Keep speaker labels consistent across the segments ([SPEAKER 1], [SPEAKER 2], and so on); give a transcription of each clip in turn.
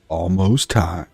[SPEAKER 1] Almost time.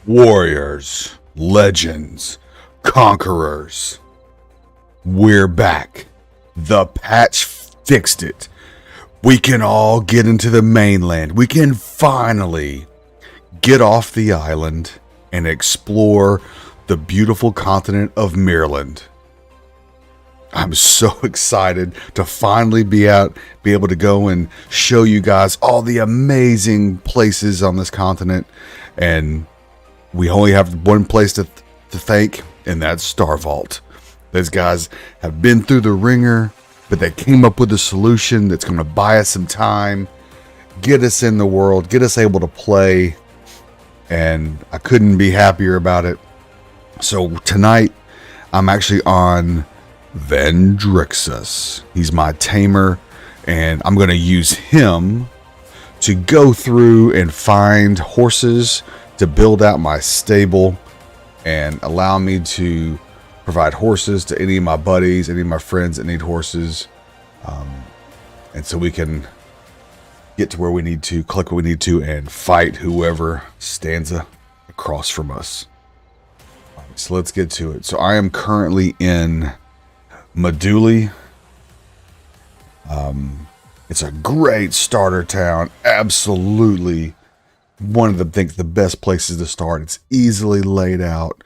[SPEAKER 1] Warriors, legends, conquerors. We're back. The patch fixed it. We can all get into the mainland. We can finally get off the island and explore the beautiful continent of Mainland. I'm so excited to finally be able to go and show you guys all the amazing places on this continent. And we only have one place to thank, and that's Star Vault. Those guys have been through the ringer, but they came up with a solution that's going to buy us some time, get us in the world, get us able to play, and I couldn't be happier about it. So tonight, I'm actually on Vendrixus. He's my tamer, and I'm going to use him to go through and find horses to build out my stable and allow me to provide horses to any of my buddies, any of my friends that need horses. And so we can get to where we need to, collect what we need to, and fight whoever stands across from us. All right, so let's get to it. So I am currently in Maduli. It's a great starter town. Absolutely one of the best places to start. It's easily laid out,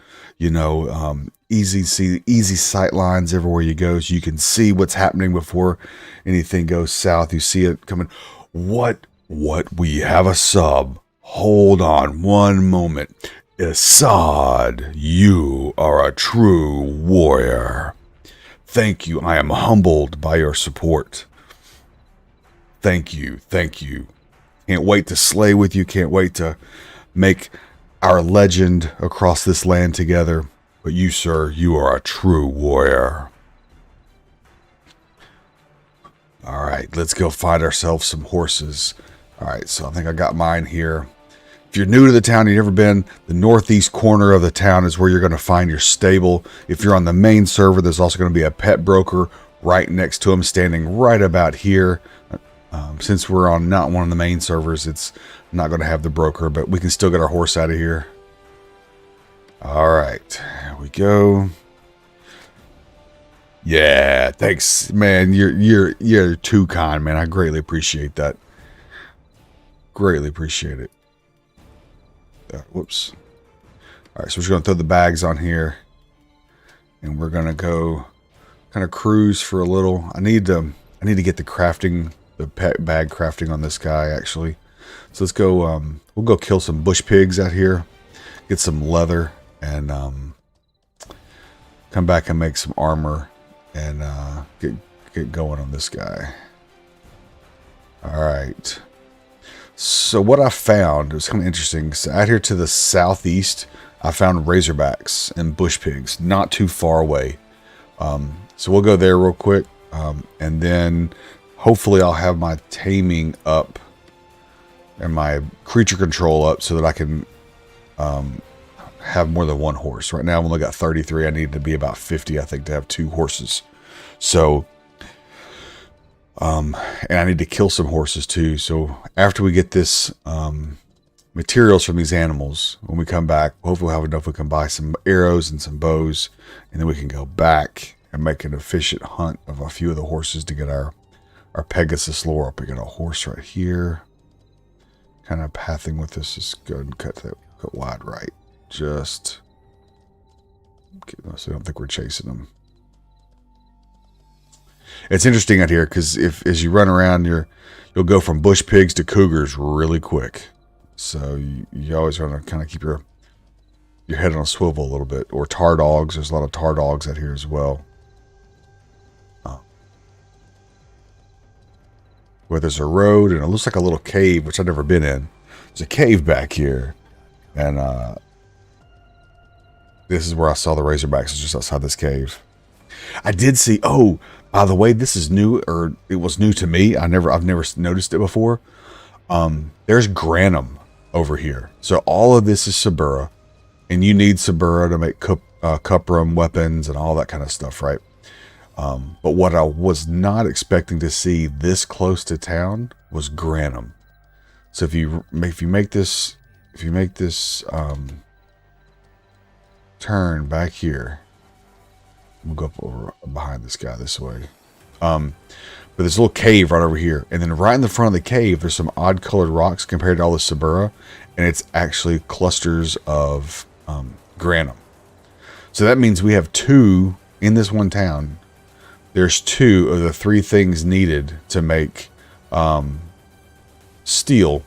[SPEAKER 1] easy sight lines everywhere you go, so you can see what's happening before anything goes south. You see it coming. What we have a sub. Hold on one moment. Assad, you are a true warrior. Thank you. I am humbled by your support. Thank you. Can't wait to slay with you. Can't wait to make our legend across this land together. But you, sir, you are a true warrior. All right, let's go find ourselves some horses. All right, so I think I got mine here. If you're new to the town, you've never been, the northeast corner of the town is where you're going to find your stable. If you're on the main server, there's also going to be a pet broker right next to him, standing right about here. Since we're on not one of the main servers, it's not going to have the broker, but we can still get our horse out of here. All right, here we go. Yeah, thanks, man. You're too kind, man. I greatly appreciate that. Greatly appreciate it. Whoops. All right, so we're just going to throw the bags on here, and we're going to go kind of cruise for a little. I need to get the crafting, the pet bag crafting on this guy actually. So let's go. We'll go kill some bush pigs out here. get some leather, and come back and make some armor, and get going on this guy. All right. So what I found was kind of interesting. So out here to the southeast, I found razorbacks and bush pigs, not too far away. So we'll go there real quick, and then hopefully I'll have my taming up and my creature control up so that I can have more than one horse. Right now I've only got 33. I need to be about 50, I think, to have 2 horses. So, and I need to kill some horses too. So after we get this materials from these animals, when we come back, hopefully we'll have enough. We can buy some arrows and some bows, and then we can go back and make an efficient hunt of a few of the horses to get our Pegasus lore up. We got a horse right here, kind of pathing with us. Just go and cut wide right. Just so I don't think we're chasing them. It's interesting out here because as you run around, you'll go from bush pigs to cougars really quick. So you always want to kind of keep your head on a swivel a little bit. Or tar dogs. There's a lot of tar dogs out here as well. Where there's a road and it looks like a little cave, which I've never been in. There's a cave back here, and this is where I saw the razorbacks. It's just outside this cave. I did see. Oh, by the way, this is new, or it was new to me. I've never noticed it before. There's granum over here. So all of this is Sabura, and you need Sabura to make cuprum weapons and all that kind of stuff, right? But what I was not expecting to see this close to town was granum. So if you make this turn back here, we'll go up over behind this guy this way. But there's a little cave right over here, and then right in the front of the cave, there's some odd colored rocks compared to all the Sabura, and it's actually clusters of granum. So that means we have 2 in this one town. There's 2 of the 3 things needed to make steel,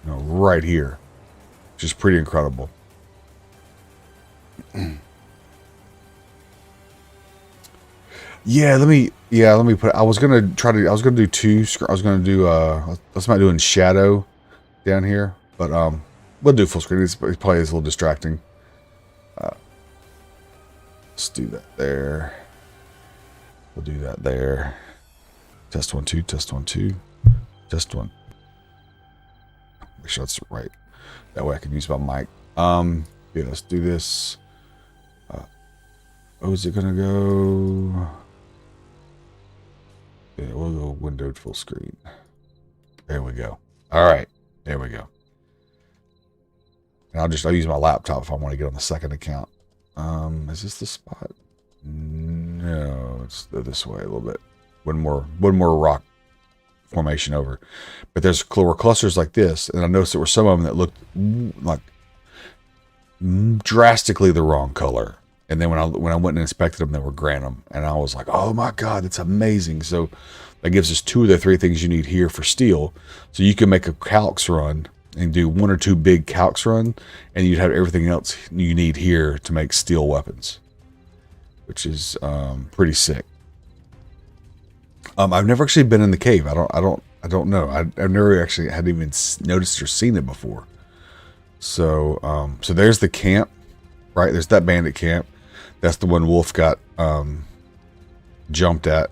[SPEAKER 1] right here, which is pretty incredible. Let me put. I was gonna do 2. I was gonna do. Let's not doing shadow down here, but we'll do full screen. It probably is a little distracting. Let's do that there. We'll do that there. Test 1 2. Test 1 2. Test 1. Make sure that's right. That way I can use my mic. Let's do this. Is it gonna go? Yeah, we'll go windowed full screen. There we go. All right, there we go. And I'll use my laptop if I want to get on the second account. Is this the spot? No, it's this way a little bit. One more rock formation over. But there were clusters like this, and I noticed there were some of them that looked like drastically the wrong color. And then when I went and inspected them, they were granum, and I was like, "Oh my god, that's amazing!" So that gives us 2 of the 3 things you need here for steel. So you can make a calx run and do 1 or 2 big calx run, and you'd have everything else you need here to make steel weapons, which is pretty sick. I've never actually been in the cave. I don't know. I've never actually hadn't even noticed or seen it before. So so there's the camp, right? There's that bandit camp. That's the one Wolf got jumped at.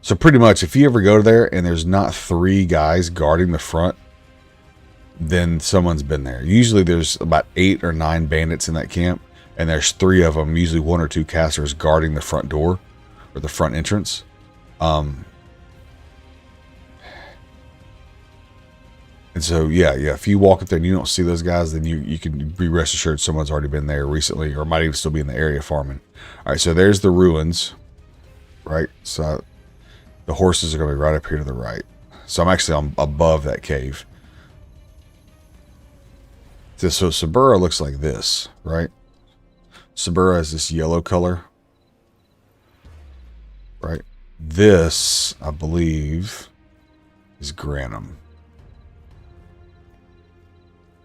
[SPEAKER 1] So pretty much, if you ever go there and there's not 3 guys guarding the front, then someone's been there. Usually there's about 8 or 9 bandits in that camp, and there's 3 of them, usually 1 or 2 casters, guarding the front door or the front entrance. And so, if you walk up there and you don't see those guys, then you can be rest assured someone's already been there recently, or might even still be in the area farming. All right, so there's the ruins, right? So the horses are going to be right up here to the right. So I'm actually above that cave. So Sabura looks like this, right? Sabura is this yellow color, right? This, I believe, is granum.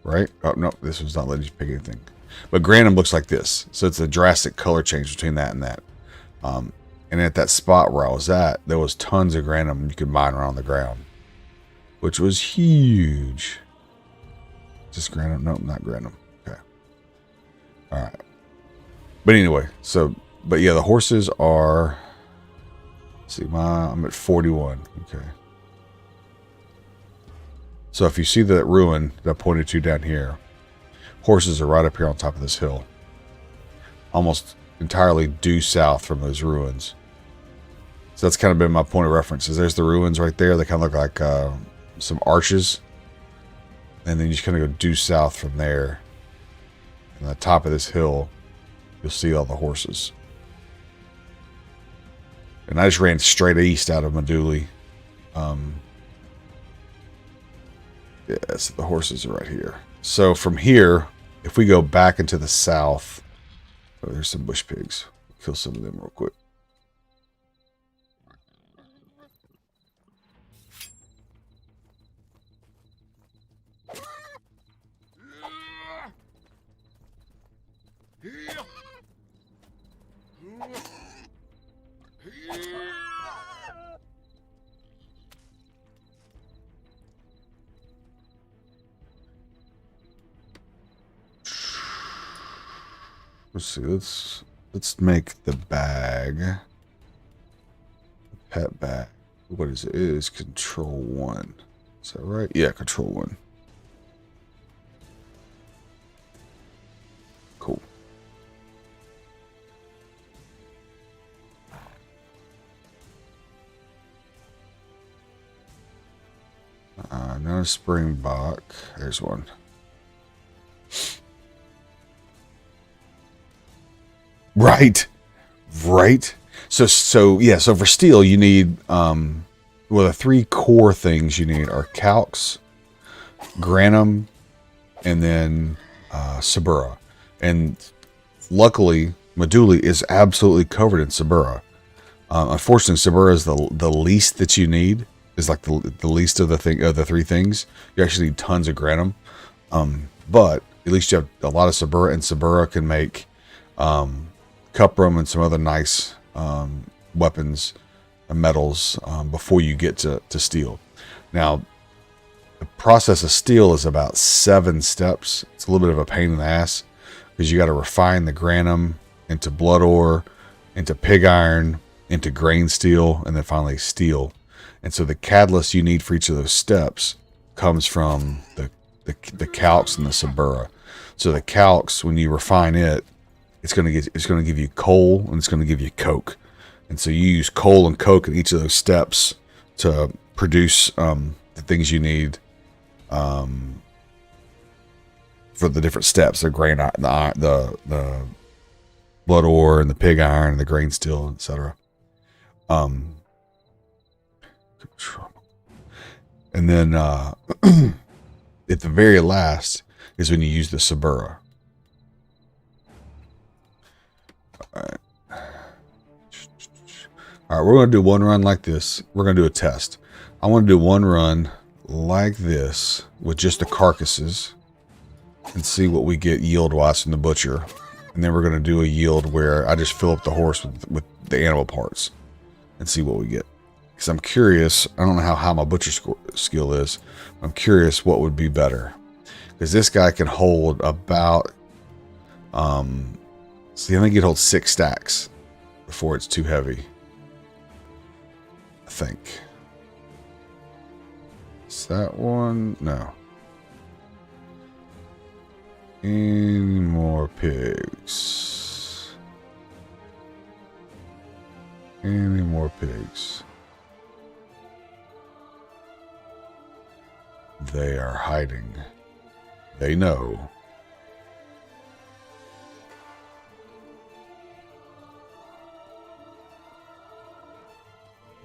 [SPEAKER 1] right? Oh, no, this one's not letting you pick anything. But Granum looks like this. So it's a drastic color change between that and that. And at that spot where I was at, there was tons of Granum you could mine around the ground, which was huge. Just Granum? Nope, not Granum. Okay. All right. But anyway, but yeah, the horses are, let's see, I'm at 41. Okay. So if you see that ruin that I pointed to down here, horses are right up here on top of this hill. Almost entirely due south from those ruins. So that's kind of been my point of reference. Is there's the ruins right there. They kind of look like some arches. And then you just kind of go due south from there. And on the top of this hill, you'll see all the horses. And I just ran straight east out of Meduli. Yeah, so the horses are right here. So from here, if we go back into the south, oh, there's some bush pigs. Kill some of them real quick. Let's see. Let's make the bag. The pet bag. What is it? It is control 1. Is that right? Yeah, control 1. Cool. Another springbok. There's one. Right. So yeah, so for steel you need the 3 core things you need are calx, granum, and then sabura. And luckily Meduli is absolutely covered in sabura. Unfortunately, sabura is the least that you need. Is like the least of the 3 things. You actually need tons of granum. But at least you have a lot of sabura, and sabura can make cuprum and some other nice weapons and metals before you get to steel. Now, the process of steel is about 7 steps. It's a little bit of a pain in the ass because you got to refine the granum into blood ore, into pig iron, into grain steel, and then finally steel. And so the catalyst you need for each of those steps comes from the calx and the sabura. So the calx, when you refine it, it's going to give you coal and it's going to give you coke. And so you use coal and coke in each of those steps to produce the things you need for the different steps: the grain, the blood ore, and the pig iron, and the grain steel, etc. And then at the very last is when you use the sabura. All right, we're going to do one run like this. We're going to do a test. I want to do one run like this with just the carcasses and see what we get yield-wise from the butcher. And then we're going to do a yield where I just fill up the horse with the animal parts and see what we get. Because I'm curious. I don't know how high my butcher skill is. I'm curious what would be better. Because this guy can hold about... see, I think he'd hold 6 stacks before it's too heavy. I think. Is that one? No. Any more pigs? Any more pigs? They are hiding. They know.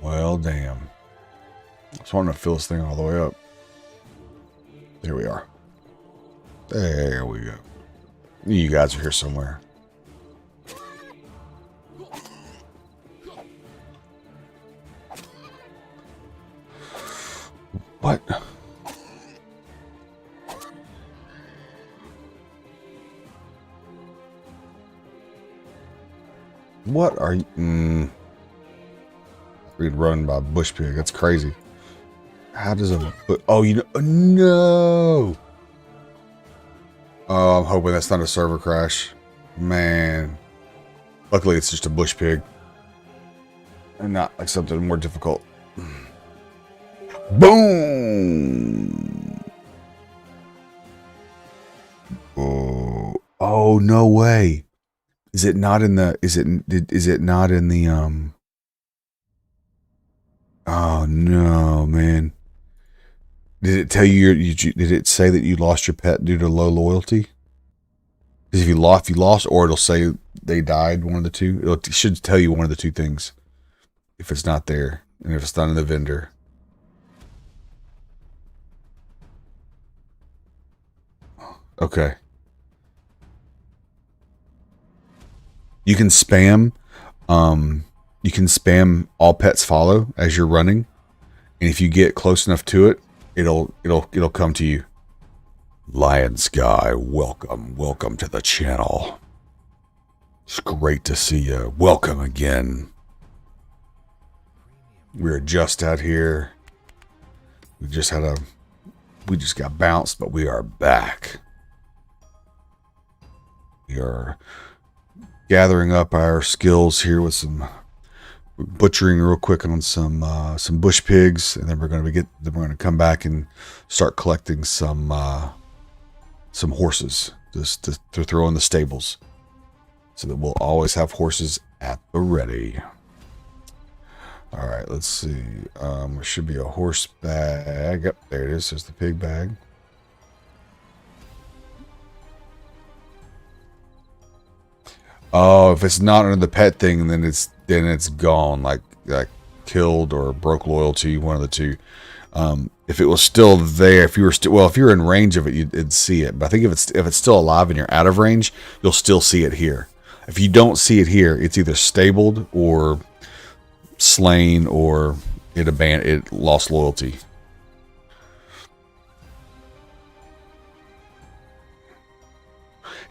[SPEAKER 1] Well, damn. I just wanted to fill this thing all the way up. There we are. There we go. You guys are here somewhere. What? What are you? We'd run by a bush pig. That's crazy. How does a... Oh, you know... No! Oh, I'm hoping that's not a server crash. Man. Luckily, it's just a bush pig. And not like something more difficult. Boom! Oh, no way. Is it not in the... Is it not in the... Oh, no, man. Did it tell you, did it say that you lost your pet due to low loyalty? Because if you lost, or it'll say they died, one of the two. It should tell you one of the two things. If it's not there, and if it's not in the vendor. Okay. You can spam, all pets follow as you're running, and if you get close enough to it, it'll come to you. Lion Sky, welcome to the channel. It's great to see you. Welcome again. We're just out here. We just got bounced, but we are back. We are gathering up our skills here with some butchering real quick on some bush pigs, and then we're going to come back and start collecting some horses just to throw in the stables, so that we'll always have horses at the ready. All right, let's see. There should be a horse bag. Yep, there it is. There's the pig bag. Oh, if it's not under the pet thing, then it's gone, like killed or broke loyalty, one of the two. If it was still there, if you're in range of it, you'd see it. But I think if it's still alive and you're out of range, you'll still see it here. If you don't see it here, it's either stabled or slain, or it lost loyalty.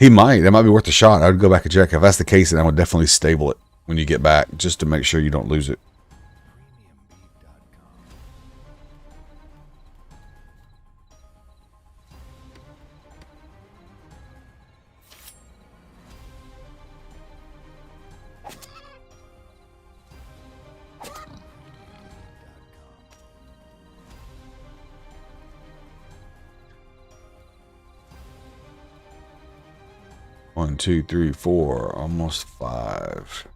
[SPEAKER 1] That might be worth a shot. I would go back and check. If that's the case, then I would definitely stable it when you get back, just to make sure you don't lose it. 1, 2, 3, 4, almost 5.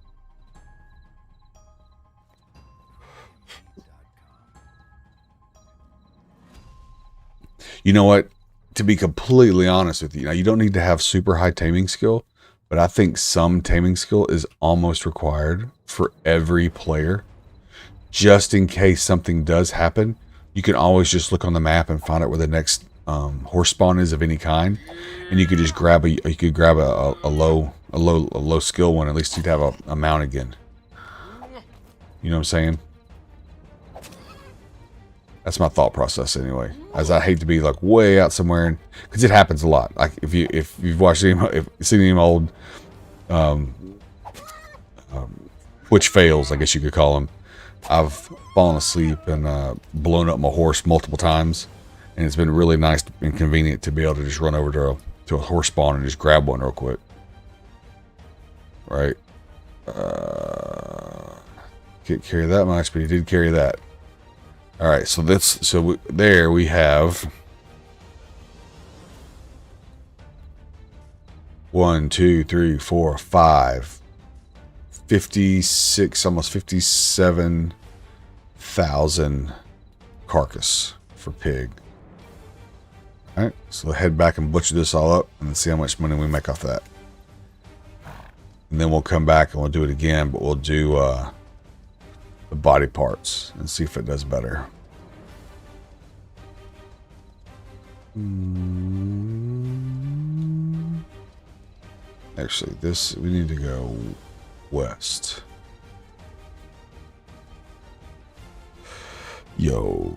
[SPEAKER 1] You know what? To be completely honest with you, now you don't need to have super high taming skill, but I think some taming skill is almost required for every player. Just in case something does happen, you can always just look on the map and find out where the next horse spawn is of any kind, and you could just grab a low skill one. At least you'd have a mount again. You know what I'm saying? That's my thought process anyway. As I hate to be like way out somewhere, because it happens a lot. Like if you've watched seen any old which fails, I guess you could call them. I've fallen asleep and blown up my horse multiple times, and it's been really nice and convenient to be able to just run over to a horse spawn and just grab one real quick. Right? Can't carry that much, but he did carry that. All right, so there we have 1, 2, 3, 4, 5, 56, almost 57,000 carcass for pig. All right, so we'll head back and butcher this all up and see how much money we make off that. And then we'll come back and we'll do it again, but we'll do the body parts and see if it does better. Actually, we need to go west. Yo.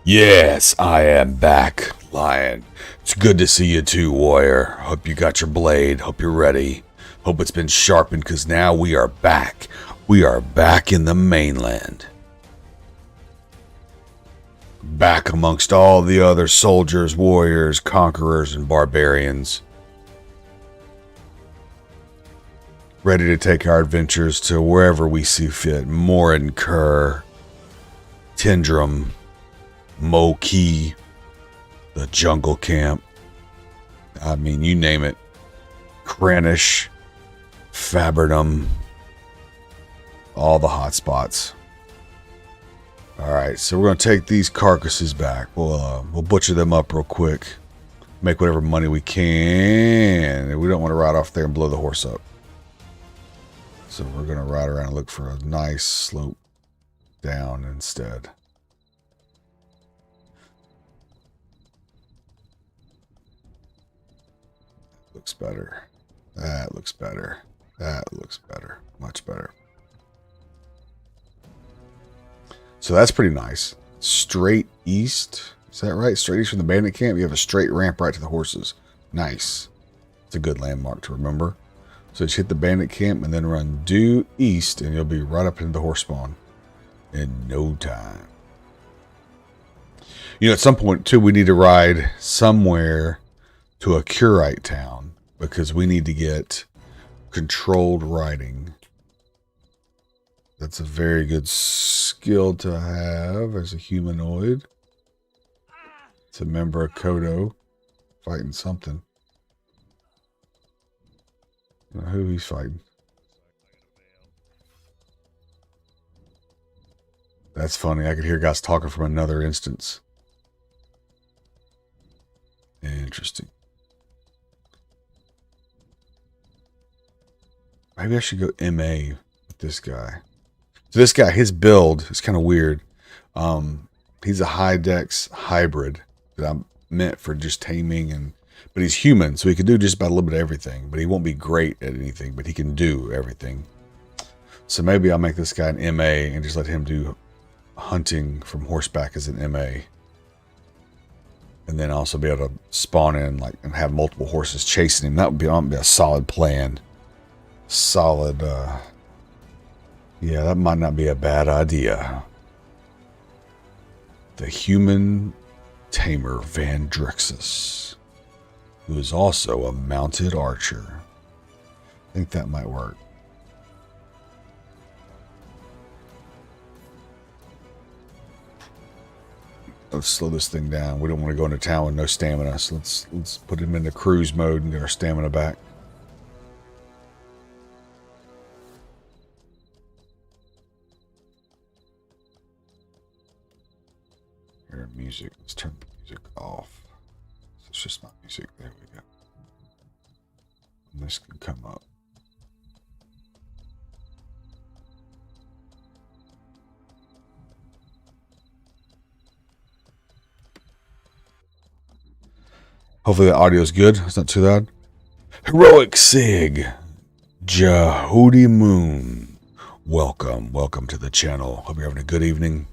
[SPEAKER 1] Yes, I am back, Lion. It's good to see you too, warrior. Hope you got your blade. Hope you're ready. Hope it's been sharpened, because now we are back. We are back in the mainland. Back amongst all the other soldiers, warriors, conquerors, and barbarians. Ready to take our adventures to wherever we see fit. Morin Kerr, Tindrum, Moki, the Jungle Camp. I mean, you name it. Kranish, Faberdum, all the hot spots. All right, so we're gonna take these carcasses back. We'll butcher them up real quick, make whatever money we can. We don't want to ride off there and blow the horse up. So we're gonna ride around and look for a nice slope down instead. Looks better. That looks better. That looks better. Much better. So that's pretty nice. Straight east. Is that right? Straight east from the bandit camp. You have a straight ramp right to the horses. Nice. It's a good landmark to remember. So just hit the bandit camp and then run due east, and you'll be right up into the horse spawn in no time. You know, at some point too, we need to ride somewhere to a Curite town, because we need to get controlled riding. That's a very good skill to have as a humanoid. It's a member of Kodo fighting something. I don't know who he's fighting. That's funny. I could hear guys talking from another instance. Interesting. Maybe I should go MA with this guy. So this guy, his build is kind of weird. He's a high dex hybrid that I'm meant for just taming, but he's human, so he can do just about a little bit of everything. But he won't be great at anything, but he can do everything. So maybe I'll make this guy an MA and just let him do hunting from horseback as an MA. And then also be able to spawn in and have multiple horses chasing him. That would be a solid plan. Solid, yeah, that might not be a bad idea. The human tamer Van Drixus, who is also a mounted archer. I think that might work. Let's slow this thing down. We don't want to go into town with no stamina, so let's put him into cruise mode and get our stamina back. Here, music. Let's turn the music off. It's just my music. There we go. And this can come up. Hopefully the audio is good. It's not too loud. Heroic Sig. Jahudi Moon. Welcome to the channel. Hope you're having a good evening.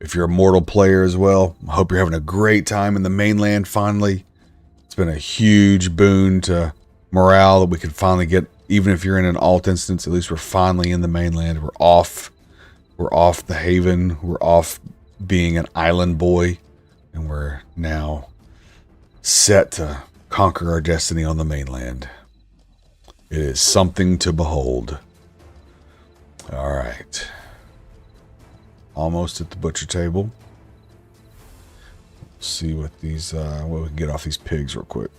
[SPEAKER 1] If you're a mortal player as well, I hope you're having a great time in the mainland finally. It's been a huge boon to morale that we can finally get, even if you're in an alt instance, at least we're finally in the mainland. We're off the haven. We're off being an island boy, and we're now set to conquer our destiny on the mainland. It is something to behold. All right. Almost at the butcher table. Let's see what these, what we can get off these pigs real quick.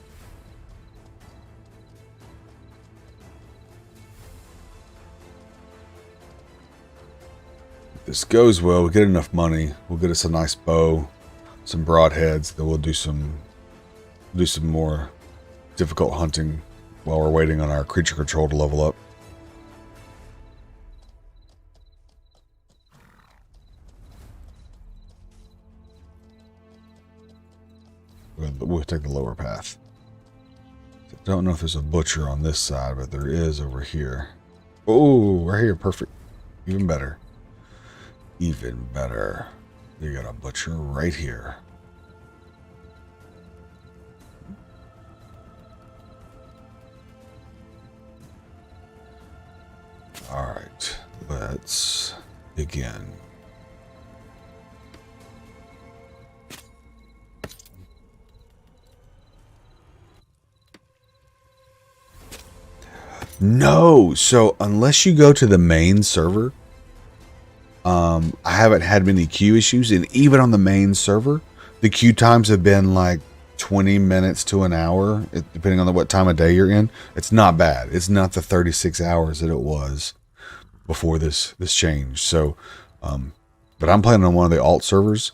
[SPEAKER 1] If this goes well, we get enough money. We'll get us a nice bow, some broadheads. Then we'll do some more difficult hunting while we're waiting on our creature control to level up. We'll take the lower path. I don't know if there's a butcher on this side, but there is over here. Oh, right here. Perfect. Even better. Even better. You got a butcher right here. Alright, let's begin. No, so unless you go to the main server, I haven't had many queue issues, and even on the main server, the queue times have been like 20 minutes to an hour, depending on what time of day you're in. It's not bad. It's not the 36 hours that it was before this change. So, but I'm playing on one of the alt servers,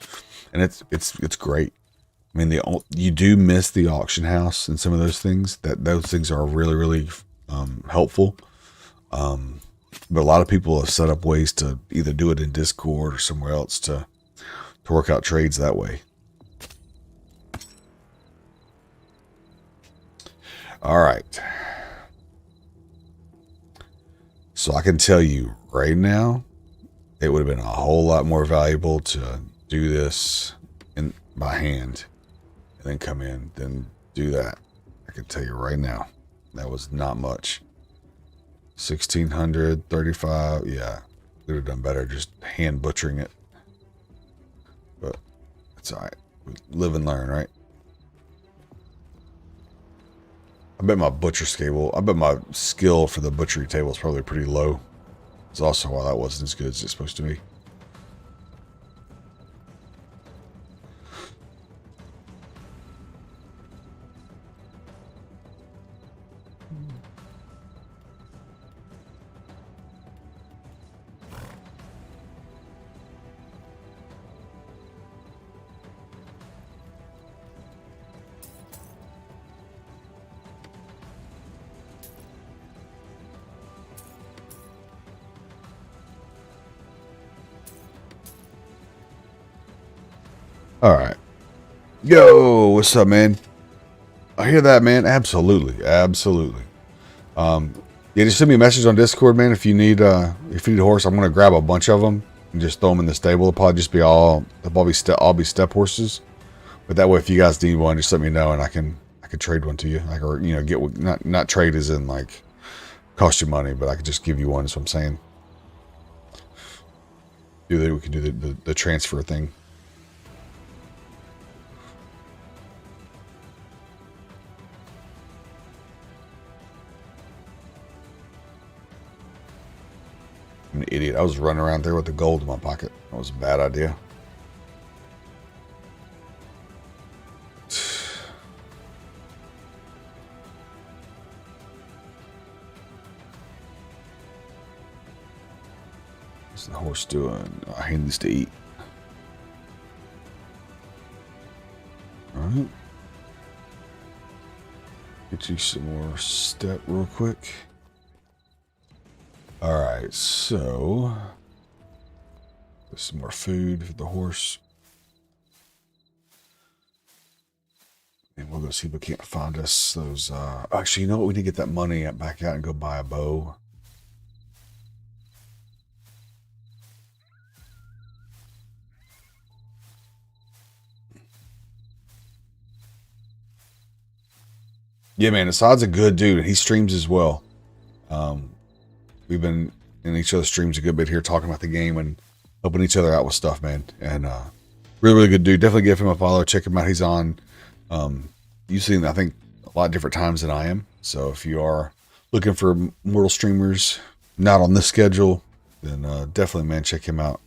[SPEAKER 1] and it's great. I mean, you do miss the auction house and some of those things. Those things are really helpful. But a lot of people have set up ways to either do it in Discord or somewhere else to work out trades that way. All right. So I can tell you right now, it would have been a whole lot more valuable to do this by hand and then come in than do that. I can tell you right now, that was not much. 1635, yeah, could have done better just hand butchering it, but it's all right. We live and learn, right? I bet my skill for the butchery table is probably pretty low. It's also why that wasn't as good as it's supposed to be. All right. Yo, what's up, man? I hear that, man. Absolutely. Yeah, just send me a message on Discord, man. If you need a horse, I'm gonna grab a bunch of them and just throw them in the stable. They'll probably just be all step horses. But that way, if you guys need one, just let me know and I can trade one to you. Like, or get one, not trade as in like cost you money, but I could just give you one. That's what I'm saying. We can do the transfer thing. I'm an idiot. I was running around there with the gold in my pocket. That was a bad idea. What's the horse doing? Oh, he needs to eat. Alright. Get you some more step real quick. Alright, so there's some more food for the horse. And we'll go see if we can't find us those actually, you know what, we need to get that money back out and go buy a bow. Yeah, man, Assad's a good dude, and he streams as well. We've been in each other's streams a good bit here, talking about the game and helping each other out with stuff, man. And really good dude. Definitely give him a follow. Check him out. He's on usually, I think, a lot different times than I am. So if you are looking for mortal streamers not on this schedule, then definitely, man, check him out.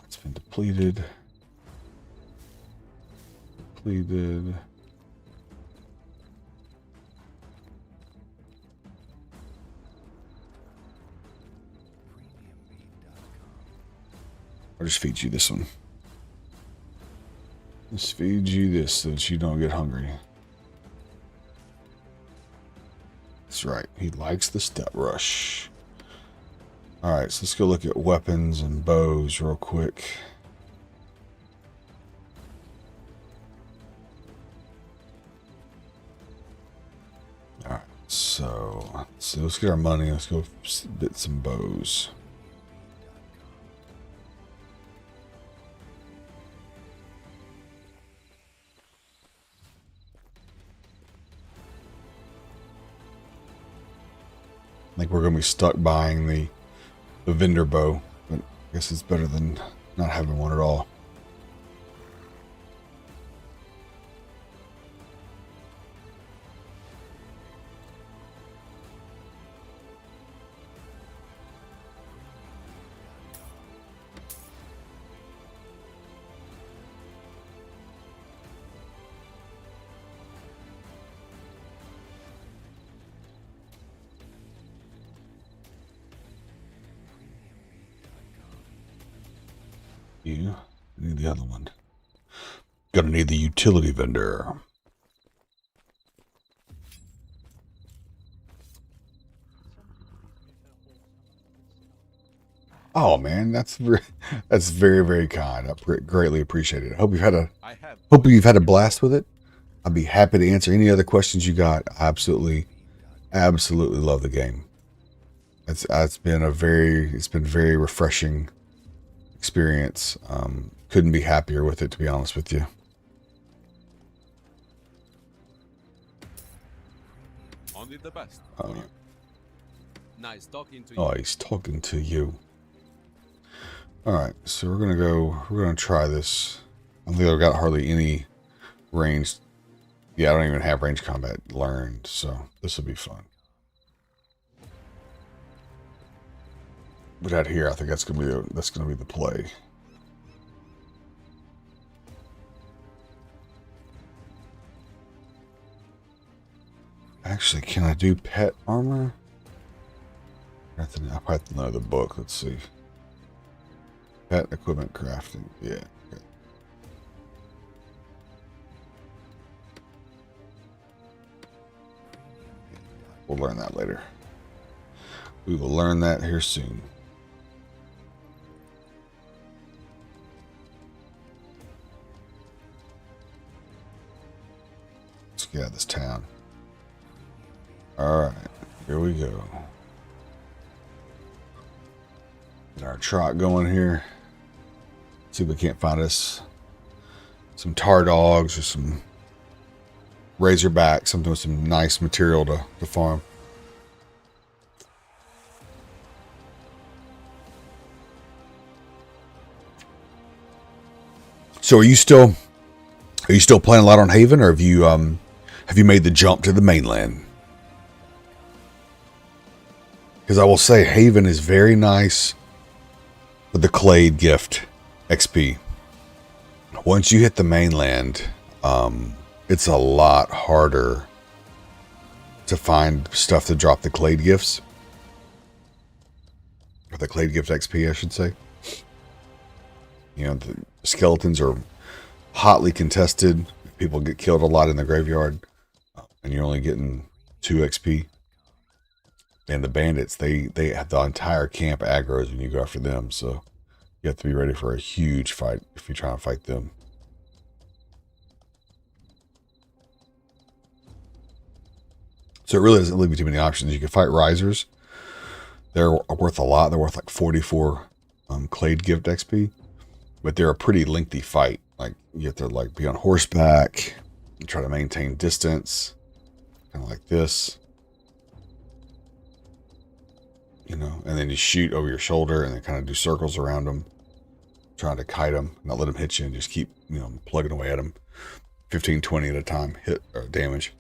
[SPEAKER 1] It's been depleted. I'll just feed you this one. Just feed you this so that you don't get hungry. That's right. He likes the step rush. Alright, so let's go look at weapons and bows real quick. Alright, so let's get our money. Let's go bit some bows. I think we're going to be stuck buying the vendor bow, but I guess it's better than not having one at all. You need the other one. Gonna need the utility vendor. Oh man, that's very very kind. I greatly appreciate it. Hope you've had a blast with it. I'd be happy to answer any other questions you got. I absolutely love the game. It's been very refreshing experience. Couldn't be happier with it, to be honest with you.
[SPEAKER 2] Only the best. Nice talking to you.
[SPEAKER 1] Oh, he's talking to you. All right, so we're gonna try this. I don't think I've got hardly any range. Yeah, I don't even have range combat learned, so this will be fun. But out here, I think that's gonna be the play. Actually, can I do pet armor? I probably have to know the book. Let's see. Pet equipment crafting. Yeah. Okay. We'll learn that later. We will learn that here soon. Let's get out of this town. Alright, here we go. Get our trot going here. See if we can't find us some tar dogs or some razorback, something with some nice material to farm. So are you still playing a lot on Haven, or have you made the jump to the mainland? Because I will say Haven is very nice with the Clade gift XP. Once you hit the mainland, it's a lot harder to find stuff to drop the Clade gifts. Or the Clade gift XP, I should say. You know, the skeletons are hotly contested. People get killed a lot in the graveyard. And you're only getting 2 XP. And the bandits, they have the entire camp aggroes when you go after them. So you have to be ready for a huge fight if you're trying to fight them. So it really doesn't leave you too many options. You can fight risers. They're worth a lot. They're worth like 44 Clade gift XP. But they're a pretty lengthy fight. Like you have to like be on horseback and try to maintain distance. Kind of like this. You know, and then you shoot over your shoulder and then kind of do circles around them, trying to kite them, not let them hit you, and just keep, you know, plugging away at them 15, 20 at a time, hit or damage.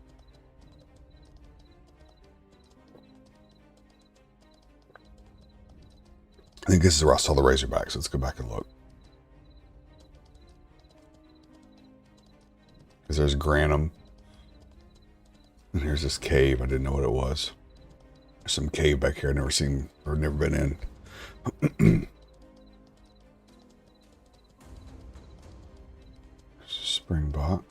[SPEAKER 1] I think this is where I saw the razorbacks. Let's go back and look. Because there's Granum. And here's this cave. I didn't know what it was. There's some cave back here I've never seen or never been in. Springbok.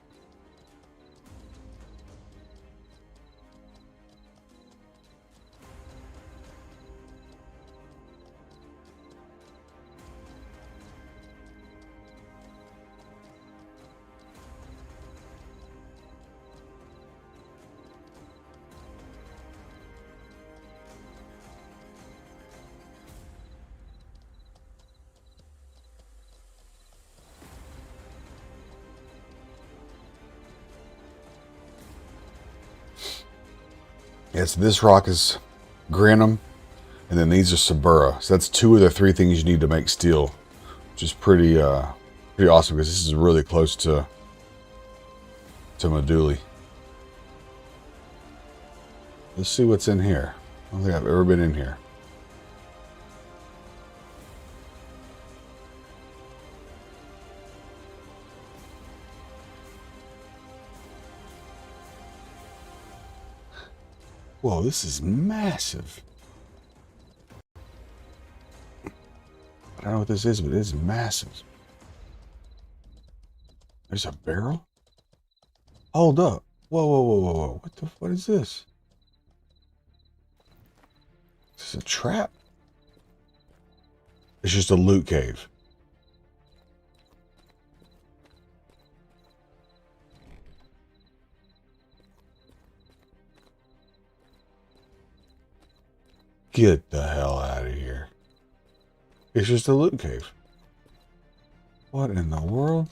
[SPEAKER 1] Yes, this rock is Granum, and then these are Sabura. So that's 2 of the 3 things you need to make steel, which is pretty awesome because this is really close to Meduli. Let's see what's in here. I don't think I've ever been in here. Whoa, this is massive. I don't know what this is, but it is massive. There's a barrel? Hold up. Whoa, whoa, whoa, whoa, whoa. What is this? Is this a trap? It's just a loot cave. Get the hell out of here. It's just a loot cave. What in the world?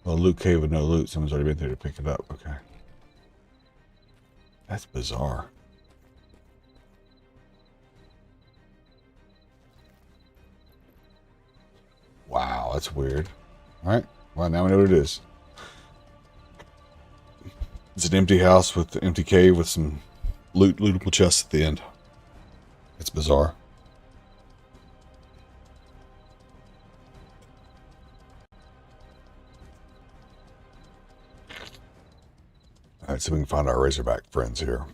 [SPEAKER 1] Well, loot cave with no loot. Someone's already been there to pick it up. Okay. That's bizarre. Wow, that's weird. Alright. Well, now we know what it is. It's an empty house with an empty cave with some lootable chests at the end. It's bizarre. Alright, so we can find our Razorback friends here.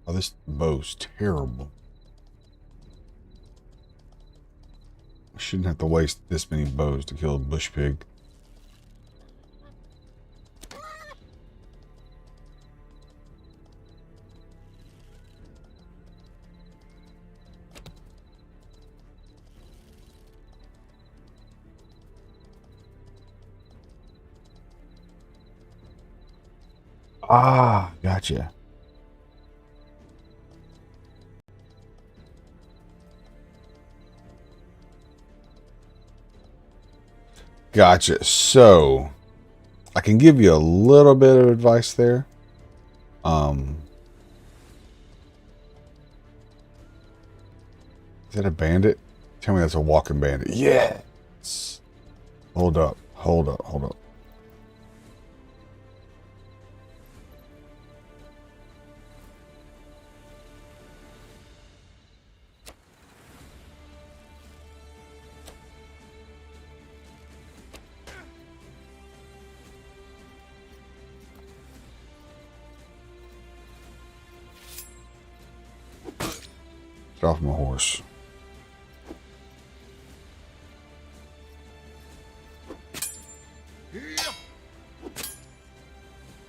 [SPEAKER 1] Oh, this bow's terrible. I shouldn't have to waste this many bows to kill a bush pig. Ah, gotcha. Gotcha. So, I can give you a little bit of advice there. Is that a bandit? Tell me that's a walking bandit. Yes. Hold up. Hold up. Hold up. Get off my horse.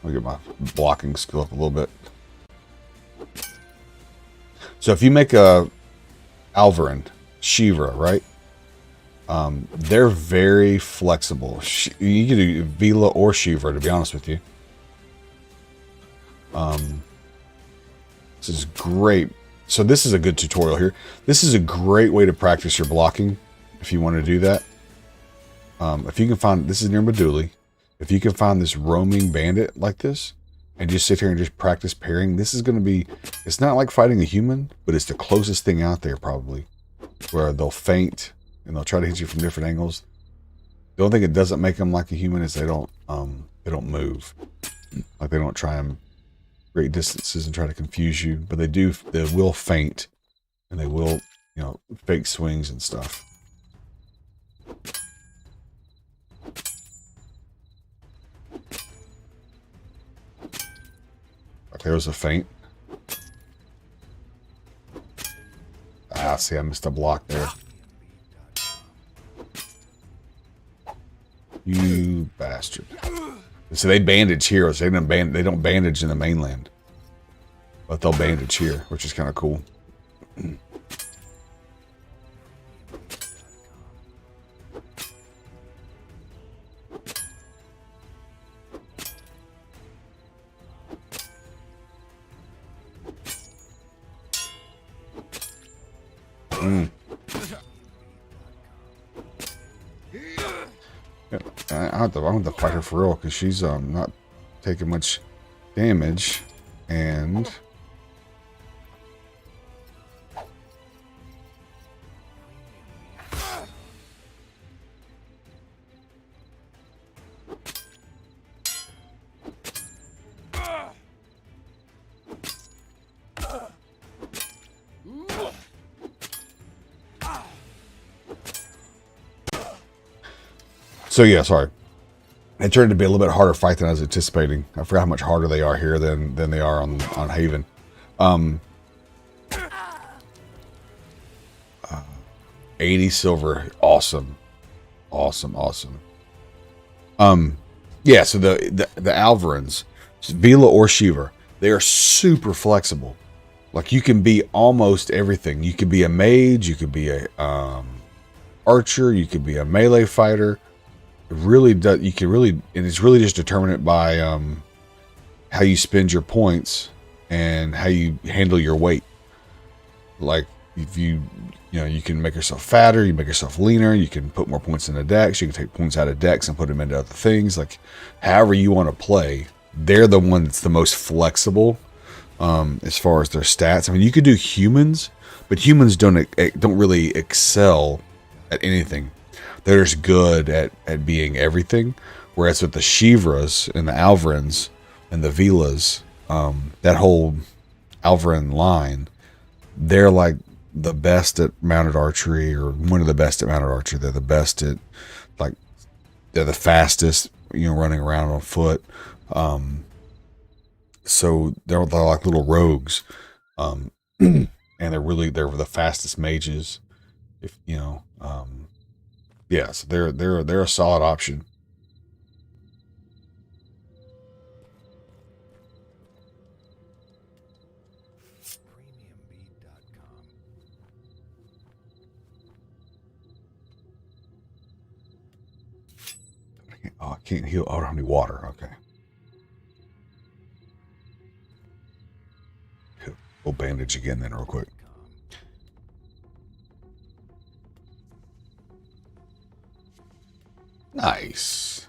[SPEAKER 1] I'll get my blocking skill up a little bit. So if you make a Alvarin, Shiva, right? They're very flexible. You can do Vila or Shiva, to be honest with you. This is great So this is a good tutorial here. This is a great way to practice your blocking if you want to do that. If you can find, this is near Meduli. If you can find this roaming bandit like this and just sit here and just practice parrying, this is going to be, it's not like fighting a human, but it's the closest thing out there probably, where they'll feint and they'll try to hit you from different angles. The only thing that doesn't make them like a human is they don't move. Like they don't try them great distances and try to confuse you, but they will feint and they will, you know, fake swings and stuff. Okay, there's a feint. Ah, see, I missed a block there. You bastard. So they bandage heroes. They don't bandage in the mainland. But they'll bandage here, which is kind of cool. I have to fight her for real because she's not taking much damage, and so yeah, sorry. It turned to be a little bit harder fight than I was anticipating. I forgot how much harder they are here than they are on Haven. 80 silver, awesome. Yeah, so the Alvarans, Vila or Shiva, they are super flexible. Like you can be almost everything. You could be a mage, you could be a archer, you could be a melee fighter. It really does. You can really, and it's really just determined by how you spend your points and how you handle your weight. Like if you can make yourself fatter, you make yourself leaner, you can put more points in the decks, you can take points out of decks and put them into other things. Like however you want to play, they're the one that's the most flexible as far as their stats. I mean, you could do humans, but humans don't really excel at anything. They're just good at being everything. Whereas with the Shivras and the Alvarans and the Vilas, that whole Alvaran line, they're like the best at mounted archery, or one of the best at mounted archery. They're the best at, like, they're the fastest, running around on foot. So they're like little rogues. And they're the fastest mages. Yeah, so they're a solid option. I can't heal. Oh, I don't have any water. Okay. We'll bandage again then real quick. Nice.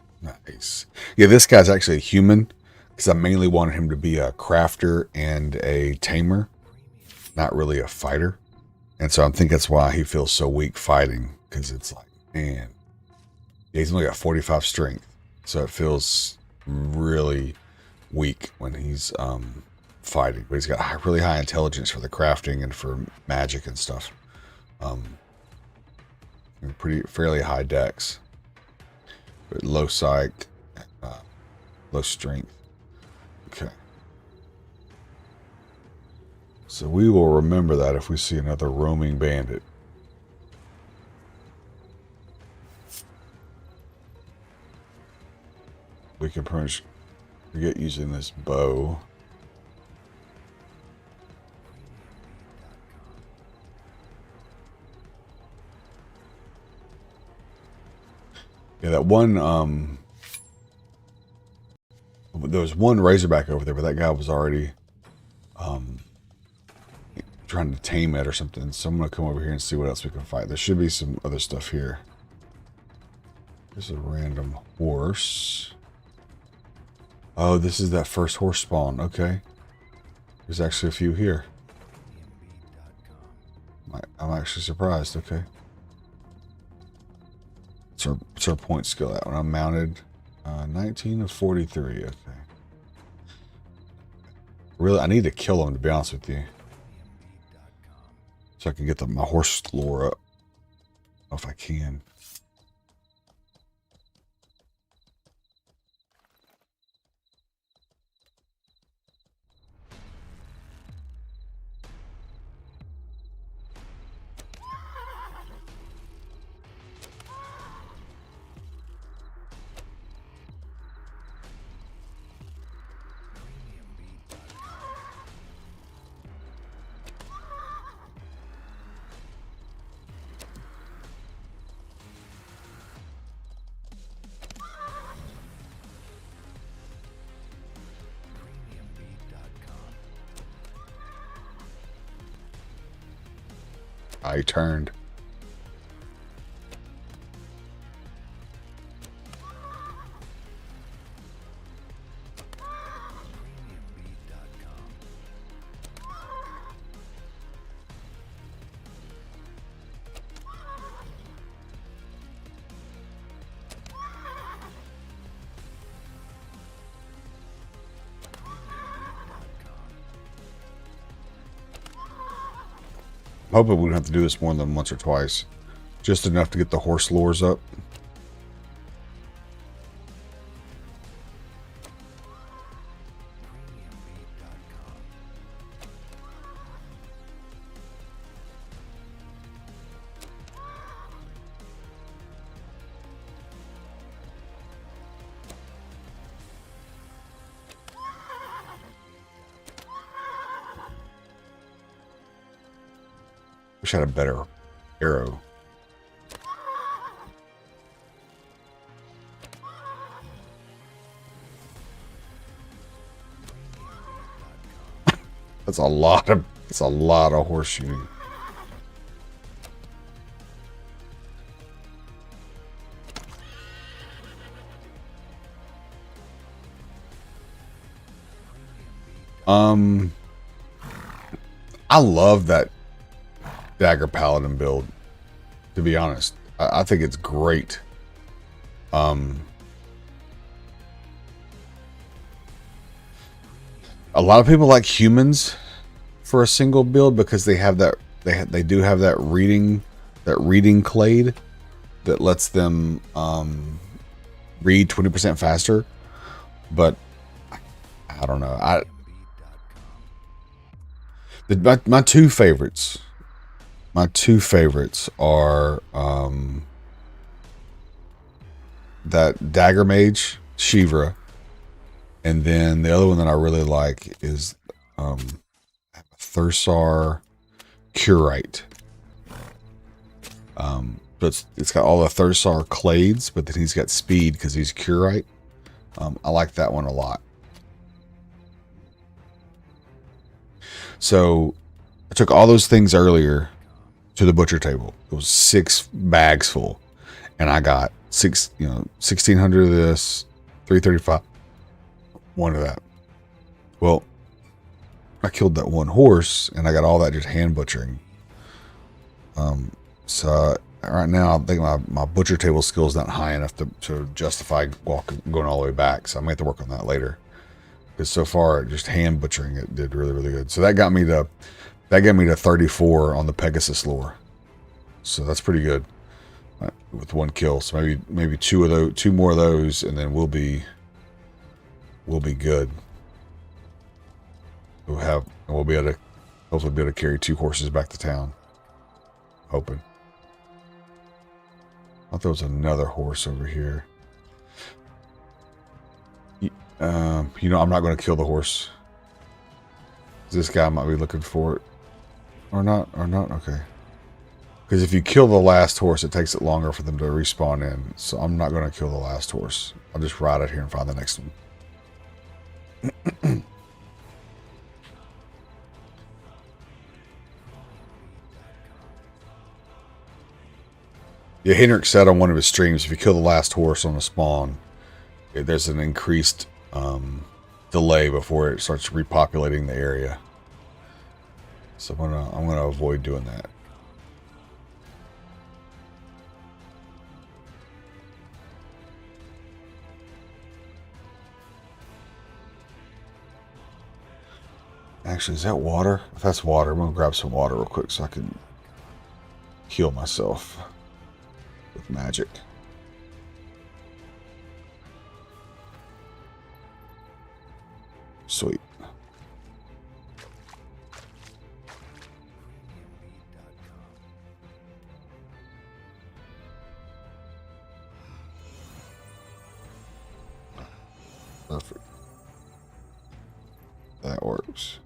[SPEAKER 1] Yeah, this guy's actually a human because I mainly wanted him to be a crafter and a tamer, not really a fighter. And so I think that's why he feels so weak fighting, because it's like, man, he's only got 45 strength. So it feels really weak when he's fighting. But he's got really high intelligence for the crafting and for magic and stuff. Fairly high dex. But low psych, low strength. Okay. So we will remember that if we see another roaming bandit. We can pretty much forget using this bow. Yeah, that one, there was one Razorback over there, but that guy was already, trying to tame it or something. So I'm going to come over here and see what else we can fight. There should be some other stuff here. There's a random horse. Oh, this is that first horse spawn. Okay. There's actually a few here. I'm actually surprised. Okay. What's our point skill at? When I'm mounted, 19 of 43. Okay. Really, I need to kill him, to be honest with you, so I can get my horse lore up. I don't know if I can. I turned. I'm hoping we don't have to do this more than once or twice. Just enough to get the horse lures up. Wish I had a better arrow. That's a lot of horse shooting. I love that Dagger Paladin build, to be honest. I think it's great. A lot of people like humans for a single build because they have that they do have that reading clade that lets them read 20% faster. But I don't know. My two favorites are that Dagger Mage, Shivra, and then the other one that I really like is Thursar Curite. But it's got all the Thursar clades, but then he's got speed because he's Curite. I like that one a lot. So I took all those things earlier to the butcher table. It was 6 bags full, and I got 1,600 of this, 335, one of that. Well, I killed that one horse, and I got all that just hand butchering. So right now, I think my butcher table skill is not high enough to justify going all the way back. So I might have to work on that later. Because so far, just hand butchering it did really, really good. So that got me to 34 on the Pegasus lore. So that's pretty good with one kill. So maybe two more of those, and then we'll be good. We'll be able to hopefully be able to carry 2 horses back to town. Hoping. I thought there was another horse over here. I'm not going to kill the horse. This guy might be looking for it. Or not. Okay. Because if you kill the last horse, it takes it longer for them to respawn in. So I'm not going to kill the last horse. I'll just ride it here and find the next one. Yeah, Hendrik said on one of his streams, if you kill the last horse on the spawn, there's an increased delay before it starts repopulating the area. So I'm gonna avoid doing that. Actually, is that water? If that's water, I'm gonna grab some water real quick so I can heal myself with magic. Sweet. Perfect. That works.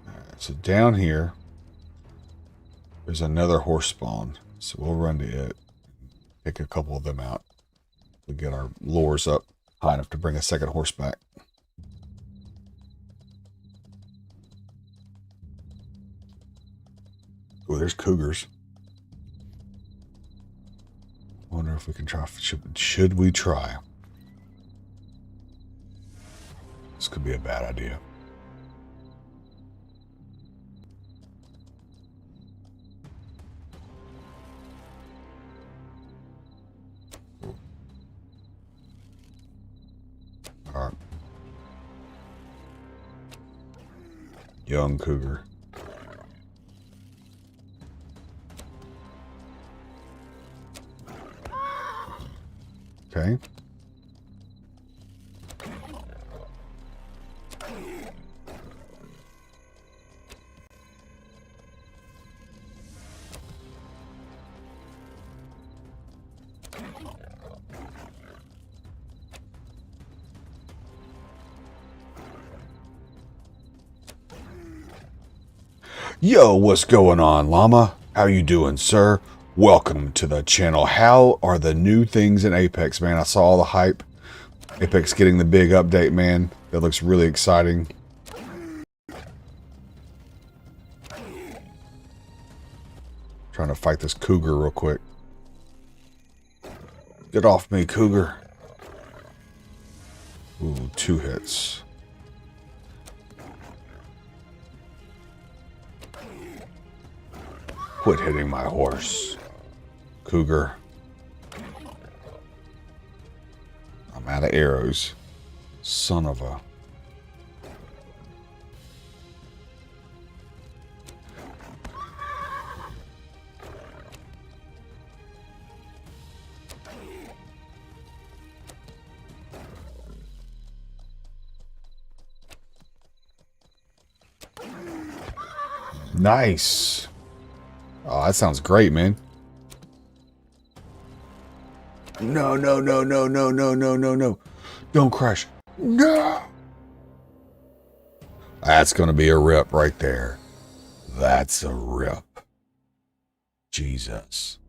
[SPEAKER 1] Alright, so down here, there's another horse spawn. So we'll run to it, pick a couple of them out. We'll get our lures up high enough to bring a second horse back. Oh, there's cougars. Wonder if we can try. Should we try? This could be a bad idea. All right. Young cougar. Okay. Yo, what's going on, Llama? How you doing, sir? Welcome to the channel. How are the new things in Apex, man? I saw all the hype. Apex getting the big update, man. That looks really exciting. Trying to fight this cougar real quick. Get off me, cougar. Ooh, 2 hits. Quit hitting my horse, cougar. I'm out of arrows. Son of a... Nice. Oh, that sounds great, man. No, no, no, no, no, no, no, no, no. Don't crash. No. That's going to be a rip right there. That's a rip. Jesus.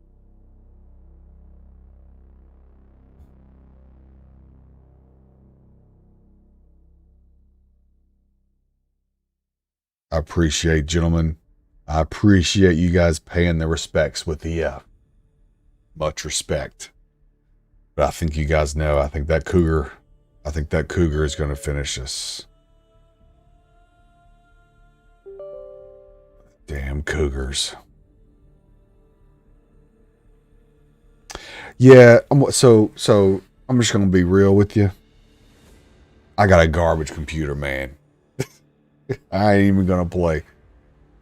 [SPEAKER 1] I appreciate, gentlemen. I appreciate you guys paying the respects with the much respect. But I think you guys know, I think that cougar is going to finish us. Damn cougars. Yeah, so I'm just going to be real with you. I got a garbage computer, man. I ain't even going to play.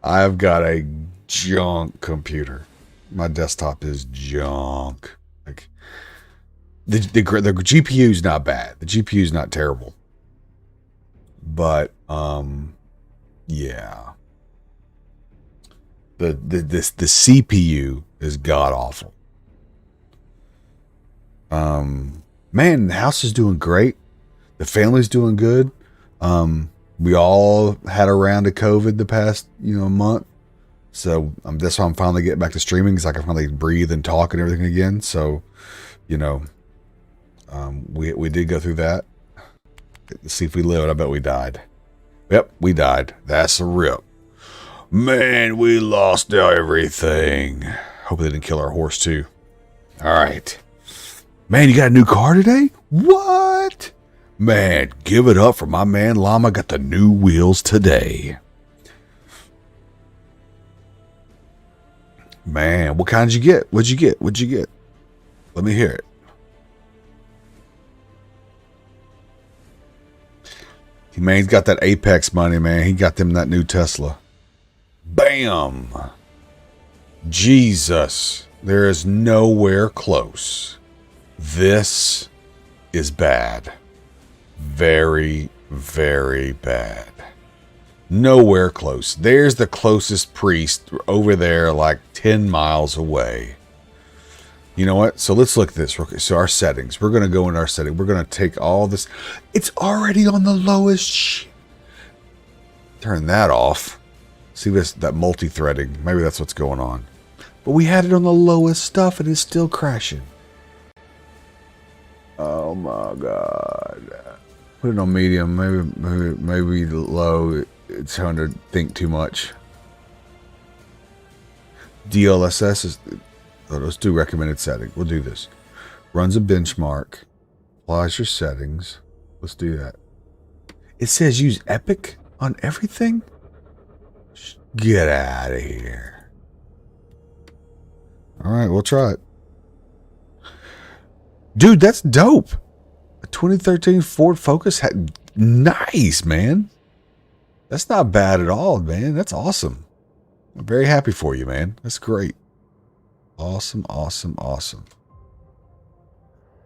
[SPEAKER 1] I've got a junk computer. My desktop is junk. Like the GPU's not bad. The GPU's not terrible. But yeah. The CPU is god awful. Man, the house is doing great. The family's doing good. We all had a round of COVID the past, month. So that's why I'm finally getting back to streaming, because I can finally breathe and talk and everything again. So, we did go through that. Let's see if we lived. I bet we died. Yep, we died. That's a rip. Man, we lost everything. Hope they didn't kill our horse too. All right. Man, you got a new car today? What? Man, give it up for my man Llama got the new wheels today. Man, what kind did you get? What'd you get? What'd you get? Let me hear it. Man, he's got that Apex money, man. He got them that new Tesla. Bam! Jesus. There is nowhere close. This is bad. Very, very bad. Nowhere close. There's the closest priest over there, like 10 miles away. You know what? So let's look at this. So our settings. We're going to go in our setting. We're going to take all this. It's already on the lowest. Turn that off. See this, that multi-threading. Maybe that's what's going on. But we had it on the lowest stuff and it's still crashing. Oh my God. Put it on medium. Maybe low. It's trying to think too much. DLSS is... Oh, let's do recommended setting. We'll do this. Runs a benchmark. Applies your settings. Let's do that. It says use Epic on everything? Get out of here. Alright, we'll try it. Dude, that's dope. A 2013 Ford Focus had... Nice, man. That's not bad at all, man. That's awesome. I'm very happy for you, man. That's great. Awesome, awesome, awesome.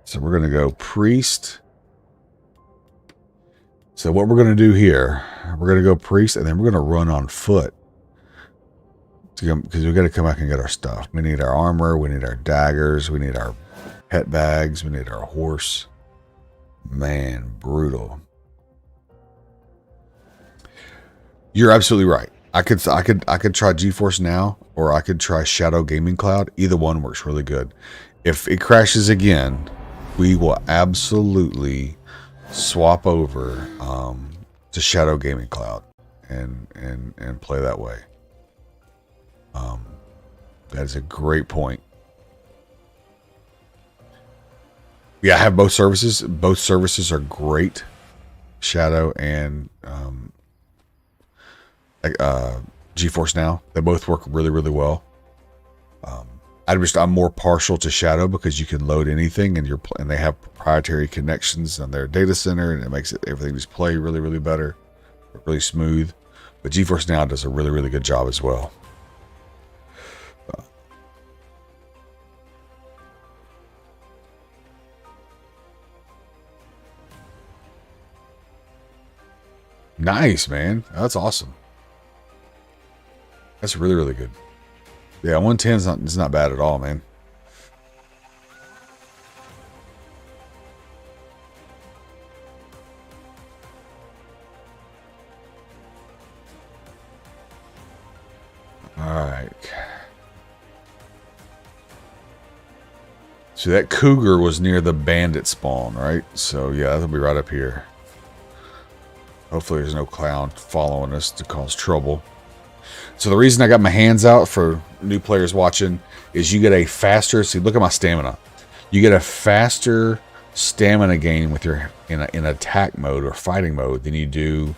[SPEAKER 1] So we're going to go priest. So what we're going to do here, we're going to go priest, and then we're going to run on foot. Because we've got to come back and get our stuff. We need our armor. We need our daggers. We need our pet bags. We need our horse. Man, brutal. You're absolutely right. I could try GeForce Now, or I could try Shadow Gaming Cloud. Either one works really good. If it crashes again, we will absolutely swap over to Shadow Gaming Cloud and play that way. That is a great point. Yeah, I have both services. Both services are great. Shadow and GeForce Now. They both work really, really well. I'm more partial to Shadow because you can load anything, and they have proprietary connections on their data center, and it makes everything just play really, really better, really smooth. But GeForce Now does a really, really good job as well. Nice, man. That's awesome. That's really, really good. Yeah, 110 is not bad at all, man. All right. So that cougar was near the bandit spawn, right? So yeah, that'll be right up here. Hopefully there's no clown following us to cause trouble. So the reason I got my hands out for new players watching is you get a faster, see, look at my stamina. You get a faster stamina gain with your in attack mode or fighting mode than you do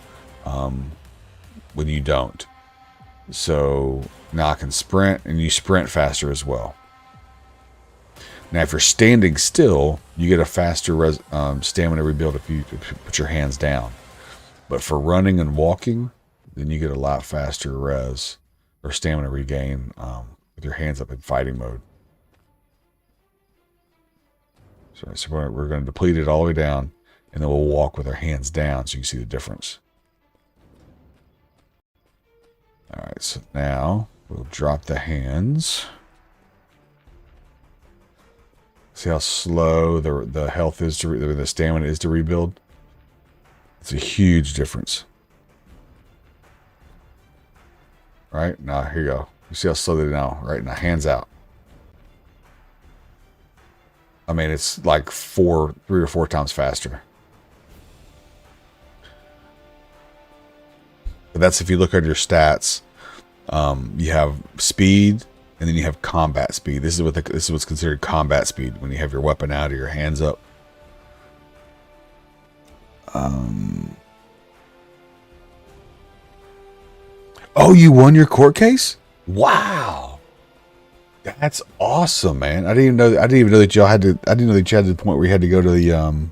[SPEAKER 1] when you don't. So now I can sprint, and you sprint faster as well. Now if you're standing still, you get a faster stamina rebuild if you put your hands down. But for running and walking, then you get a lot faster res or stamina regain with your hands up in fighting mode. So we're going to deplete it all the way down, and then we'll walk with our hands down so you can see the difference. All right, so now we'll drop the hands. See how slow the health is the stamina is to rebuild? It's a huge difference. Right now, here you go. You see how slow they are now, right? Now, hands out. I mean, it's like 3 or 4 times faster. But that's if you look at your stats. You have speed, and then you have combat speed. This is what's considered combat speed when you have your weapon out or your hands up. Oh, you won your court case? Wow, that's awesome, man! I didn't even know that y'all had to. I didn't know that you had to the point where you had to go to the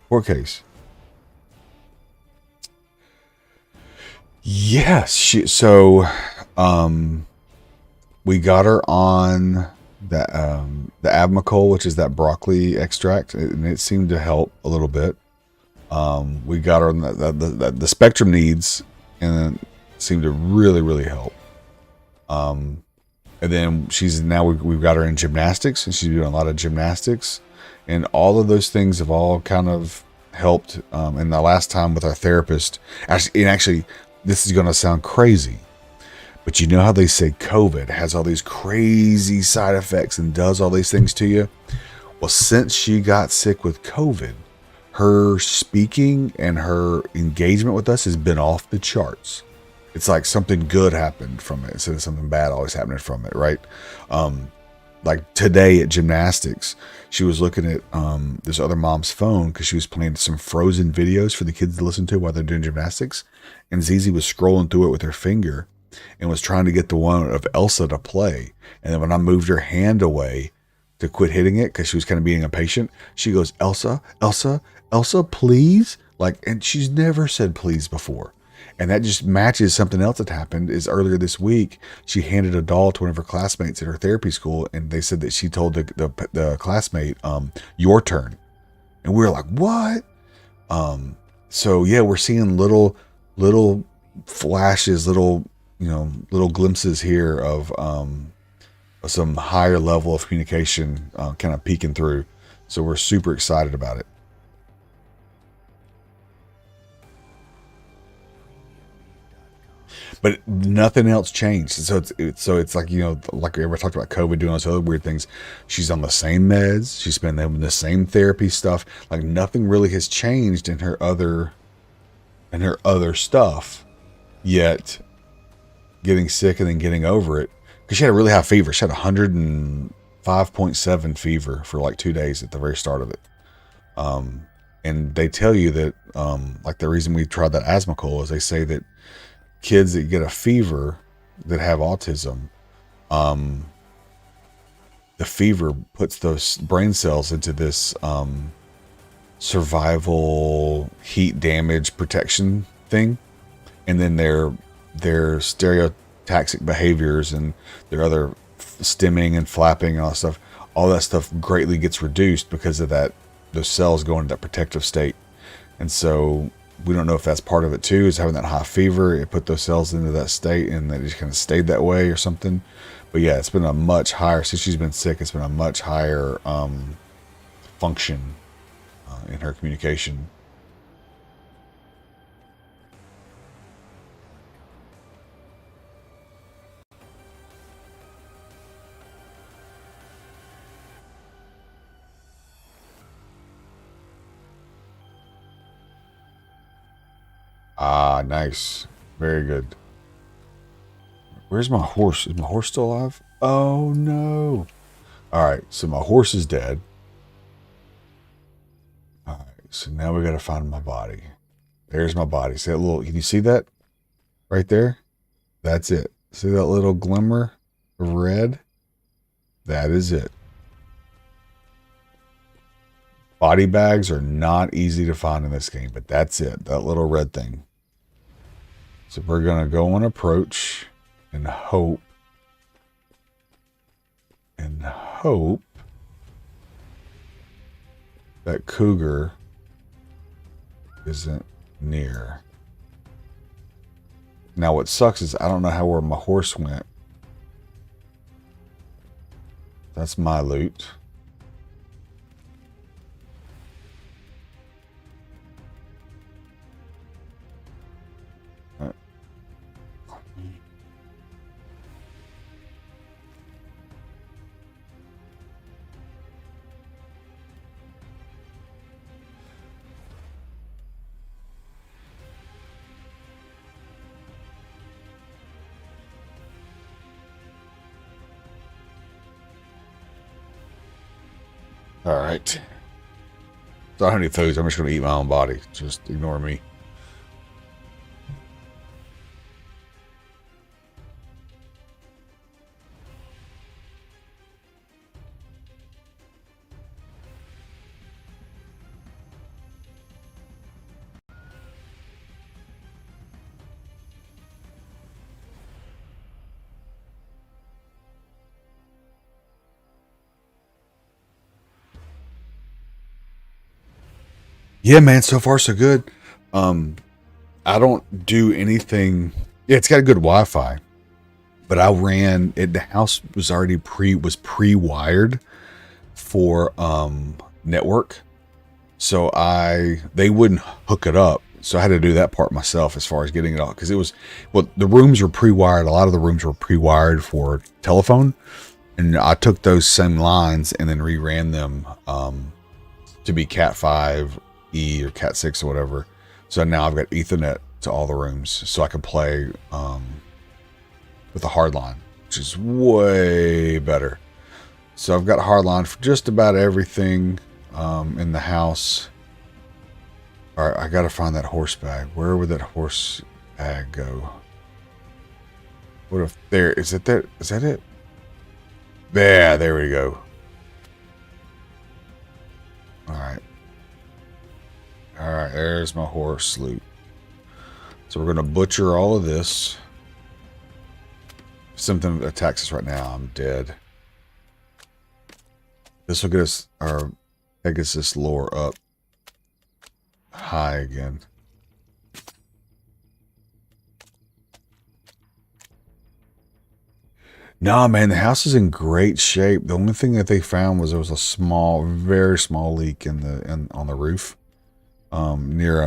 [SPEAKER 1] court case. Yes, we got her on the Avmacol, which is that broccoli extract, and it seemed to help a little bit. We got her on the spectrum needs, and it seemed to really help. And then we've got her in gymnastics, and she's doing a lot of gymnastics, and all of those things have all kind of helped. And the last time with our therapist, actually, this is going to sound crazy, but you know how they say COVID has all these crazy side effects and does all these things to you? Well, since she got sick with COVID, her speaking and her engagement with us has been off the charts. It's like something good happened from it instead of something bad always happening from it, right? Like today at gymnastics, she was looking at this other mom's phone because she was playing some Frozen videos for the kids to listen to while they're doing gymnastics. And Zizi was scrolling through it with her finger and was trying to get the one of Elsa to play. And then when I moved her hand away to quit hitting it because she was kind of being impatient, she goes, Elsa, Elsa, Elsa, please? And she's never said please before. And that just matches something else that happened is earlier this week, she handed a doll to one of her classmates at her therapy school. And they said that she told the classmate, your turn. And we were like, what? So yeah, we're seeing little flashes, little glimpses here of some higher level of communication kind of peeking through. So we're super excited about it. But nothing else changed. So it's like, like everybody talked about COVID doing all those other weird things. She's on the same meds. She's been having the same therapy stuff. Like nothing really has changed in her other stuff, yet getting sick and then getting over it. Because she had a really high fever. She had 105.7 fever for like 2 days at the very start of it. And they tell you that like the reason we tried that Asmacol is they say that kids that get a fever that have autism, the fever puts those brain cells into this survival heat damage protection thing, and then their stereotaxic behaviors and their other stimming and flapping and all that stuff greatly gets reduced because of that. Those cells go into that protective state, and so we don't know if that's part of it too, is having that high fever. It put those cells into that state and they just kind of stayed that way or something. But yeah, it's been a much higher, since she's been sick, it's been a much higher function in her communication. Ah, nice. Very good. Where's my horse? Is my horse still alive? Oh, no. All right, so my horse is dead. All right, so now we got to find my body. There's my body. See that little, can you see that? Right there? That's it. See that little glimmer of red? That is it. Body bags are not easy to find in this game, but that's it. That little red thing. So we're going to go on approach and hope that cougar isn't near. Now what sucks is I don't know where my horse went. That's my loot. Alright. So I don't have any food, so I'm just going to eat my own body. Just ignore me. Yeah, man, so far so good. I don't do anything. Yeah, it's got a good Wi-Fi, but I ran it. The house was already pre-wired for network, so they wouldn't hook it up. So I had to do that part myself as far as getting it all, because it was, well, the rooms were pre-wired. A lot of the rooms were pre-wired for telephone, and I took those same lines and then reran them to be Cat 5e or Cat 6 or whatever. So now I've got Ethernet to all the rooms, so I can play with a hardline, which is way better. So I've got a hardline for just about everything in the house. All right, I got to find that horse bag. Where would that horse bag go? What if there is it? There is that it? Yeah, there we go. All right. All right, there's my horse loot. So we're going to butcher all of this. If something attacks us right now, I'm dead. This will get us, our Pegasus lore up high again. Nah, man, the house is in great shape. The only thing that they found was there was a small, very small leak on the roof. Near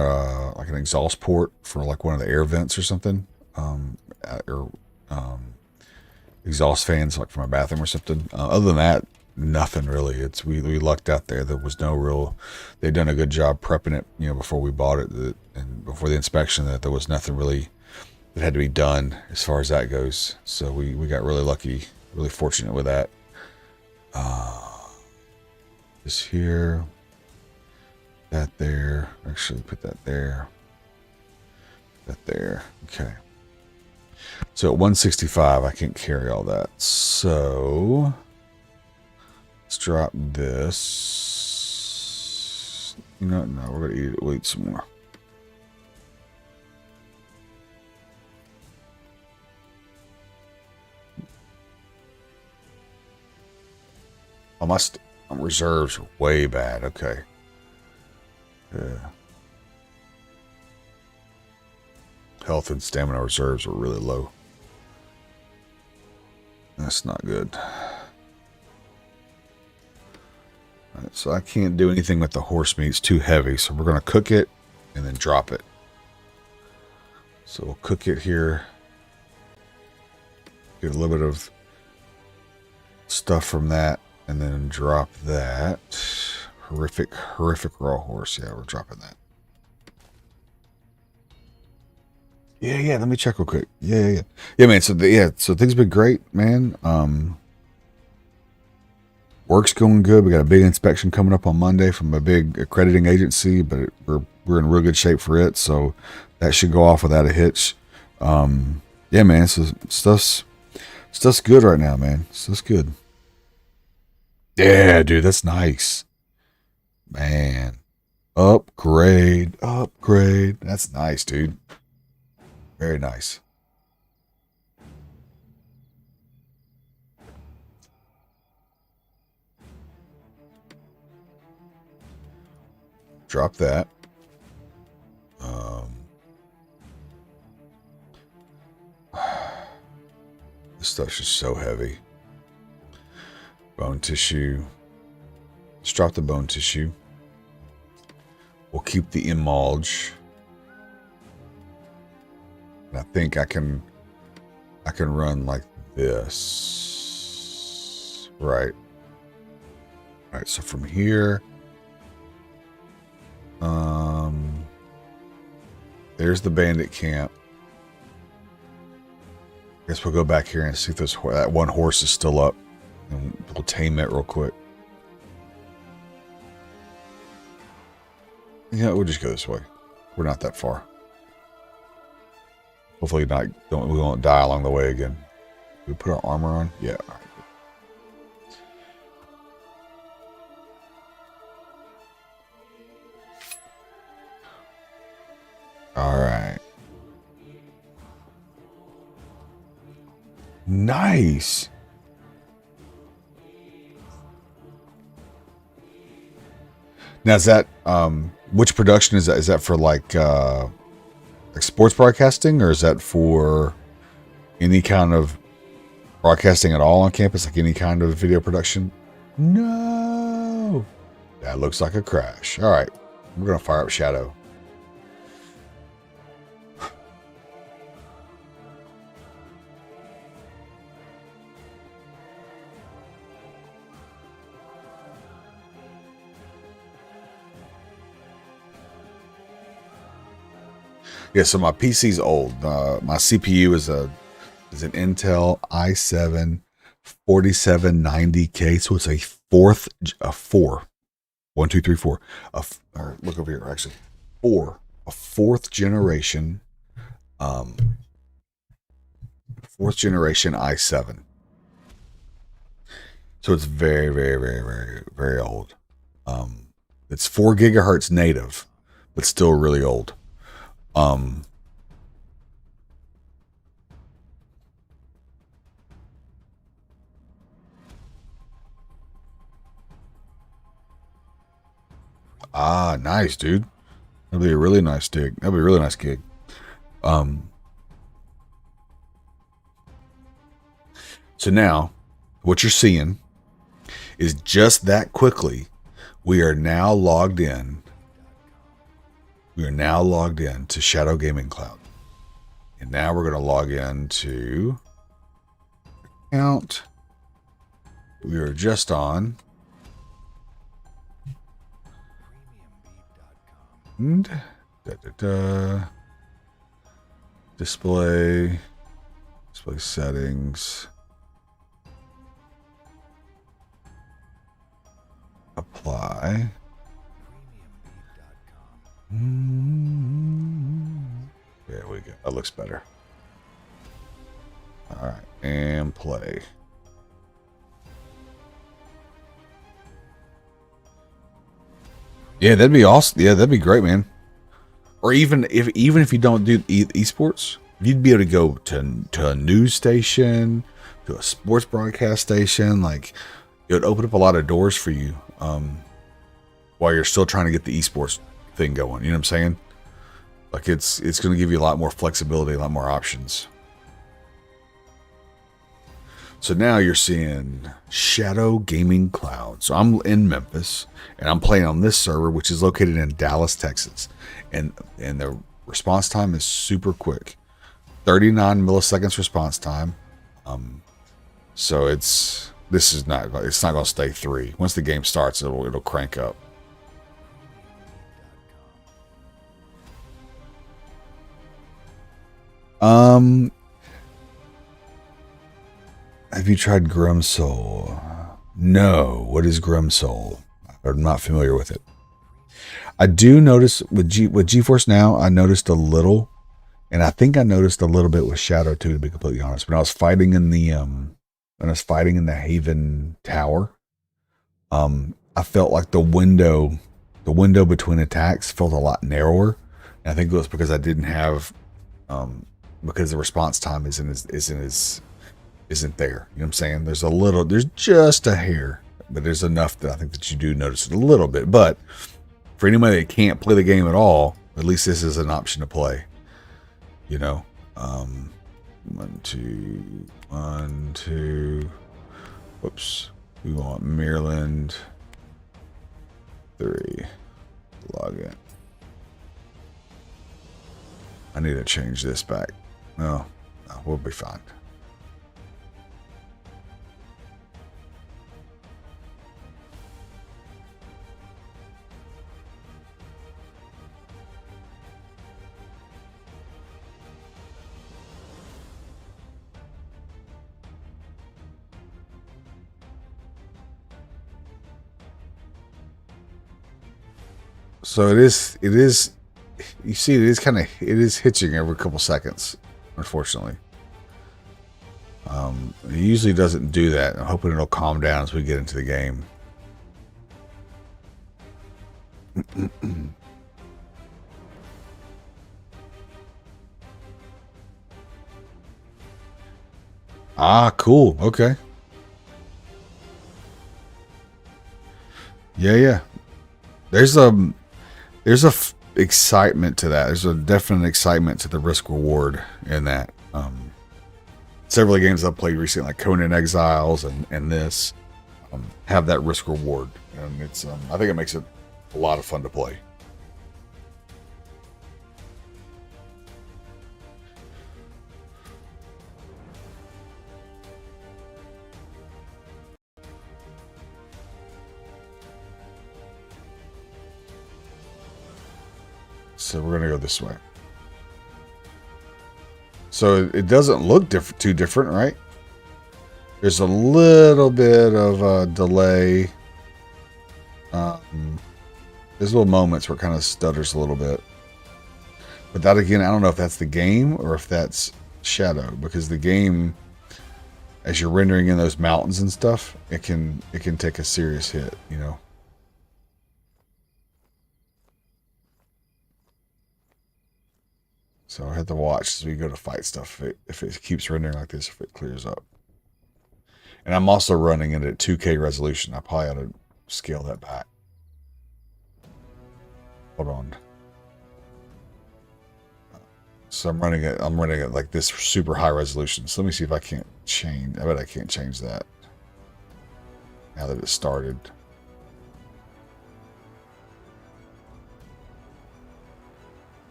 [SPEAKER 1] like an exhaust port for like one of the air vents or something, or exhaust fans like from a bathroom or something. Other than that, nothing really. It's we lucked out there. There was no real. They'd done a good job prepping it, before we bought it, and before the inspection, that there was nothing really that had to be done as far as that goes. So we got really lucky, really fortunate with that. This here. That there. Actually, put that there. That there. Okay. So at 165, I can't carry all that. So let's drop this. No, we're gonna eat it. We'll eat some more. Oh, my reserves are way bad. Okay. Yeah. Health and stamina reserves are really low. That's not good. All right, so I can't do anything with the horse meat. It's too heavy. So we're going to cook it and then drop it. So we'll cook it here. Get a little bit of stuff from that and then drop that. Horrific raw horse. Yeah, we're dropping that. Yeah. Let me check real quick. Yeah, man. So so things have been great, man. Work's going good. We got a big inspection coming up on Monday from a big accrediting agency, but we're in real good shape for it. So that should go off without a hitch. Yeah, man. So stuff's good right now, man. Stuff's good. Yeah, dude, that's nice. Man, upgrade. That's nice, dude. Very nice. Drop that. This stuff's just so heavy. Bone tissue. Let's drop the bone tissue. We'll keep the emulge. And I think I can run like this. Right. All right, so from here, there's the bandit camp. I guess we'll go back here and see if that one horse is still up. And we'll tame it real quick. Yeah, we'll just go this way. We're not that far. Hopefully we won't die along the way again. We put our armor on? Yeah. All right. Nice. Now is that which production is that? Is that for like sports broadcasting, or is that for any kind of broadcasting at all on campus, like any kind of video production? No. That looks like a crash. All right. We're going to fire up Shadow. Yeah, so my PC's old. My CPU is an Intel i7 4790K, so it's a four. 1, 2, 3, 4. Or look over here, actually. A fourth generation i7. So it's very, very, very, very, very old. It's 4 gigahertz native, but still really old. Nice, dude. That'd be a really nice dig. That'd be a really nice gig. So now, what you're seeing is just that quickly, we are now logged in. We are now logged in to Shadow Gaming Cloud. And now we're going to log into account. We are just on. And display settings, apply. There we go. That looks better. All right, and play. Yeah, that'd be awesome. Yeah, that'd be great, man. Or even if you don't do esports, you'd be able to go to a news station, to a sports broadcast station. Like, it would open up a lot of doors for you while you're still trying to get the esports thing going. You know what I'm saying? Like, it's going to give you a lot more flexibility, a lot more options. So now you're seeing Shadow Gaming Cloud. So I'm in Memphis, and I'm playing on this server, which is located in Dallas, Texas. And the response time is super quick. 39 milliseconds response time. So it's not going to stay 3. Once the game starts, it'll crank up. Have you tried Grimsoul? No. What is Grimsoul? I'm not familiar with it. I do notice with GeForce Now, I noticed a little, and I think I noticed a little bit with Shadow too, to be completely honest. When I was fighting in the Haven Tower, I felt like the window between attacks felt a lot narrower. And I think it was because I didn't have because the response time isn't there. You know what I'm saying? There's just a hair, but there's enough that I think that you do notice it a little bit. But for anybody that can't play the game at all, at least this is an option to play. You know, 1, 2. Whoops. We want Maryland 3. Log in. I need to change this back. No, we'll be fine. So it is. It is. You see, it is kind of. It is hitching every couple seconds. Unfortunately, it usually doesn't do that. I'm hoping it'll calm down as we get into the game. Ah, cool. Okay. Yeah, yeah. There's a excitement to that. There's a definite excitement to the risk reward in that. Several of the games I've played recently, like Conan Exiles and this, have that risk reward, and it's I think it makes it a lot of fun to play. So we're gonna go this way. So it doesn't look too different, right? There's a little bit of a delay. There's little moments where it kind of stutters a little bit. But that again, I don't know if that's the game or if that's shadow, because the game, as you're rendering in those mountains and stuff, it can take a serious hit, you know. So I have to watch as we go to fight stuff if it keeps rendering like this, if it clears up. And I'm also running it at 2K resolution. I probably ought to scale that back. Hold on. So I'm running it like this super high resolution. So let me see if I can't change. I bet I can't change that now that it started.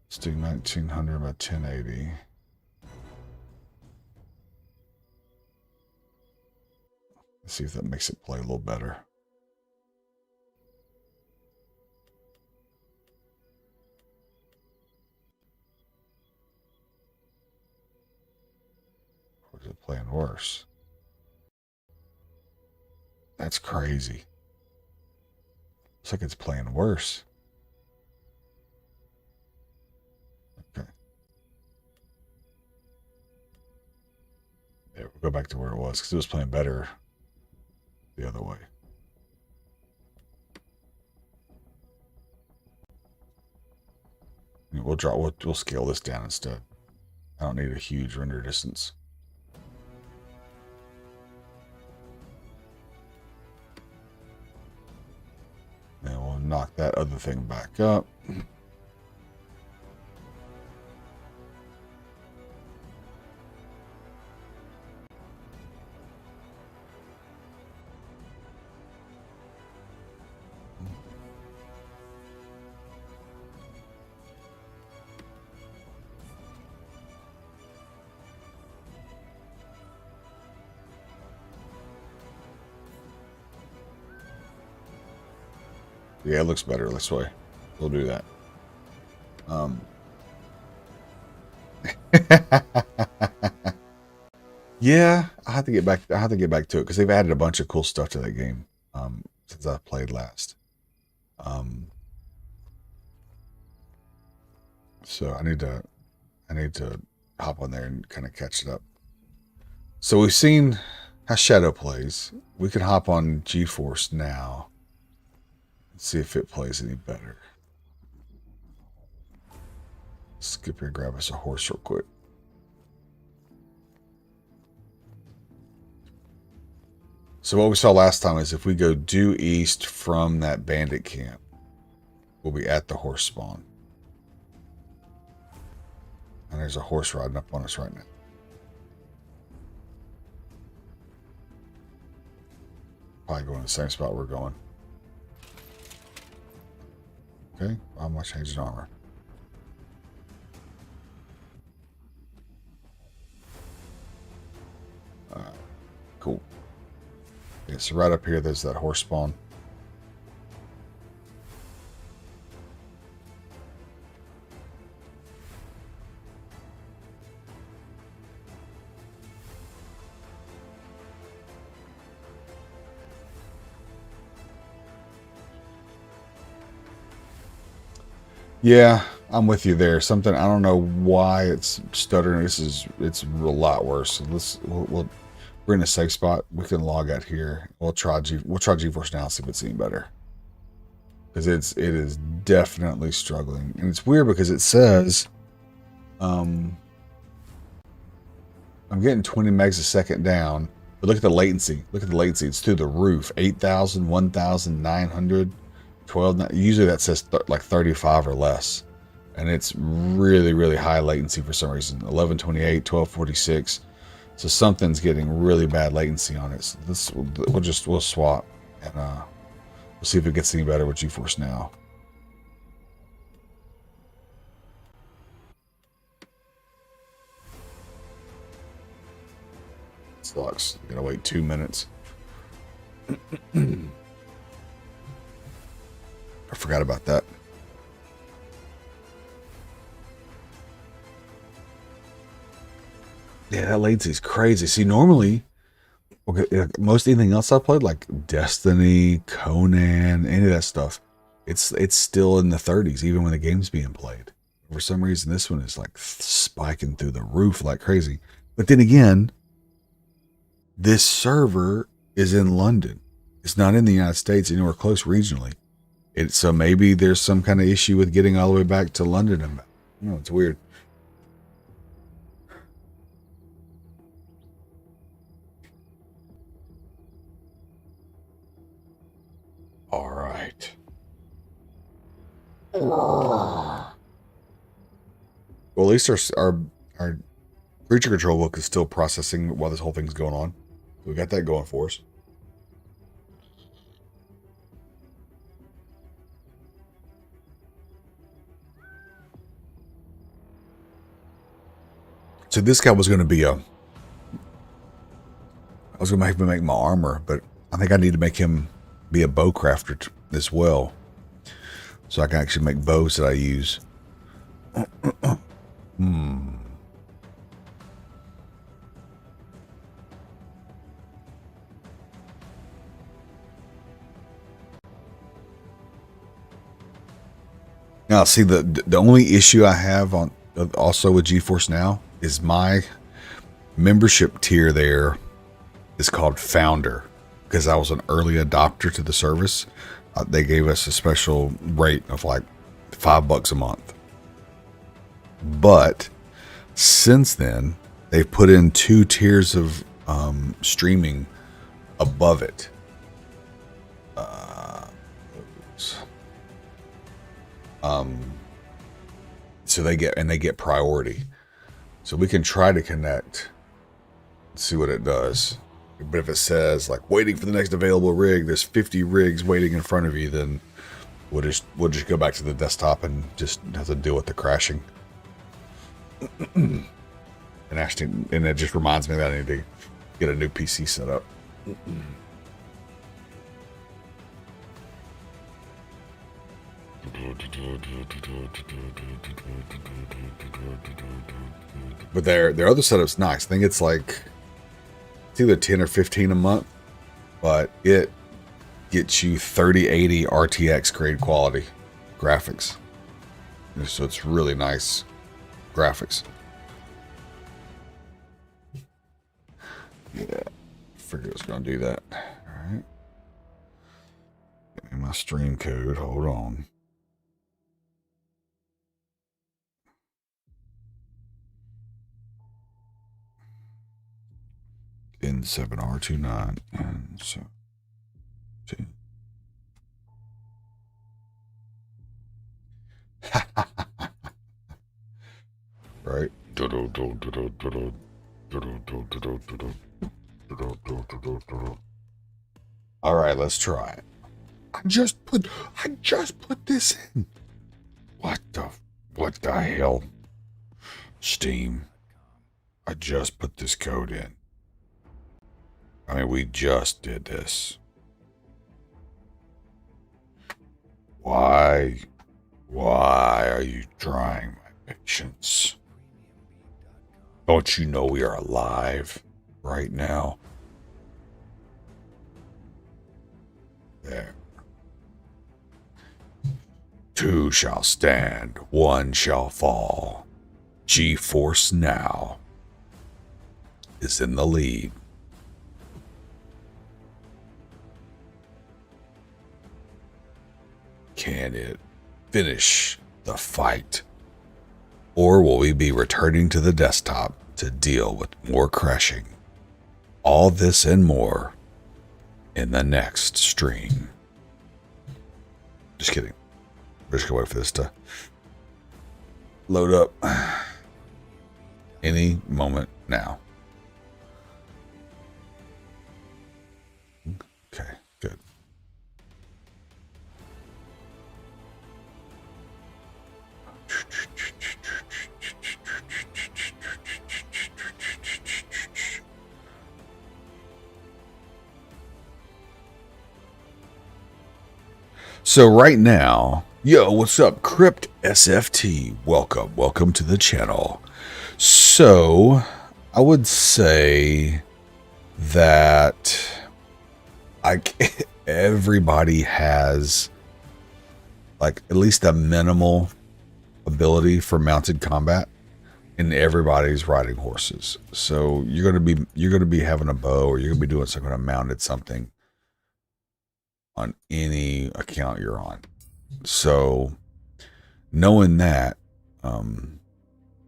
[SPEAKER 1] Let's do 1900 by 1080. Let's see if that makes it play a little better. Or is it playing worse? That's crazy. Looks like it's playing worse. Okay. Yeah, we'll go back to where it was because it was playing better the other way. We'll scale this down instead. I don't need a huge render distance. And we'll knock that other thing back up. Yeah, it looks better this way. We'll do that. Yeah, I have to get back. I have to get back to it because they've added a bunch of cool stuff to that game since I played last. So I need to hop on there and kind of catch it up. So we've seen how Shadow plays. We can hop on GeForce now and see if it plays any better. Skip here and grab us a horse real quick. So what we saw last time is if we go due east from that bandit camp, we'll be at the horse spawn. And there's a horse riding up on us right now. Probably going to the same spot we're going. Okay, well, I'm going to change the armor. Alright, cool. Yeah, so right up here, there's that horse spawn. Yeah, I'm with you there. Something I don't know why it's stuttering. It's a lot worse. So we're in a safe spot. We can log out here. We'll try GeForce now, see if it's any better. Because it is definitely struggling. And it's weird because it says I'm getting 20 megs a second down. But look at the latency. Look at the latency. It's through the roof. 8,000, 1,900, 12. Usually that says like 35 or less. And it's really, really high latency for some reason. 1128, 1246. So something's getting really bad latency on it. So we'll swap and we'll see if it gets any better with GeForce Now. Sucks. Gotta wait 2 minutes. I forgot about that. Yeah, that latency is crazy. See, normally, okay, most anything else I played, like Destiny, Conan, any of that stuff, it's still in the 30s, even when the game's being played. For some reason, this one is like spiking through the roof like crazy. But then again, this server is in London. It's not in the United States, anywhere close regionally. So maybe there's some kind of issue with getting all the way back to London and back. No, it's weird. All right. Well, at least our creature control book is still processing while this whole thing's going on. We got that going for us. So this guy was going to be I was going to make my armor, but I think I need to make him be a bow crafter as well. So I can actually make bows that I use. Now, see, the only issue I have on also with GeForce Now is my membership tier there is called Founder because I was an early adopter to the service. They gave us a special rate of like $5 a month. But since then, they've put in 2 tiers of streaming above it. So they get priority. So we can try to connect, see what it does. But if it says like waiting for the next available rig, there's 50 rigs waiting in front of you, then we'll just go back to the desktop and just have to deal with the crashing. And it just reminds me that I need to get a new PC set up. But their other setup's nice. I think it's like it's either 10 or 15 a month, but it gets you 3080 RTX grade quality graphics. So it's really nice graphics. Yeah, figured it was gonna do that. All right. Give me my stream code. Hold on. N7R29 and so right. All right, let's try it. I just put this in. What the hell? Steam. I just put this code in. I mean, we just did this. Why are you trying my patience? Don't you know we are alive right now? There. Two shall stand, one shall fall. G-Force now is in the lead. Can it finish the fight? Or will we be returning to the desktop to deal with more crashing? All this and more in the next stream. Just kidding. We're just gonna wait for this to load up any moment now. Okay, good. So right now, yo, what's up, Crypt SFT? Welcome to the channel. So I would say that everybody has like at least a minimal ability for mounted combat, and everybody's riding horses. So you're gonna be having a bow, or you're gonna be doing some kind of mounted something on any account you're on. So knowing that,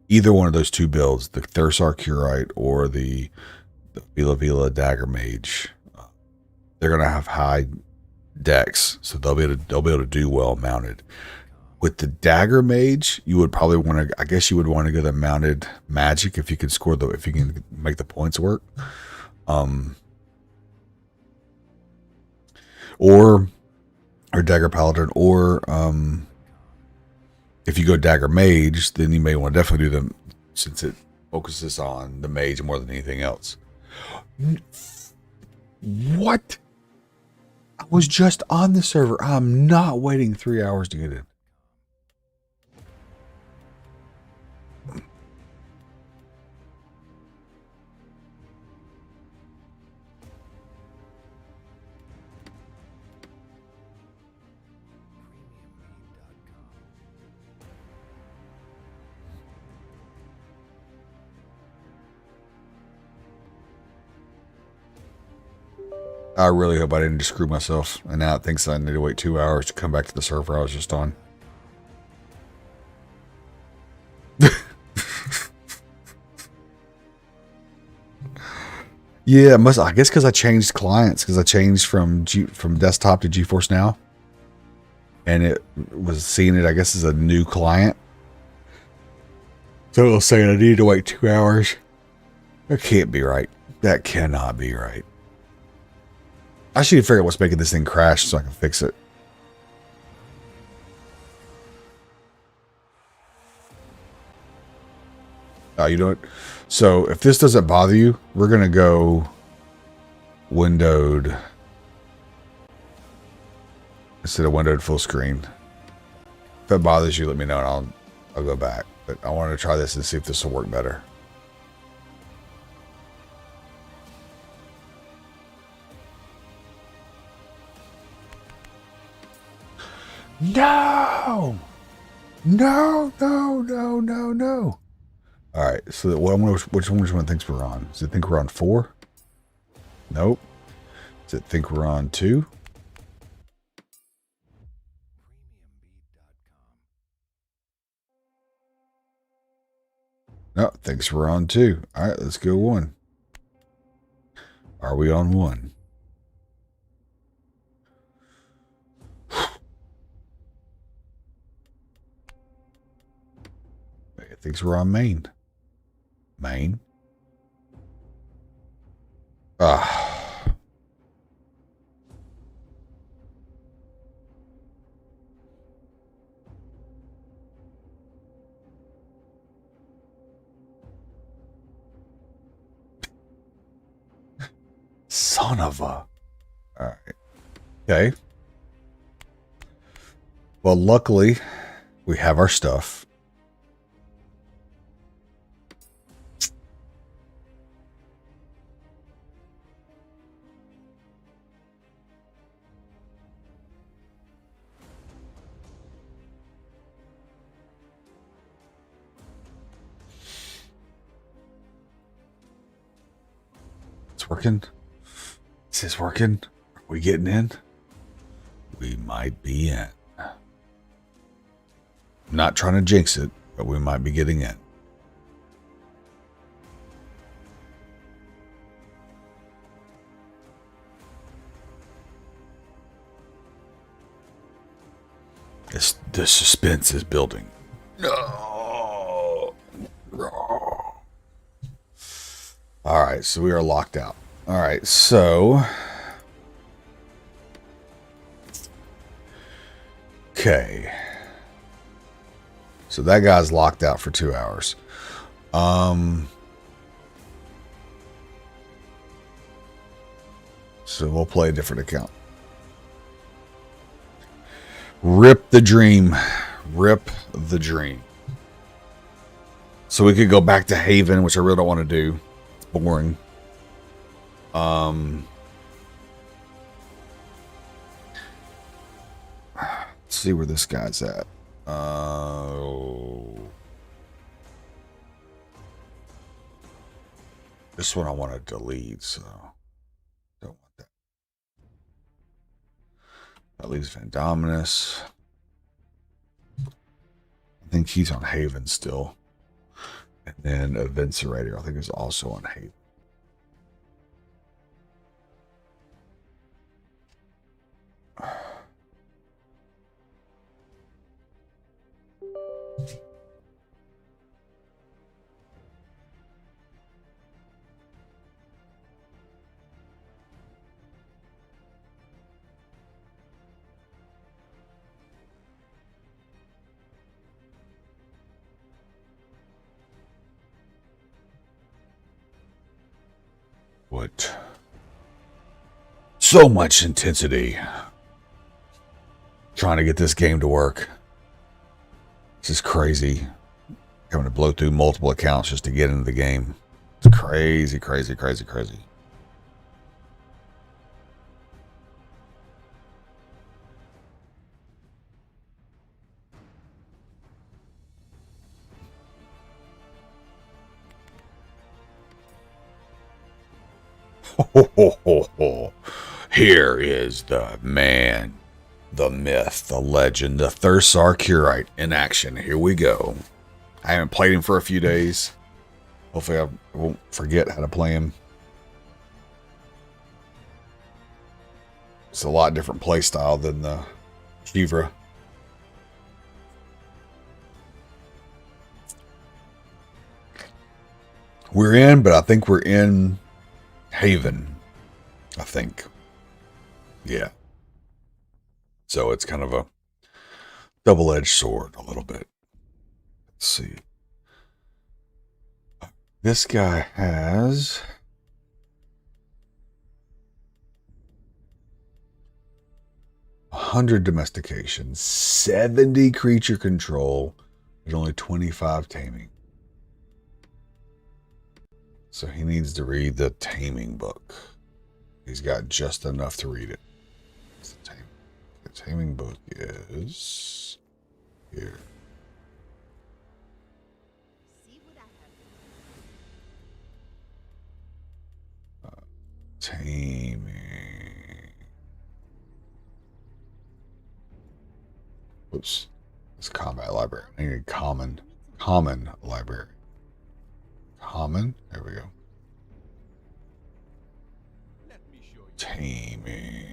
[SPEAKER 1] either one of those two builds, the Thursar Curite or the Vila Dagger Mage, they're gonna have high decks, so they'll be able to do well mounted. With the Dagger Mage, you would probably want to, I guess you would want to go the mounted magic if you can if you can make the points work. Or Dagger Paladin, or if you go Dagger Mage, then you may want to definitely do them, since it focuses on the mage more than anything else. What? I was just on the server. I'm not waiting 3 hours to get in. I really hope I didn't just screw myself, and now it thinks I need to wait 2 hours to come back to the server I was just on. Yeah, I guess because I changed clients, because I changed from desktop to GeForce Now, and it was seeing it, I guess, as a new client. So it was saying I needed to wait 2 hours. That can't be right. That cannot be right. I should figure out what's making this thing crash so I can fix it. Oh, you know what? So if this doesn't bother you, we're going to go windowed instead of windowed full screen. If it bothers you, let me know and I'll go back. But I want to try this and see if this will work better. No! No, no, no, no, no. All right, so which one thinks we're on? Does it think we're on 4? Nope. Does it think we're on 2? No, thinks we're on 2. All right, let's go 1. Are we on 1? It thinks we're on main. Main. Son of a. All right. Okay. Well, luckily, we have our stuff. It's working. Is this working? Are we getting in? We might be in. Not trying to jinx it, but we might be getting in. The suspense is building. No. All right, so we are locked out. All right, so okay. So that guy's locked out for 2 hours. So we'll play a different account. Rip the dream. Rip the dream. So we could go back to Haven, which I really don't want to do. It's boring. Let's see where this guy's at. This one I want to delete, so don't want that. That leaves Vandominus. I think he's on Haven still. And then Eviscerator, I think, is also on Haven. What? So much intensity. Trying to get this game to work. This is crazy. Having to blow through multiple accounts just to get into the game. It's crazy, crazy, crazy, crazy. Ho, ho, ho, ho. Here is the man, the myth, the legend, the Thursar Curite in action. Here we go. I haven't played him for a few days. Hopefully I won't forget how to play him. It's a lot different play style than the Shivra. We're in, but I think we're in Haven, I think. Yeah. So it's kind of a double-edged sword a little bit. Let's see. This guy has 100 domestication, 70 creature control, and only 25 taming. So he needs to read the taming book. He's got just enough to read it. The taming book is here. Taming. Oops. It's combat library. I need a common library. Common. There we go. Taming.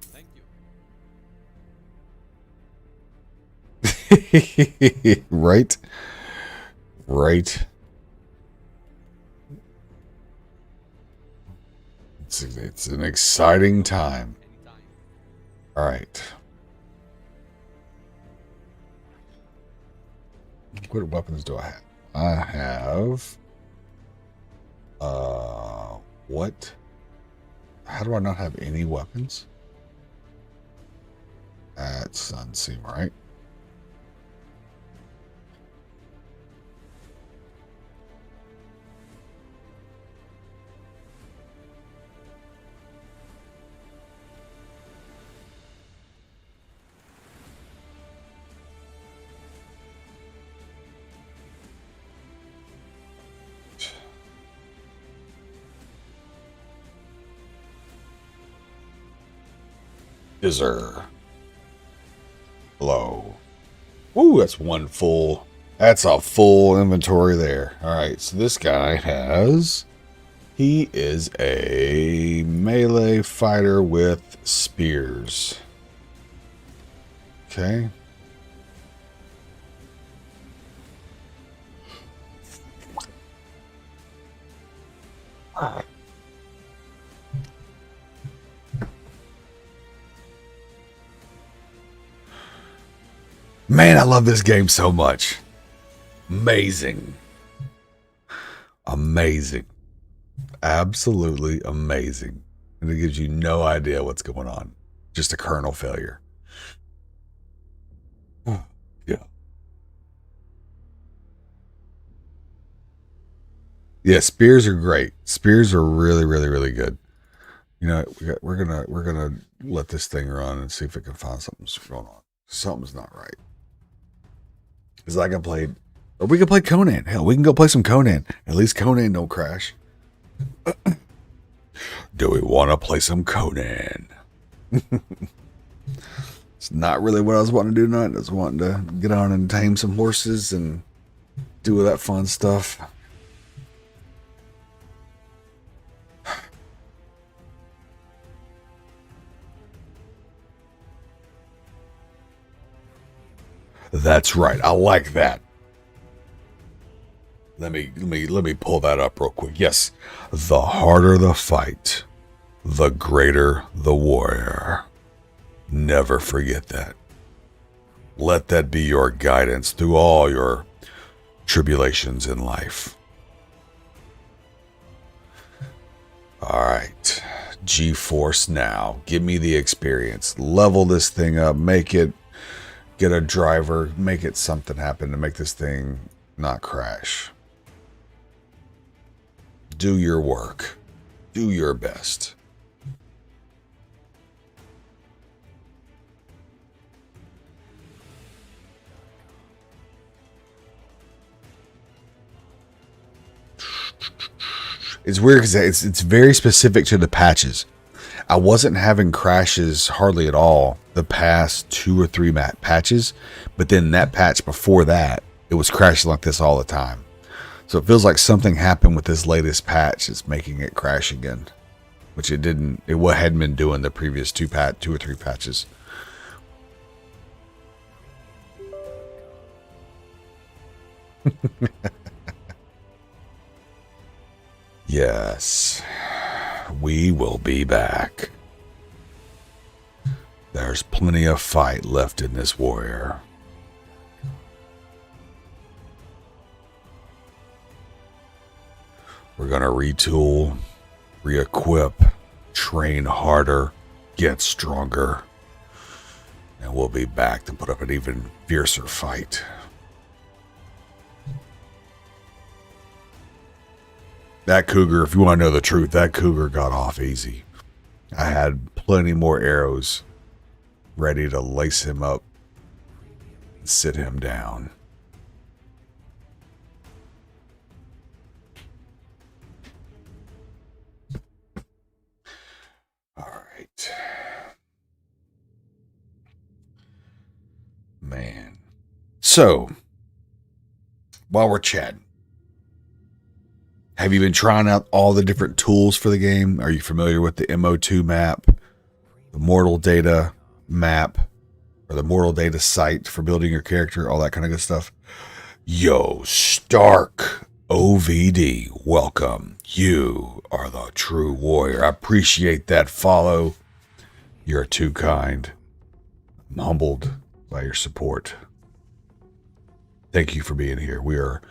[SPEAKER 2] Thank
[SPEAKER 1] you. Right. Right. It's an exciting time. All right. What weapons do I have? I have what? How do I not have any weapons? That doesn't seem right. Izzer. Hello. Ooh, that's one full. That's a full inventory there. All right, so this guy has. He is a melee fighter with spears. Okay. Man, I love this game so much. Amazing. Amazing. Absolutely amazing. And it gives you no idea what's going on. Just a kernel failure. Yeah. Yeah, spears are great. Spears are really, really, really good. You know, we're gonna let this thing run and see if it can find something's going on. Something's not right. Because I can play, or we can play Conan. Hell, we can go play some Conan. At least Conan don't crash. Do we want to play some Conan? It's not really what I was wanting to do tonight. I was wanting to get on and tame some horses and do all that fun stuff. That's right. I like that. Let me pull that up real quick. Yes. The harder the fight, the greater the warrior. Never forget that. Let that be your guidance through all your tribulations in life. All right. G-Force now. Give me the experience. Level this thing up. Make it. Get a driver, make it something happen to make this thing not crash. Do your work. Do your best. It's weird because it's very specific to the patches. I wasn't having crashes hardly at all the past 2 or 3 patches, but then that patch before that, it was crashing like this all the time. So it feels like something happened with this latest patch that's making it crash again, which it didn't. It hadn't been doing the previous 2 or 3 patches. Yes. We will be back. There's plenty of fight left in this warrior. We're going to retool, re-equip, train harder, get stronger, and we'll be back to put up an even fiercer fight. That cougar, if you want to know the truth, that cougar got off easy. I had plenty more arrows ready to lace him up and sit him down. All right. Man. So, while we're chatting, have you been trying out all the different tools for the game? Are you familiar with the MO2 map, the Mortal Data map, or the Mortal Data site for building your character, all that kind of good stuff? Yo, Stark OVD, welcome. You are the true warrior. I appreciate that follow. You're too kind. I'm humbled by your support. Thank you for being here. We are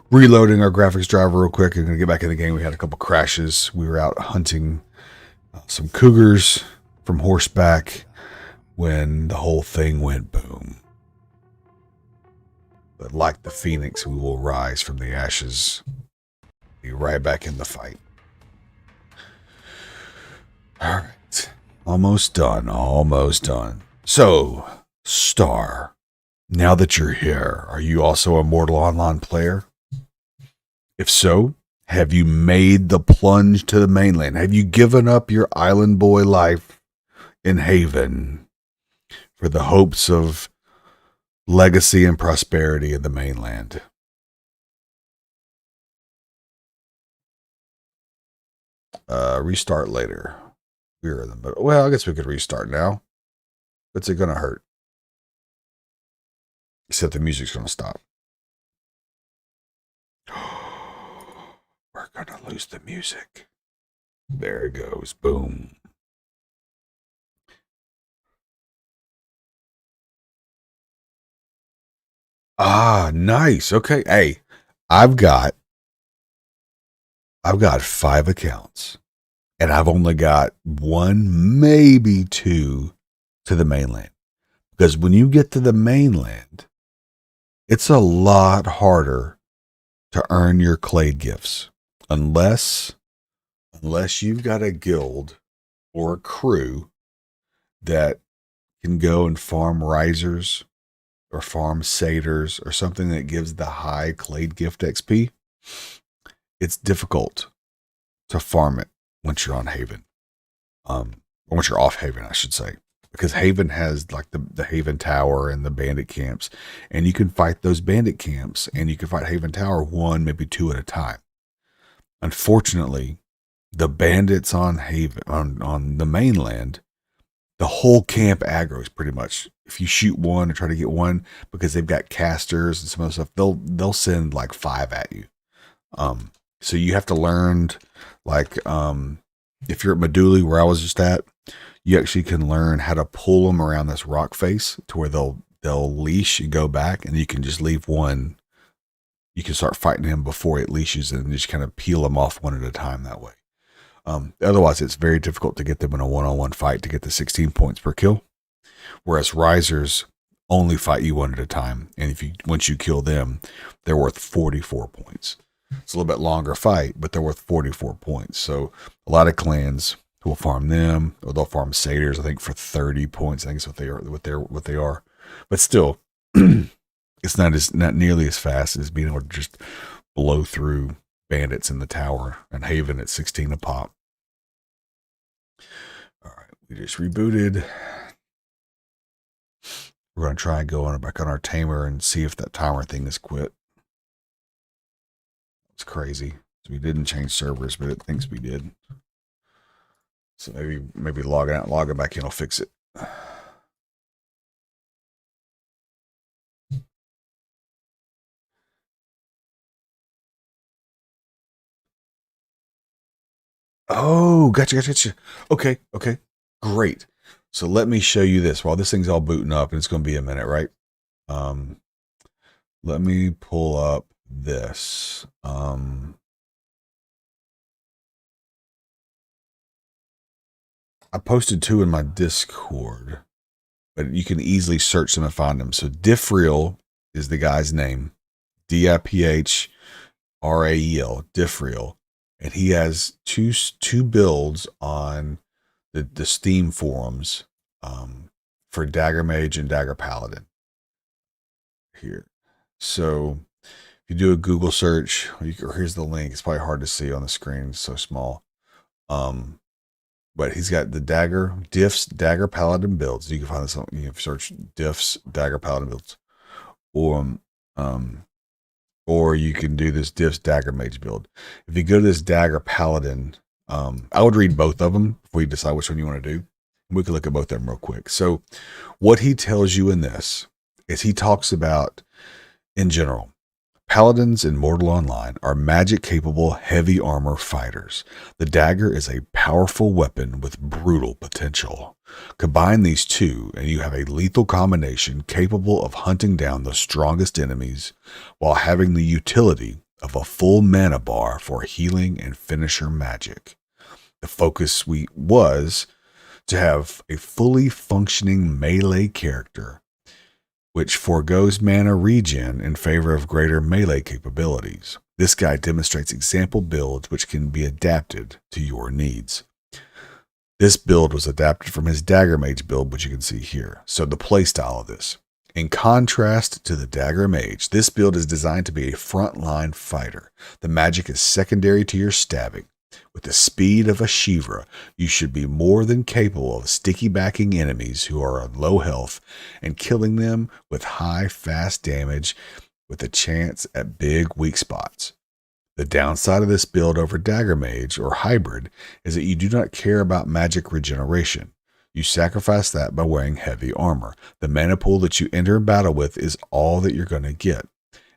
[SPEAKER 1] reloading our graphics driver real quick. I'm going to get back in the game. We had a couple crashes. We were out hunting some cougars from horseback when the whole thing went boom. But like the phoenix, we will rise from the ashes. Be right back in the fight. All right. Almost done. Almost done. So, Star, now that you're here, are you also a Mortal Online player? If so, have you made the plunge to the mainland? Have you given up your island boy life in Haven for the hopes of legacy and prosperity in the mainland. Restart later. We're in the middle. Well, I guess we could restart now. What's it going to hurt? Except the music's going to stop. We're going to lose the music. There it goes. Boom. Ah, nice. Okay. Hey, I've got 5 accounts, and I've only got 1, maybe 2 to the mainland. Because when you get to the mainland, it's a lot harder to earn your clade gifts unless you've got a guild or a crew that can go and farm risers or farm satyrs or something that gives the high clade gift XP. It's difficult to farm it once you're on Haven. Or once you're off Haven, I should say. Because Haven has like the Haven Tower and the bandit camps. And you can fight those bandit camps and you can fight Haven Tower 1, maybe 2 at a time. Unfortunately, the bandits on Haven on the mainland, the whole camp aggroes pretty much. If you shoot one or try to get one, because they've got casters and some other stuff, they'll send like 5 at you. So you have to learn, like, if you're at Meduli, where I was just at, you actually can learn how to pull them around this rock face to where they'll leash and go back, and you can just leave one. You can start fighting him before it leashes and just kind of peel them off one at a time that way. Otherwise, it's very difficult to get them in a one-on-one fight to get the 16 points per kill. Whereas risers only fight you one at a time, and once you kill them, they're worth 44 points. It's a little bit longer fight, but they're worth 44 points. So a lot of clans will farm them, or they'll farm satyrs, I think, for 30 points. I think it's what they are. But still, it's not nearly as fast as being able to just blow through bandits in the tower and Haven at 16 a pop. All right, we just rebooted. We're going to try and go back on our tamer and see if that timer thing has quit. It's crazy. So we didn't change servers, but it thinks we did. So maybe logging out and logging back in will fix it. Oh, gotcha. Okay, great. So let me show you this while this thing's all booting up, and it's going to be a minute, right? Let me pull up this. I posted 2 in my Discord, but you can easily search them and find them. So Diffrael is the guy's name, Diphrel, Diffrael, and he has two builds on the Steam forums for Dagger Mage and Dagger Paladin. Here, so if you do a Google search, here's the link. It's probably hard to see on the screen; it's so small. But he's got the Diff's Dagger Paladin builds. You can find this on, you can search Diff's Dagger Paladin builds, or you can do this Diff's Dagger Mage build. If you go to this Dagger Paladin, I would read both of them before you decide which one you want to do. We can look at both of them real quick. So what he tells you in this is he talks about, in general, Paladins in Mortal Online are magic-capable, heavy armor fighters. The dagger is a powerful weapon with brutal potential. Combine these two, and you have a lethal combination capable of hunting down the strongest enemies while having the utility of a full mana bar for healing and finisher magic. The focus was to have a fully functioning melee character which foregoes mana regen in favor of greater melee capabilities. This guy demonstrates example builds which can be adapted to your needs. This build was adapted from his Dagger Mage build, which you can see here. So the playstyle of this. In contrast to the Dagger Mage, this build is designed to be a frontline fighter. The magic is secondary to your stabbing. With the speed of a Shivra, you should be more than capable of sticky backing enemies who are on low health and killing them with high, fast damage with a chance at big weak spots. The downside of this build over Dagger Mage or Hybrid is that you do not care about magic regeneration. You sacrifice that by wearing heavy armor. The mana pool that you enter battle with is all that you're going to get,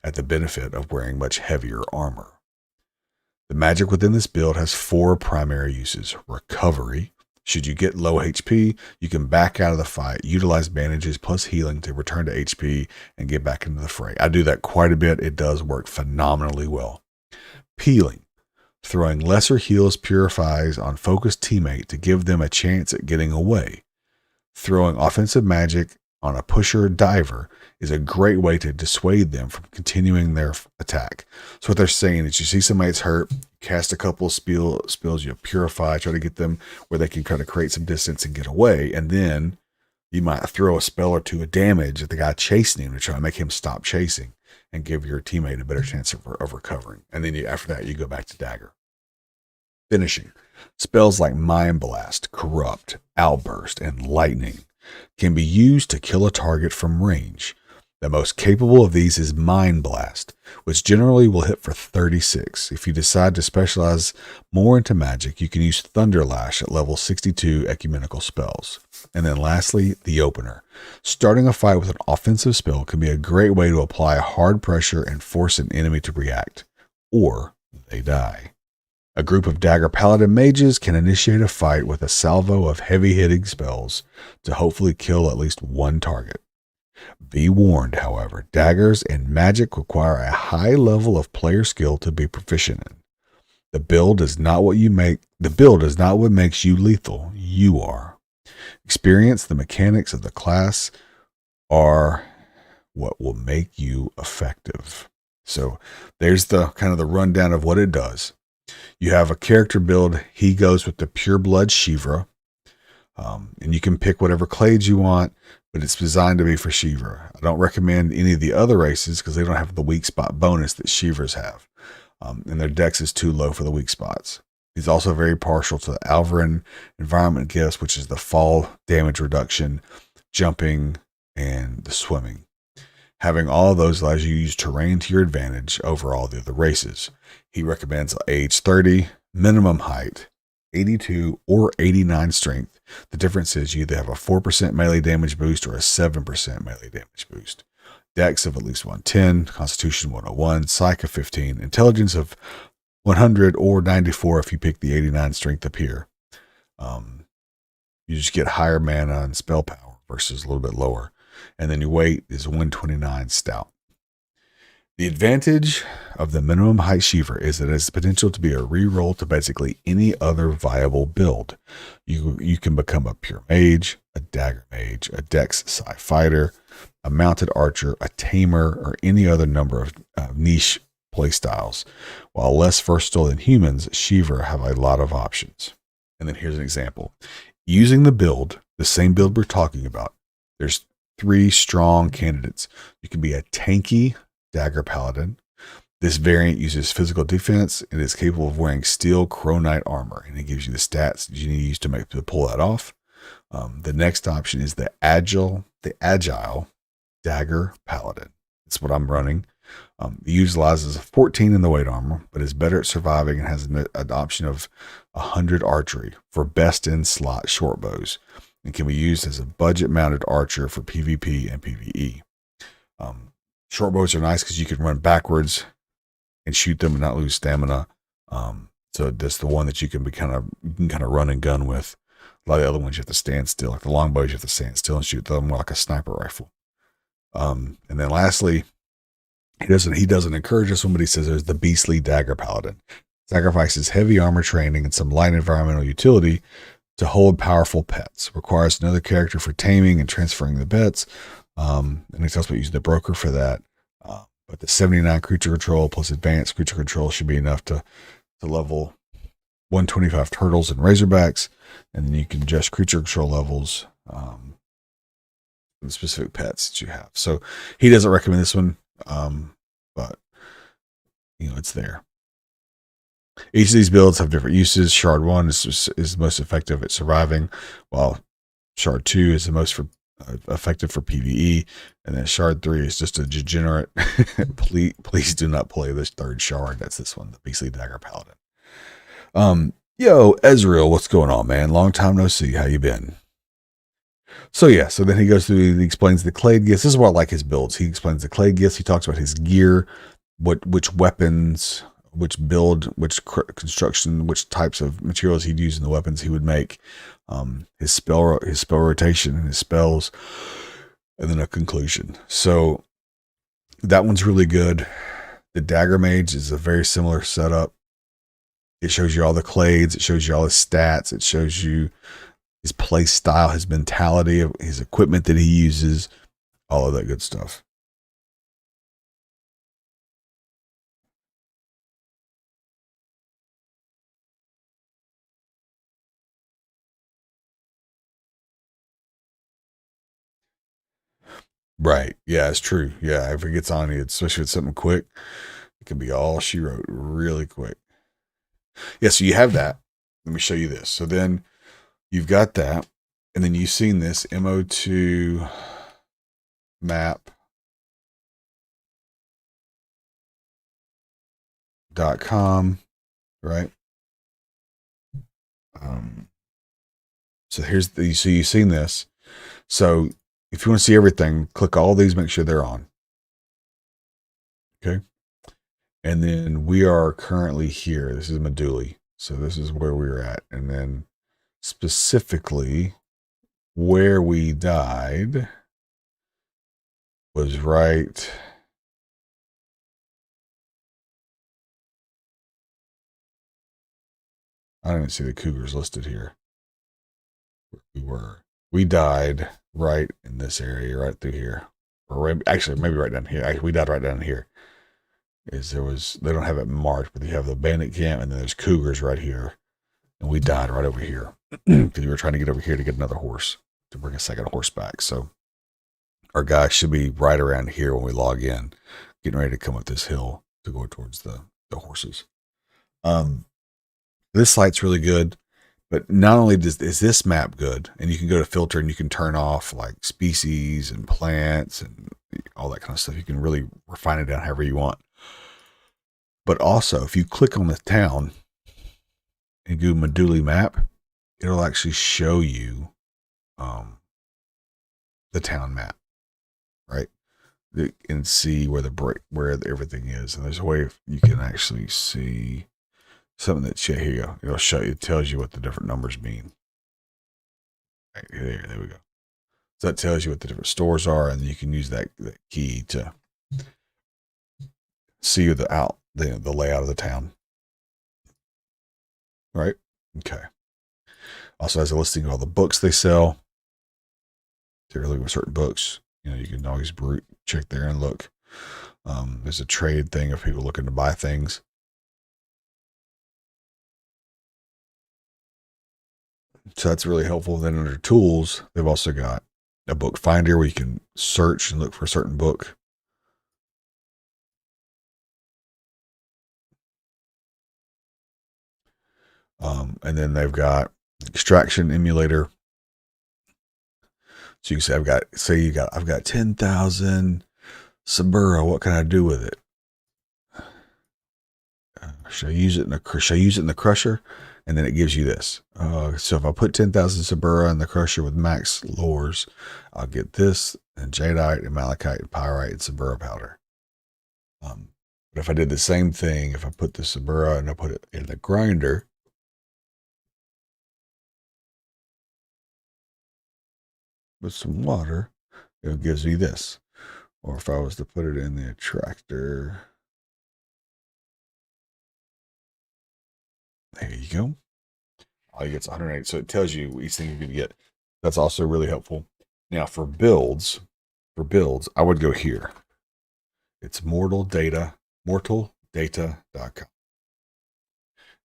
[SPEAKER 1] at the benefit of wearing much heavier armor. The magic within this build has 4 primary uses. Recovery. Should you get low HP, you can back out of the fight, utilize bandages plus healing to return to HP and get back into the fray. I do that quite a bit. It does work phenomenally well. Peeling. Throwing lesser heals purifies on focused teammate to give them a chance at getting away. Throwing offensive magic on a pusher diver is a great way to dissuade them from continuing their attack. So what they're saying is you see somebody that's hurt, cast a couple of spells, you purify, try to get them where they can kind of create some distance and get away. And then you might throw a spell or two of damage at the guy chasing him to try to make him stop chasing and give your teammate a better chance of recovering. And then after that, you go back to Dagger. Finishing. Spells like Mind Blast, Corrupt, Outburst, and Lightning can be used to kill a target from range. The most capable of these is Mind Blast, which generally will hit for 36. If you decide to specialize more into magic, you can use Thunder Lash at level 62 ecumenical spells. And then lastly, the opener. Starting a fight with an offensive spell can be a great way to apply hard pressure and force an enemy to react, or they die. A group of Dagger Paladin mages can initiate a fight with a salvo of heavy-hitting spells to hopefully kill at least one target. Be warned, however, daggers and magic require a high level of player skill to be proficient in. The build is not what makes you lethal. You are. Experience the mechanics of the class are what will make you effective. So there's the kind of the rundown of what it does. You have a character build. He goes with the Pure Blood Shivra. And you can pick whatever clades you want, but it's designed to be for Shivra. I don't recommend any of the other races because they don't have the weak spot bonus that Shivras have. And their dex is too low for the weak spots. He's also very partial to the Alvarin environment gifts, which is the fall damage reduction, jumping, and the swimming. Having all of those allows you to use terrain to your advantage over all the other races. He recommends age 30, minimum height, 82 or 89 strength. The difference is you either have a 4% melee damage boost or a 7% melee damage boost. Dex of at least 110, Constitution 101, Psych of 15, Intelligence of 100 or 94 if you pick the 89 strength up here. You just get higher mana and spell power versus a little bit lower. And then your weight is 129 stout. The advantage of the minimum height Shivra is that it has the potential to be a reroll to basically any other viable build. You can become a pure mage, a dagger mage, a dex psi fighter, a mounted archer, a tamer, or any other number of niche playstyles. While less versatile than humans, Shivra have a lot of options. And then here's an example. Using the same build we're talking about, there's 3 strong candidates. You can be a tanky Dagger Paladin. This variant uses physical defense and is capable of wearing steel Chronite armor, and it gives you the stats you need to use to pull that off. The next option is the Agile Dagger Paladin. That's what I'm running. It utilizes a 14 in the weight armor, but is better at surviving and has an option of 100 archery for best in slot short bows, and can be used as a budget mounted archer for PvP and PvE. Short bows are nice because you can run backwards and shoot them and not lose stamina. So that's the one that you can kind of run and gun with. A lot of the other ones you have to stand still. Like the longbows, you have to stand still and shoot them more like a sniper rifle. And then lastly, he doesn't encourage this one, but he says there's the Beastly Dagger Paladin. Sacrifices heavy armor training and some light environmental utility to hold powerful pets. Requires another character for taming and transferring the pets. And he talks about using the broker for that. But the 79 creature control plus advanced creature control should be enough to level 125 turtles and razorbacks. And then you can adjust creature control levels for the specific pets that you have. So he doesn't recommend this one, but it's there. Each of these builds have different uses. Shard 1 is most effective at surviving, while Shard 2 is the most effective for PvE, and then Shard 3 is just a degenerate. Please do not play this third Shard. That's this one, the Beastly Dagger Paladin. Yo, Ezreal, what's going on, man? Long time no see. How you been? So yeah, so then he goes through, he explains the clade gifts. This is what I like his builds. He explains the clade gifts. He talks about his gear, which weapons, which build, which construction, which types of materials he'd use in the weapons he would make, his spell rotation and his spells, and then a conclusion. So that one's really good. The Dagger Mage is a very similar setup. It shows you all the clades. It shows you all his stats. It shows you his play style, his mentality, his equipment that he uses, all of that good stuff. Right. Yeah, it's true. Yeah, if it gets on you, especially if it's something quick, it can be all she wrote really quick. Yeah, so you have that. Let me show you this. So then you've got that, and then you've seen this MO2 map.com, right? So here's the, so you've seen this. So if you want to see everything, click all these, make sure they're on. Okay. And then we are currently here. This is Meduli. So this is where we're at. And then specifically where we died was right. I don't even see the cougars listed here. We died right in this area, right through here. Or right, actually, maybe right down here. We died right down here. They don't have it marked, but you have the bandit camp, and then there's cougars right here. And we died right over here because we were trying to get over here to get another horse, to bring a second horse back. So our guy should be right around here when we log in, getting ready to come up this hill to go towards the horses. This site's really good, but not only is this map good, and you can go to filter and you can turn off like species and plants and all that kind of stuff. You can really refine it down however you want. But also, if you click on the town and go Meduli map, it'll actually show you the town map, right? And see where everything is. And there's a way you can actually see something that here you go. It'll show you. It tells you what the different numbers mean. Right there we go. So that tells you what the different stores are, and you can use that key to see the layout of the town. Right? Okay. Also has a listing of all the books they sell. Typically with certain books, you can always check there and look. There's a trade thing of people looking to buy things. So that's really helpful. Then under tools, they've also got a book finder where you can search and look for a certain book. And then they've got extraction emulator. So you can say I've got 10,000 Sabura. What can I do with it? Should I use it in the crusher? And then it gives you this. So if I put 10,000 Sabura in the crusher with max lures, I'll get this and jadeite and malachite and pyrite and Sabura powder. But if I did the same thing, if I put the Sabura and I put it in the grinder, with some water, it gives me this. Or if I was to put it in the attractor, there you go. All you get's 108. So it tells you each thing you're going to get. That's also really helpful. Now for builds, I would go here. It's mortaldata.com.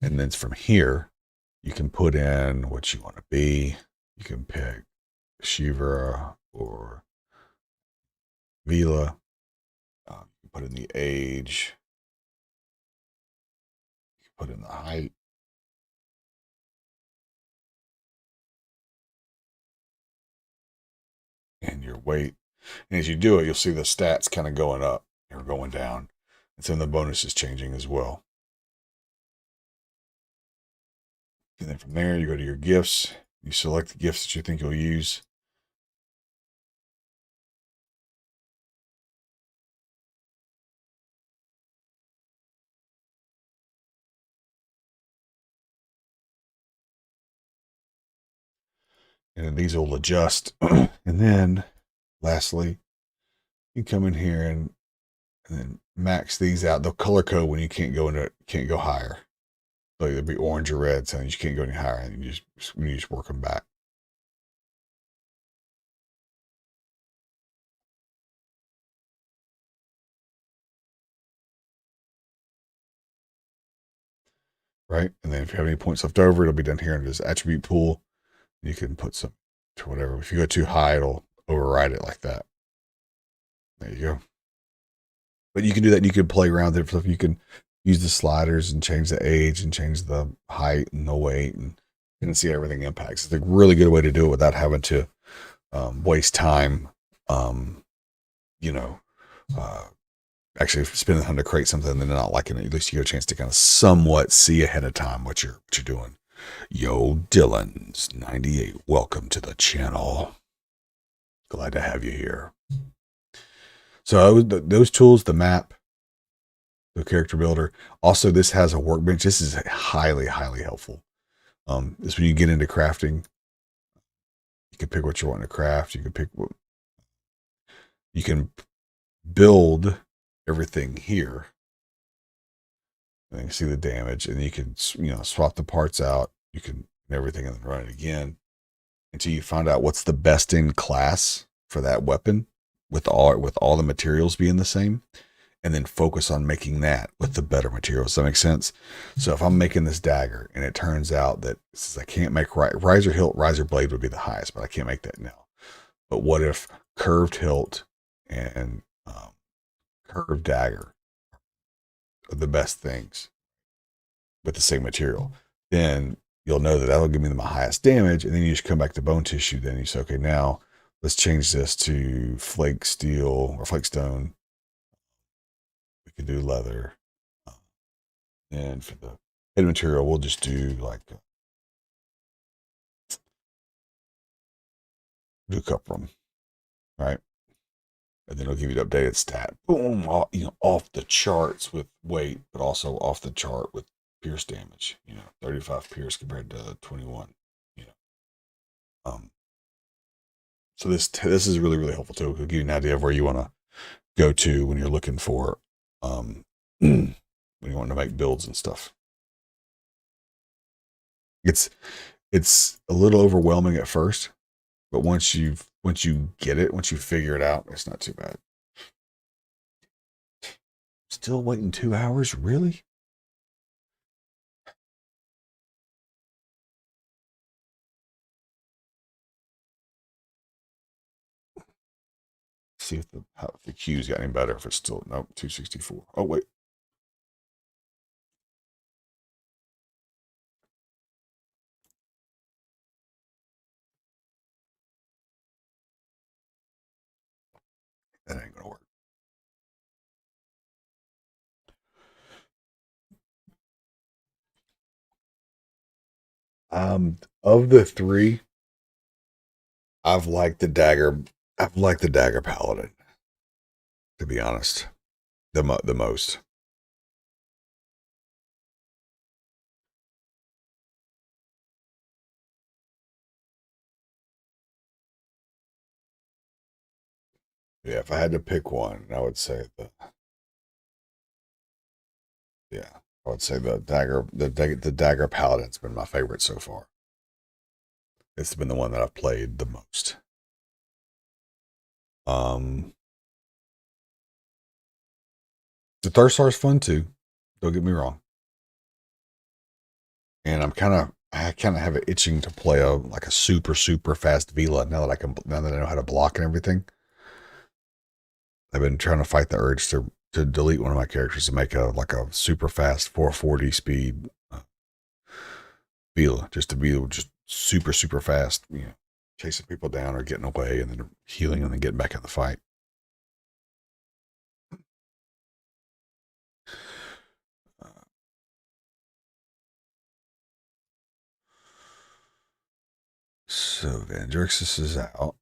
[SPEAKER 1] And then from here, you can put in what you want to be. You can pick Shiva or Vila. You can put in the age. put in the height. And your weight. And as you do it, you'll see the stats kind of going up or going down. And so the bonus is changing as well. And then from there, you go to your gifts. You select the gifts that you think you'll use. And then these will adjust. And then lastly, you come in here and then max these out. They'll color code when you can't go into it, can't go higher. So it'll be orange or red, so you can't go any higher, and you just work them back. Right? And then if you have any points left over, it'll be down here in this attribute pool. You can put some to whatever. If you go too high, it'll override it like that. There you go. But you can do that. And you can play around with it. You can use the sliders and change the age and change the height and the weight, and you can see everything impacts. It's a really good way to do it without having to waste time. You know, actually spending time to create something and then not liking it. At least you get a chance to kind of somewhat see ahead of time what you're doing. Yo, Dylan's 98. Welcome to the channel. Glad to have you here. So those tools, the map, the character builder. Also, this has a workbench. This is highly, highly helpful. This when you get into crafting, you can pick what you want to craft. You can pick what you can build everything here. And you can see the damage, and you can swap the parts out. You can everything and then run it again until you find out what's the best in class for that weapon with all the materials being the same, and then focus on making that with the better materials. Does that make sense? So if I'm making this dagger and it turns out that I can't make riser hilt, riser blade would be the highest, but I can't make that now. But what if curved hilt and curved dagger are the best things with the same material? Then you'll know that that'll give me my highest damage, and then you just come back to bone tissue. Then you say, okay, now let's change this to flake steel or flake stone. We can do leather. And for the head material, we'll just do like do cuprum, right? And then it'll give you the updated stat. Boom, off the charts with weight, but also off the chart with pierce damage. 35 pierce compared to 21. So this is really, really helpful too. It'll give you an idea of where you want to go to when you're looking for when you want to make builds and stuff. It's a little overwhelming at first, but once you get it, once you figure it out, it's not too bad. Still waiting 2 hours, really? See if the queue's got any better. If it's still nope, 264. Oh wait. That ain't gonna work. Of the three, I've liked the Dagger. I've liked the Dagger Paladin, to be honest, the most. Yeah, if I had to pick one, I would say the Dagger Paladin's been my favorite so far. It's been the one that I've played the most. The Thurstar is fun too. Don't get me wrong. And I kind of have it itching to play a super fast Vila now that I know how to block and everything. I've been trying to fight the urge to to delete one of my characters to make a like a super fast 440 speed Vila, just to be just super fast, you know, chasing people down or getting away and then healing and then getting back in the fight. So Vandrixis is out.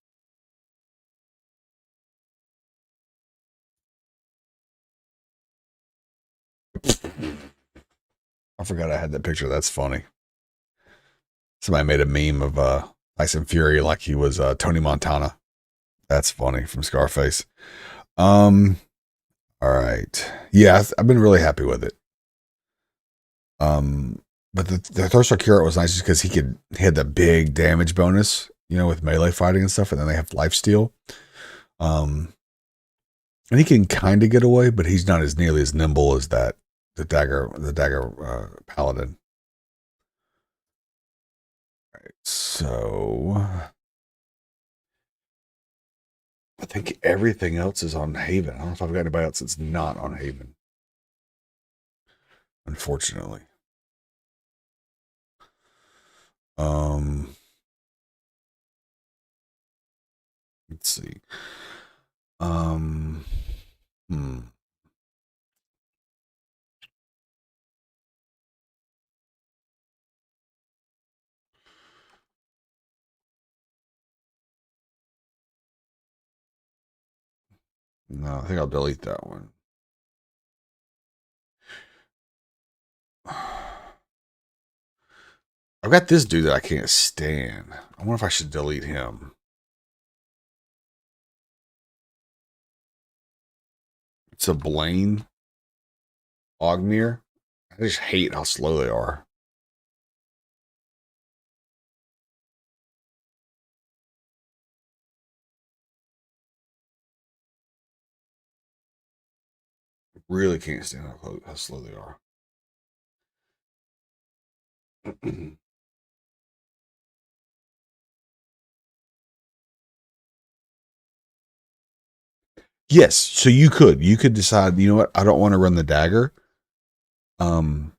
[SPEAKER 1] I forgot I had that picture. That's funny. Somebody made a meme of Tyson Fury like he was Tony Montana. That's funny from Scarface. All right. Yeah, I've been really happy with it. But the Thirster Curate was nice just because he had the big damage bonus, you know, with melee fighting and stuff, and then they have lifesteal. And he can kind of get away, but he's not as nearly as nimble as the Dagger Paladin. Right, so I think everything else is on Haven. I don't know if I've got anybody else that's not on Haven. Unfortunately. Let's see. Hmm. No, I think I'll delete that one. I've got this dude that I can't stand. I wonder if I should delete him. It's a Blaine Ognier. I just hate how slow they are. Really can't stand how slow they are. Yes, so you could decide, you know what, I don't want to run the dagger. And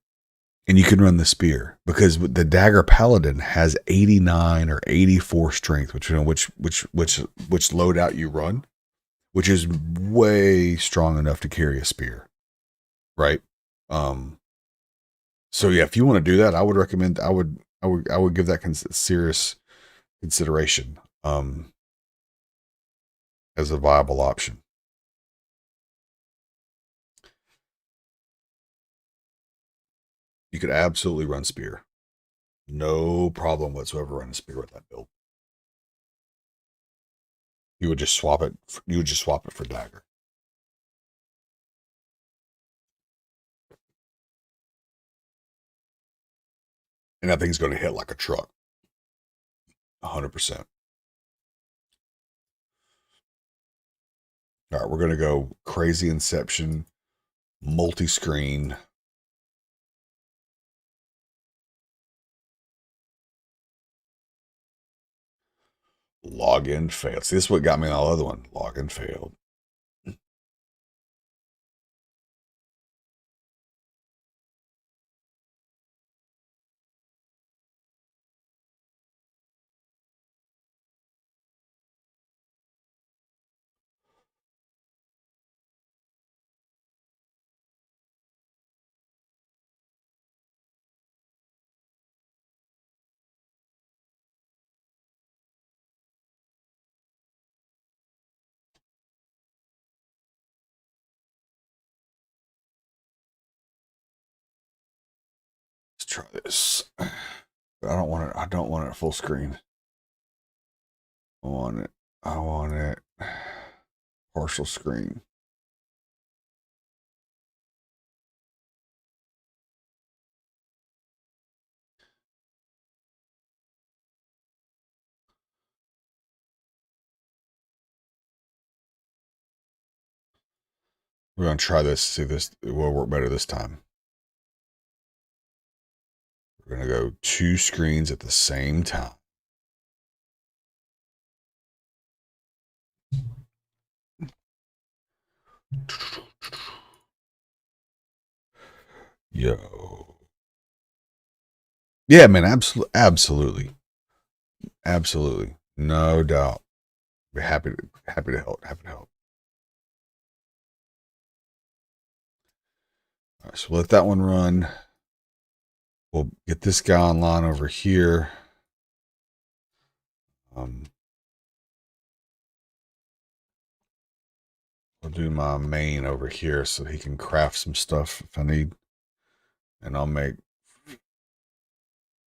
[SPEAKER 1] you can run the spear because the Dagger Paladin has 89 or 84 strength, which you know which loadout you run, which is way strong enough to carry a spear, right? So yeah, if you want to do that, I would recommend I would give that serious consideration as a viable option. You could absolutely run spear. No problem whatsoever running spear with that build. You would just swap it. You would just swap it for dagger. And that thing's going to hit like a truck. 100%. All right, we're going to go crazy inception, multi-screen. Login failed. See, this is what got me on the other one. Login failed. Let's try this. But I don't want it. I don't want it full screen. I want it. I want it partial screen. We're going to try this. See this. It will work better this time. We're going to go 2 screens at the same time. Yo. Yeah, man, absolutely. Absolutely. No doubt. Be happy to help. Happy to help. All right, so we'll let that one run. We'll get this guy online over here. I'll do my main over here so he can craft some stuff if I need. And I'll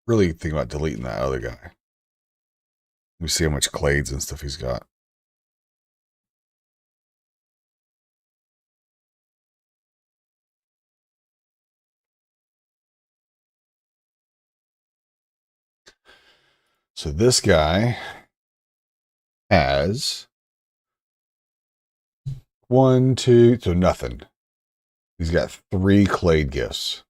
[SPEAKER 1] really think about deleting that other guy. Let me see how much clades and stuff he's got. So this guy has 1, 2, so nothing. He's got 3 clade gifts.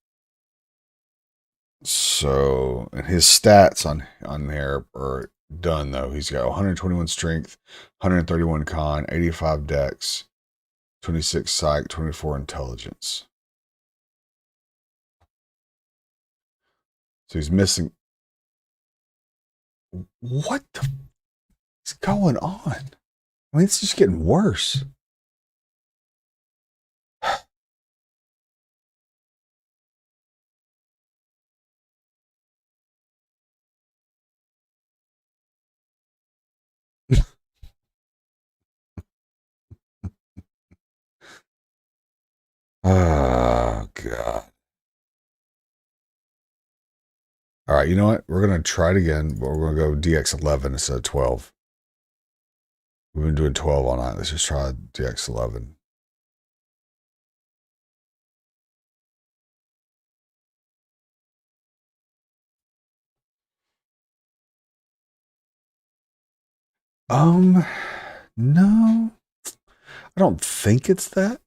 [SPEAKER 1] So, and his stats on there are done though. He's got 121 strength, 131 con, 85 dex, 26 psych, 24 intelligence. So he's missing. What the is going on? I mean, it's just getting worse. Oh, God. All right, you know what? We're going to try it again, but we're going to go DX11 instead of 12. We've been doing 12 all night. Let's just try DX11. No, I don't think it's that.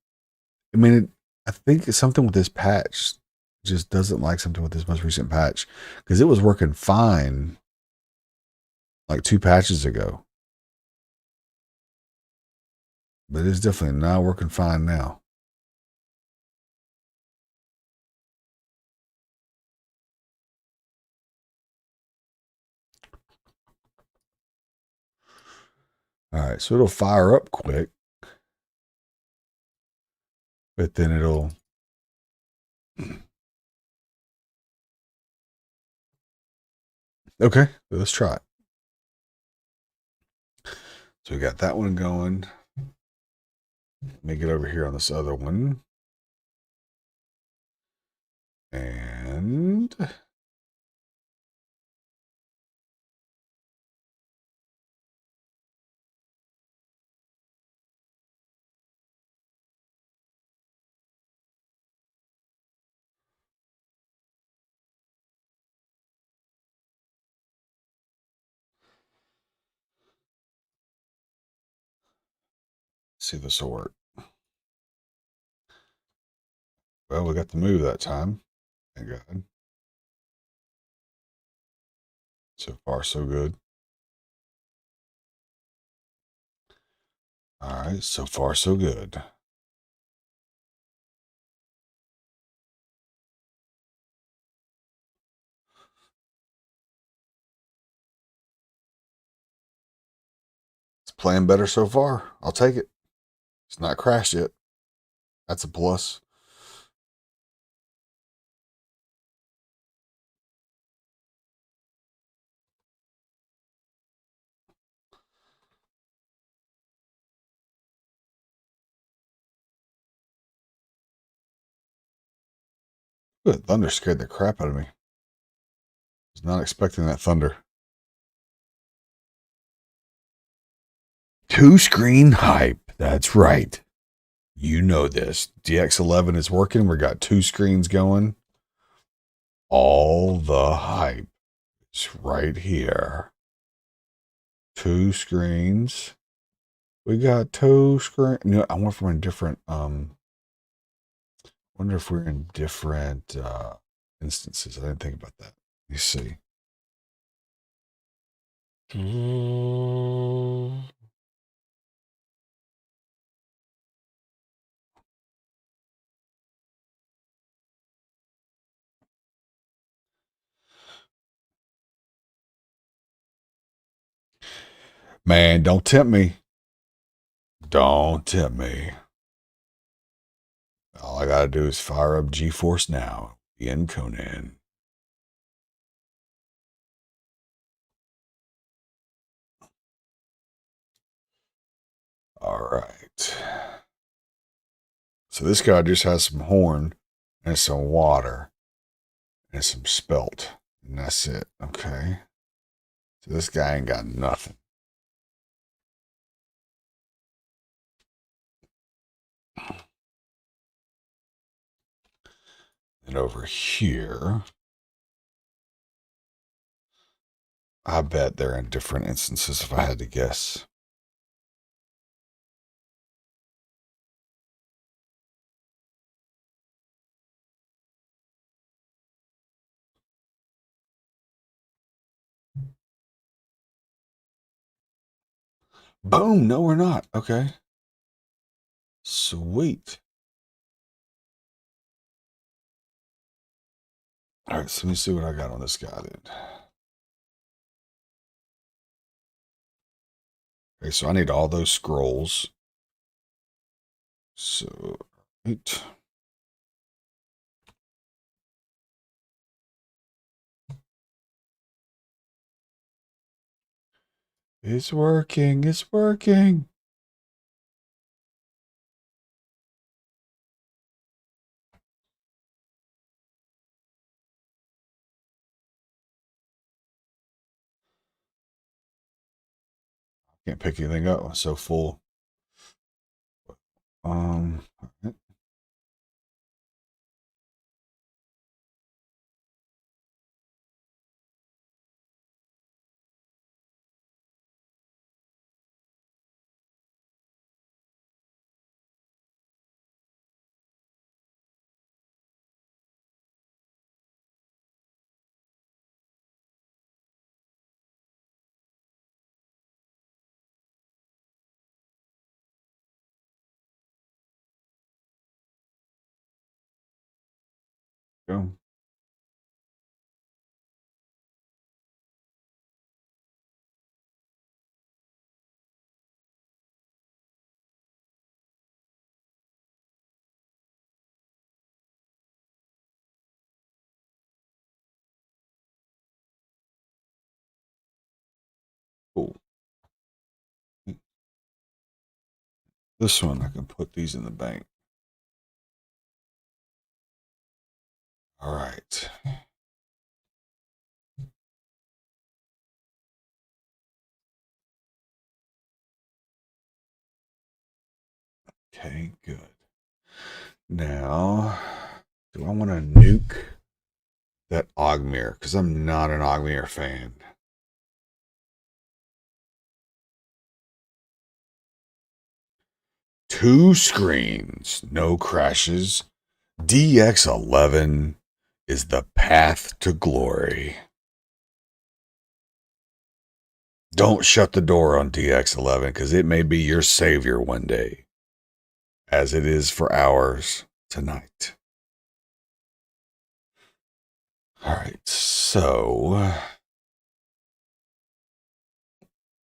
[SPEAKER 1] I mean, I think it's something with this patch. Just doesn't like something with this most recent patch because it was working fine like 2 patches ago, but it's definitely not working fine now. All right, so it'll fire up quick, but then it'll. Okay, let's try it. So we got that one going. Let me get over here on this other one. And see if this will work. Well, we got the move that time. Thank God. So far, so good. All right, so far, so good. It's playing better so far. I'll take it. It's not crashed yet. That's a plus. Good. Thunder scared the crap out of me. I was not expecting that thunder. 2-screen hype. That's right. You know this. DX11 is working. We got 2 screens going. All the hype is right here. 2 screens. We got 2 screens. You know, I wonder if we're in different instances. I didn't think about that. Let me see. Man, don't tempt me. Don't tempt me. All I gotta do is fire up G-Force now. In Conan. All right. So this guy just has some horn and some water and some spelt. And that's it. Okay. So this guy ain't got nothing. And over here, I bet they're in different instances if I had to guess. Boom. No, we're not. Okay. Sweet. All right. So let me see what I got on this guy then. Okay. So I need all those scrolls. So, right. It's working. It's working. Can't pick anything up. I'm so full. Um, go. Cool. This one, I can put these in the bank. All right. Okay, good. Now, do I want to nuke that Ogmere? Because I'm not an Ogmere fan. Two screens, no crashes. DX11 is the path to glory. Don't shut the door on DX11 because it may be your savior one day, as it is for ours tonight. All right, so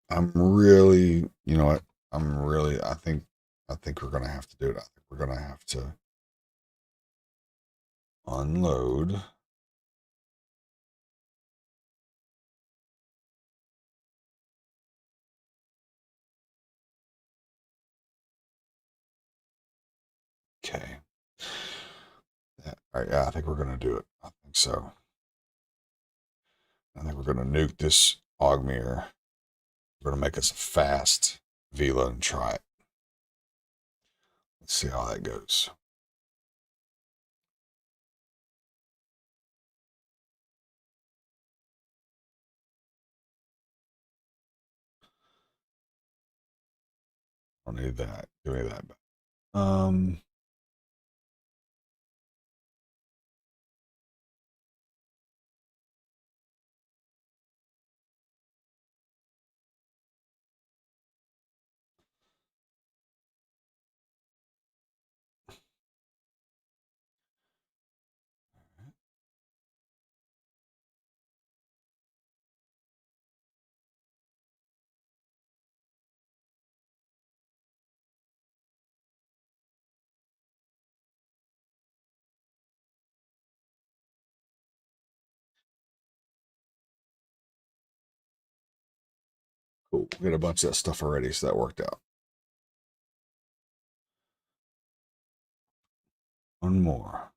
[SPEAKER 1] I'm really, you know what? I think we're gonna have to do it. I think we're gonna have to unload. Okay. All right, yeah, I think we're gonna do it. I think so. I think we're gonna nuke this Ogmere. We're gonna make us a fast Vila and try it. Let's see how that goes. I don't need that. Give me that back. Um, Cool. We got a bunch of that stuff already, so that worked out. One more.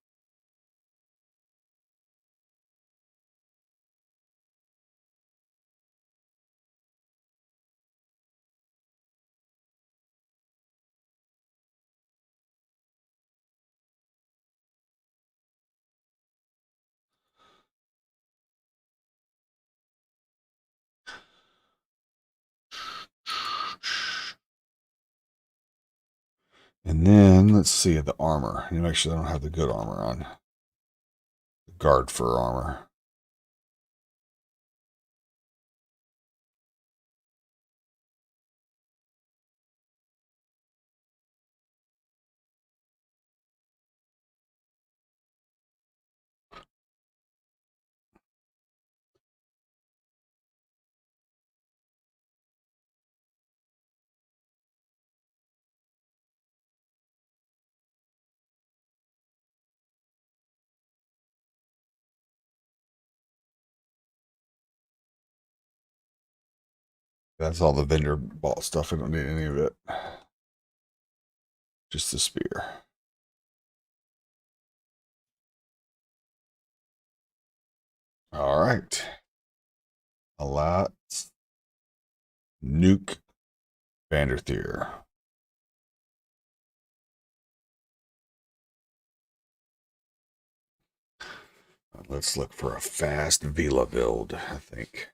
[SPEAKER 1] And then let's see the armor. You make sure I don't have the good armor on. The guard fur armor. That's all the vendor bought stuff. I don't need any of it. Just the spear. All right. A lot. Nuke Vandertheer. Let's look for a fast Vila build, I think.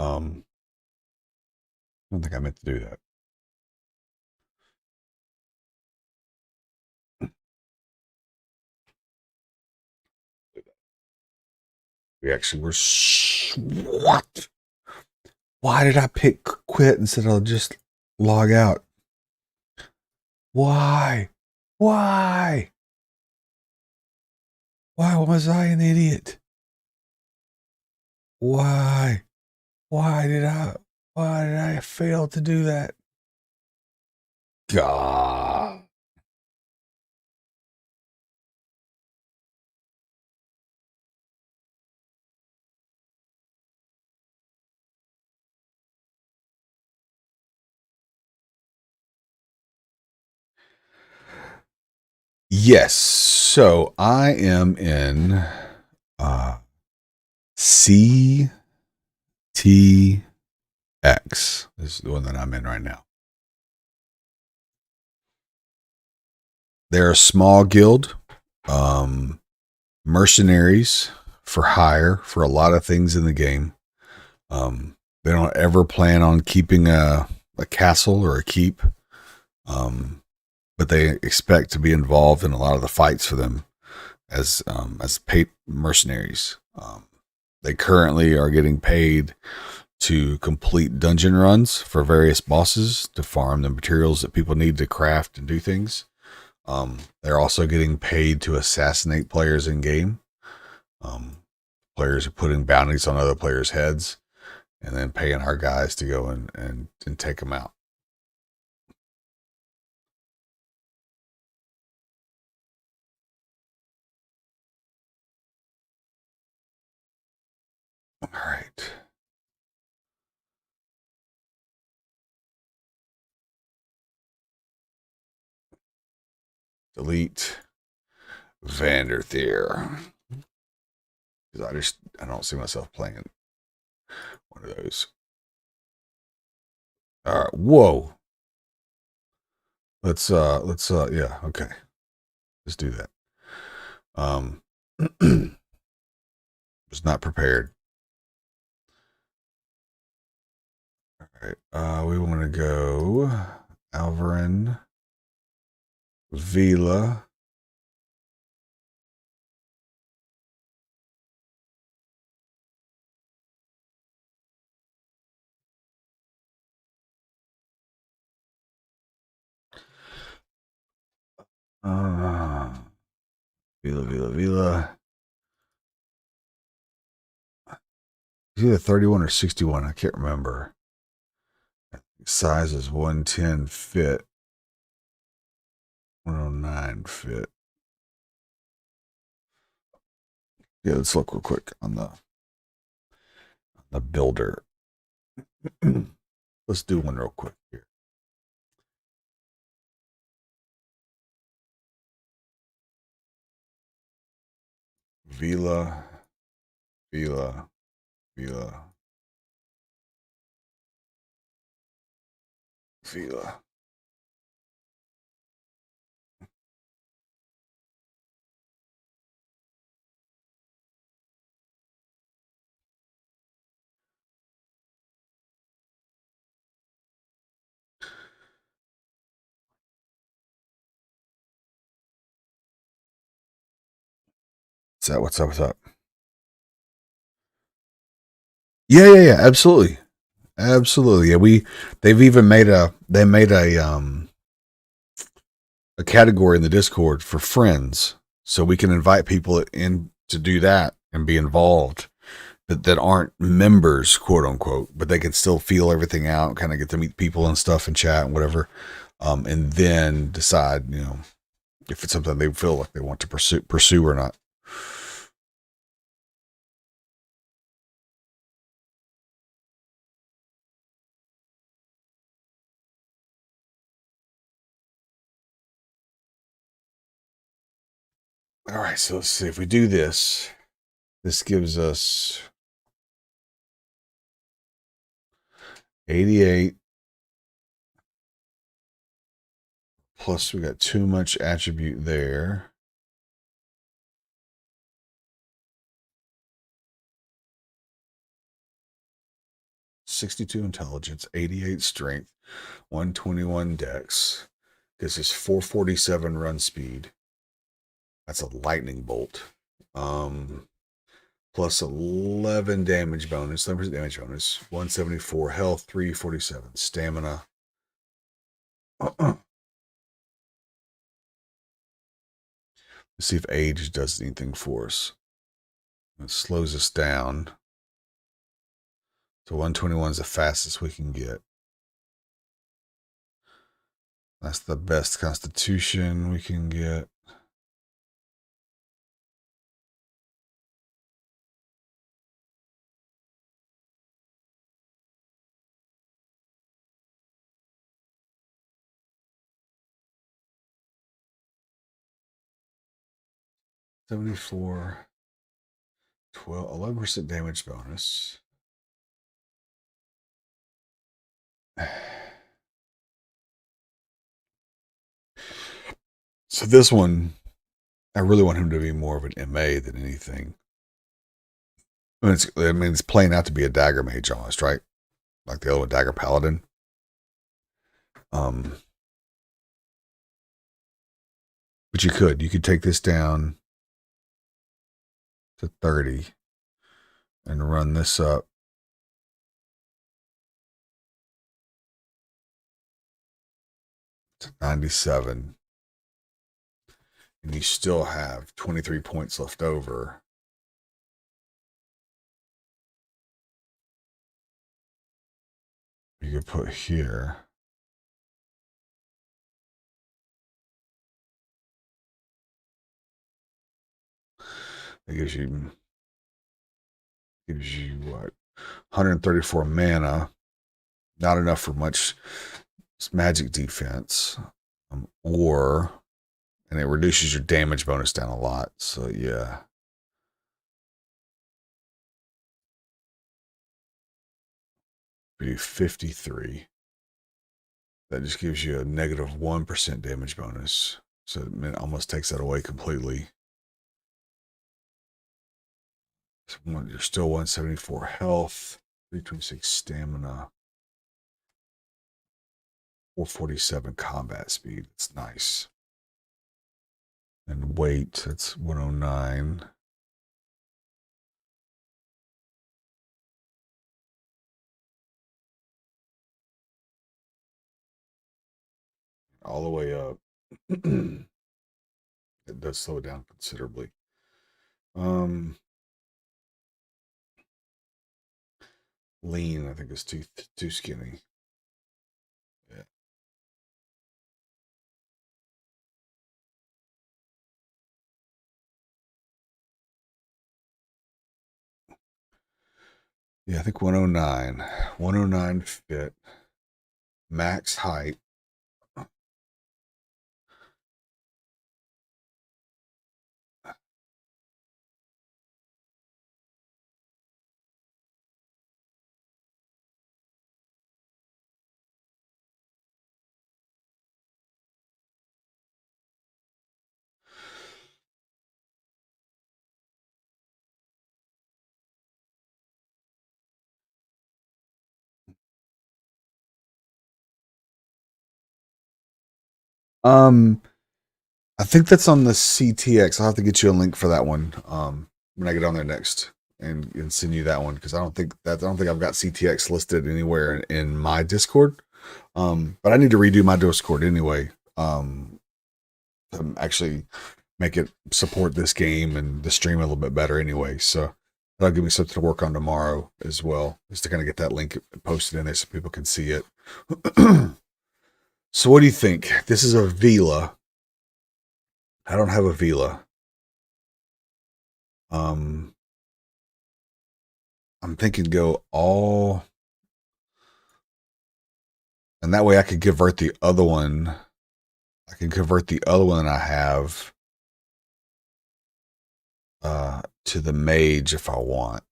[SPEAKER 1] I don't think I meant to do that. We actually were. What? Why did I pick quit instead of just log out? Why? Why? Why was I an idiot? Why? Why did I fail to do that? God. Yes. So I am in CTX. This is the one that I'm in right now. They're a small guild, mercenaries for hire for a lot of things in the game. They don't ever plan on keeping a castle or a keep, but they expect to be involved in a lot of the fights for them as paid mercenaries. They currently are getting paid to complete dungeon runs for various bosses to farm the materials that people need to craft and do things. They're also getting paid to assassinate players in game. Players are putting bounties on other players' heads and then paying our guys to go and take them out. All right. Delete Vandertheer. Because I don't see myself playing one of those. All right. Whoa. Let's yeah, okay. Let's do that. Was not prepared. All right. We want to go Alvarin, Vila. Vila. either 31 or 61. I can't remember. Size is 110 fit. 109 fit. Yeah, let's look real quick on the builder. Let's do one real quick here. Vila, Vila, Vila, Vila. What's that? What's up? What's up? Yeah. Absolutely. Absolutely. Yeah, they've even made a a category in the Discord for friends, so we can invite people in to do that and be involved that aren't members, quote unquote, but they can still feel everything out, kind of get to meet people and stuff and chat and whatever, and then decide, if it's something they feel like they want to pursue or not. All right, so let's see if we do this. This gives us 88. Plus, we got too much attribute there. 62 intelligence, 88 strength, 121 dex. This is 447 run speed. That's a lightning bolt. Plus 11 damage bonus, 11% damage bonus, 174 health, 347 stamina. Let's see if age does anything for us. It slows us down. So 121 is the fastest we can get. That's the best constitution we can get. $74, 11% damage bonus. So this one, I really want him to be more of an MA than anything. It's playing out to be a dagger mage almost, right? Like the old dagger paladin. But you could take this down to 30 and run this up to 97. And you still have 23 points left over. You could put here. It gives you what? 134 mana. Not enough for much magic defense. And it reduces your damage bonus down a lot. So yeah. Be 53. That just gives you a negative 1% damage bonus. So it almost takes that away completely. You're still 174 health, 326 stamina, 447 combat speed. It's nice. And weight, that's 109. All the way up. It does slow down considerably. Lean, I think, is too skinny. Yeah. Yeah, I think 109. 109 fit. Max height. Um, I think that's on the CTX. I'll have to get you a link for that one. When I get on there next and send you that one because I don't think I've got CTX listed anywhere in my Discord. But I need to redo my Discord anyway. To actually make it support this game and the stream a little bit better anyway. So that'll give me something to work on tomorrow as well, just to kind of get that link posted in there so people can see it. So what do you think? This is a Vila. I don't have a Vila. I'm thinking go all, and that way I could convert the other one. I can convert the other one that I have to the mage if I want.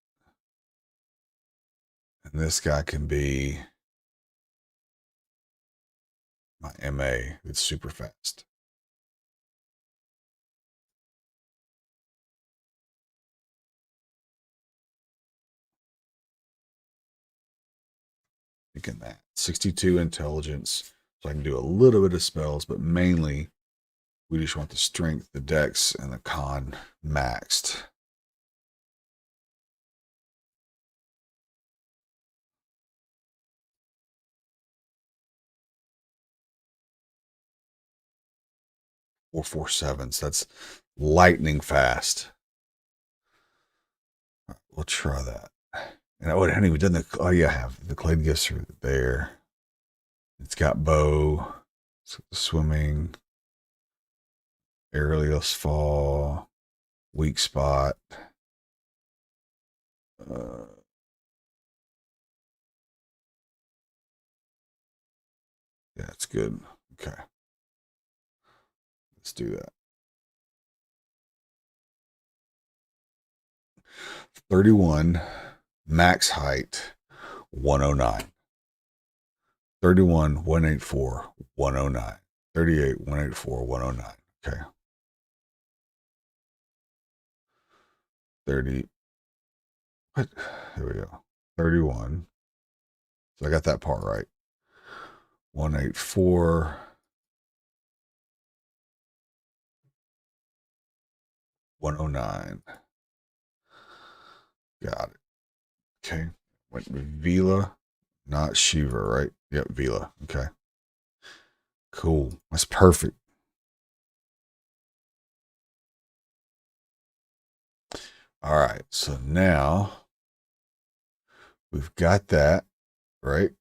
[SPEAKER 1] And this guy can be my MA. It's super fast. Thinking that 62 intelligence, so I can do a little bit of spells, but mainly we just want the strength, the dex, and the con maxed. Or 4/7s. That's lightning fast. Right, we'll try that. And I hadn't even done the. Oh yeah, I have the clay gifts are there. It's got bow, swimming, aerial's fall, weak spot. Uh, yeah, it's good. Okay, let's do that. 31, max height, 109. 31, 184, 109. 38, 184, 109. Okay. 30. What? Here we go. 31. So I got that part right. 184. 109. Got it. Okay. Went with Vila, not Shiva, right? Yep, Vila. Okay. Cool. That's perfect. All right. So now we've got that, right?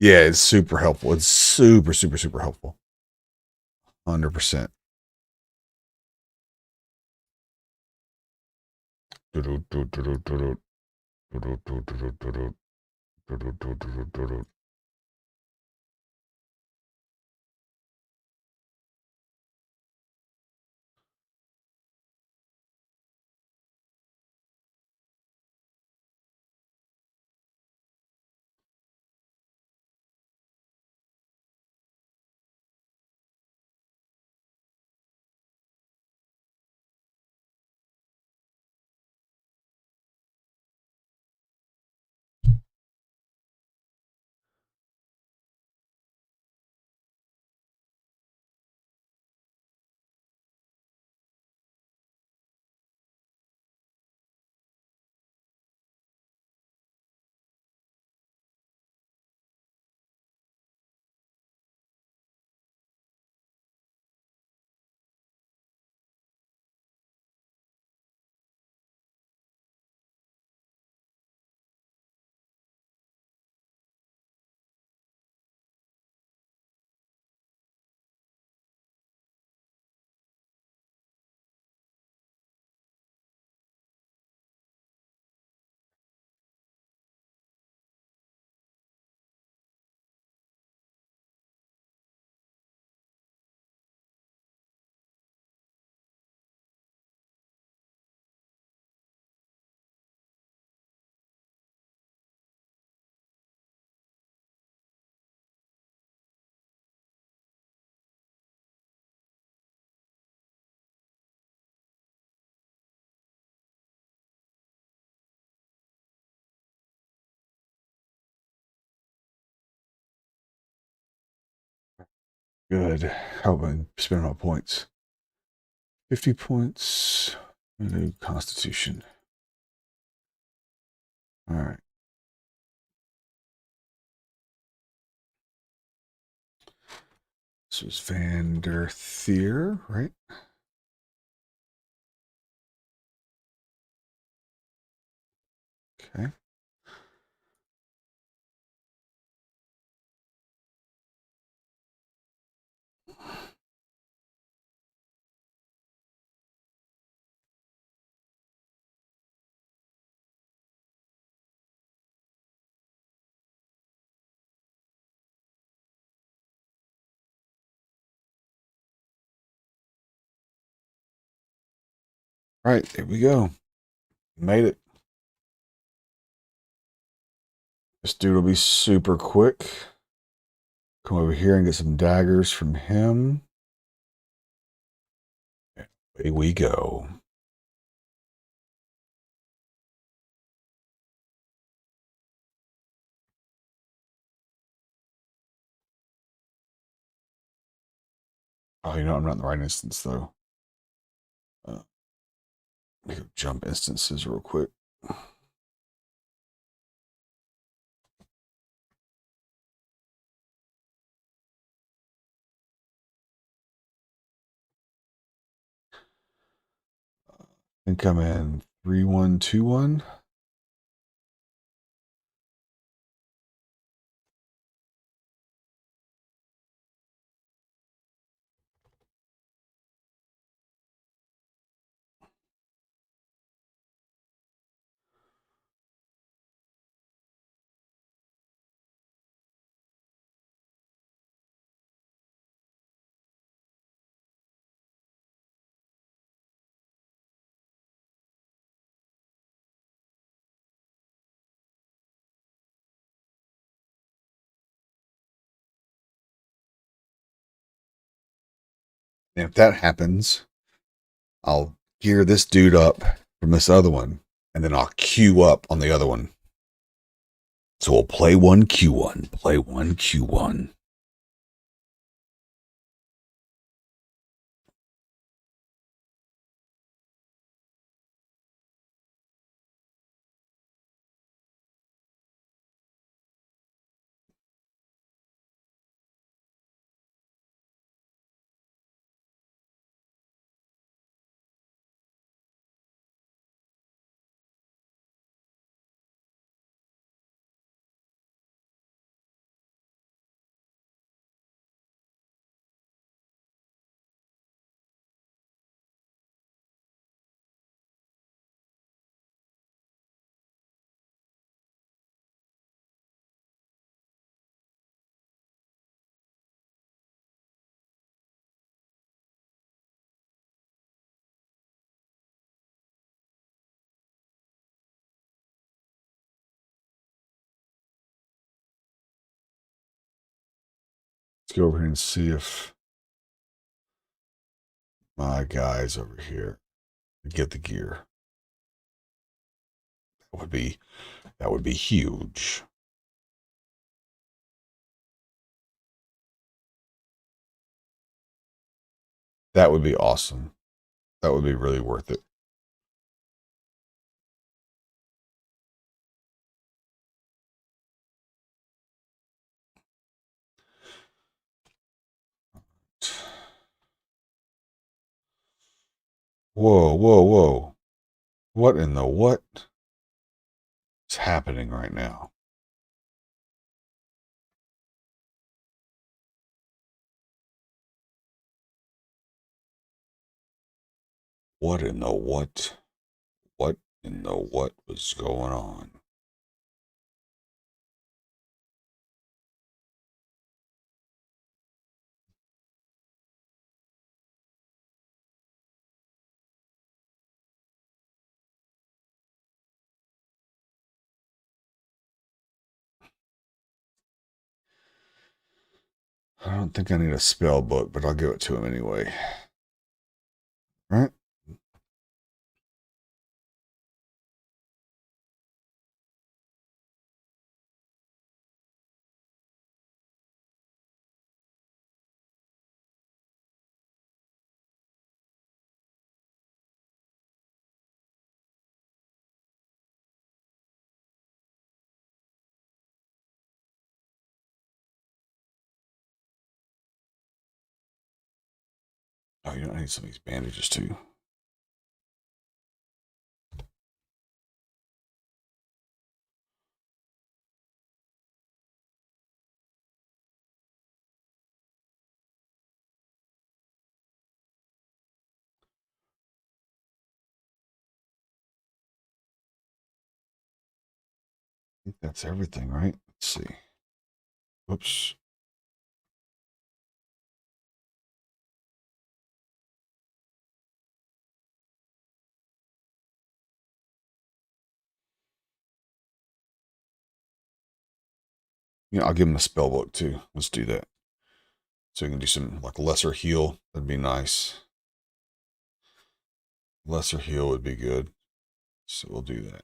[SPEAKER 1] Yeah, it's super helpful. It's super, super, super helpful. 100%. Good. How about spending my points? 50 points. New Constitution. All right. This was Van der Thier, right? Okay. All right, there we go. Made it. This dude will be super quick. Come over here and get some daggers from him. Away we go. Oh, you know, I'm not in the right instance, though. Let me go jump instances real quick. I think I'm in 3121. And if that happens, I'll gear this dude up from this other one, and then I'll queue up on the other one. So we'll play one, Q1, play one, Q1. go over here and see if my guys over here get the gear. That would be huge. That would be awesome. That would be really worth it. Whoa, whoa, whoa. What in the what is happening right now? What in the what? What in the what was going on? I don't think I need a spell book, but I'll give it to him anyway. Right? Oh, you don't need some of these bandages too. I think that's everything, right? Let's see. Whoops. I'll give him the spell book too. Let's do that. So we can do some like lesser heal. That'd be nice. Lesser heal would be good. So we'll do that.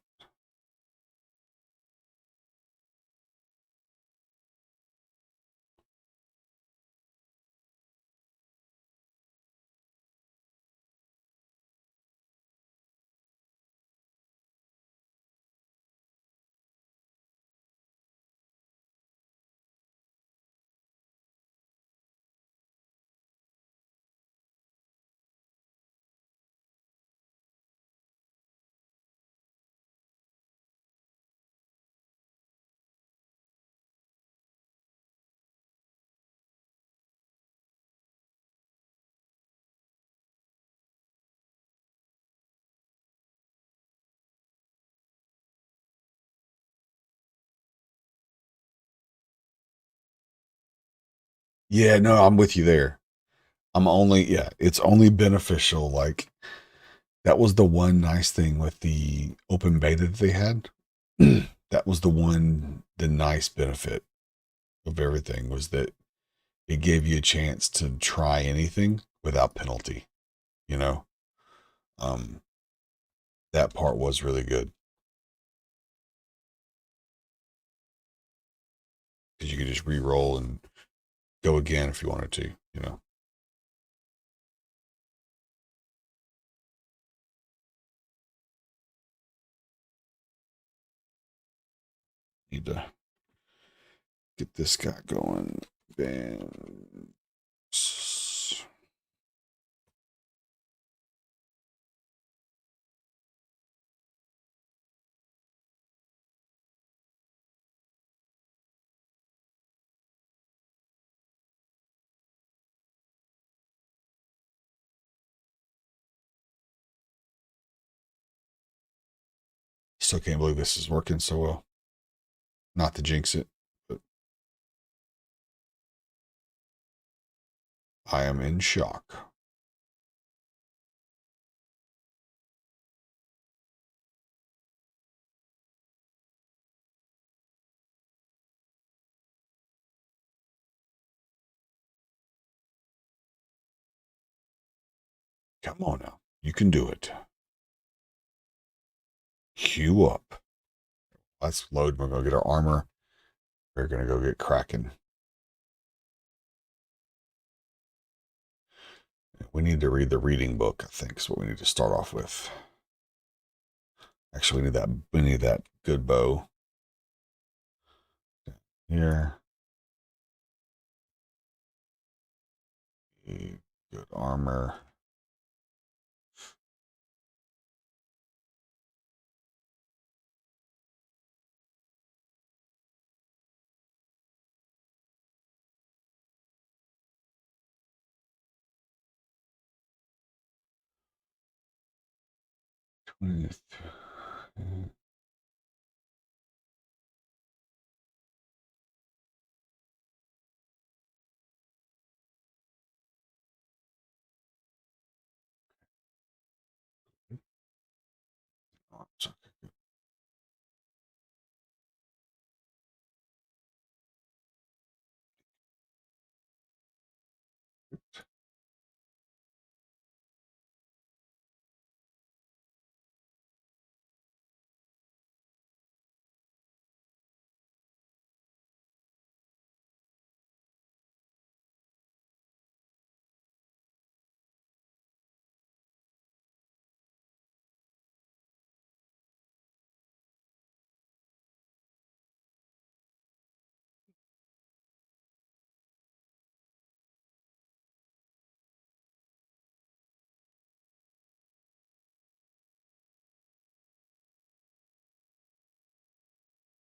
[SPEAKER 1] Yeah, no, I'm with you there. It's only beneficial. Like, that was the one nice thing with the open beta that they had. That was the nice benefit of everything was that it gave you a chance to try anything without penalty, you know? Um, that part was really good because you could just re-roll and go again if you wanted to, you know? Need to get this guy going. Bam. Still can't believe this is working so well. Not to jinx it, but I am in shock. Come on now. You can do it. Queue up. Let's load. We're going to get our armor. We're going to go get cracking. We need to read the reading book, I think, is what we need to start off with. Actually, we need that good bow. Here. Good armor.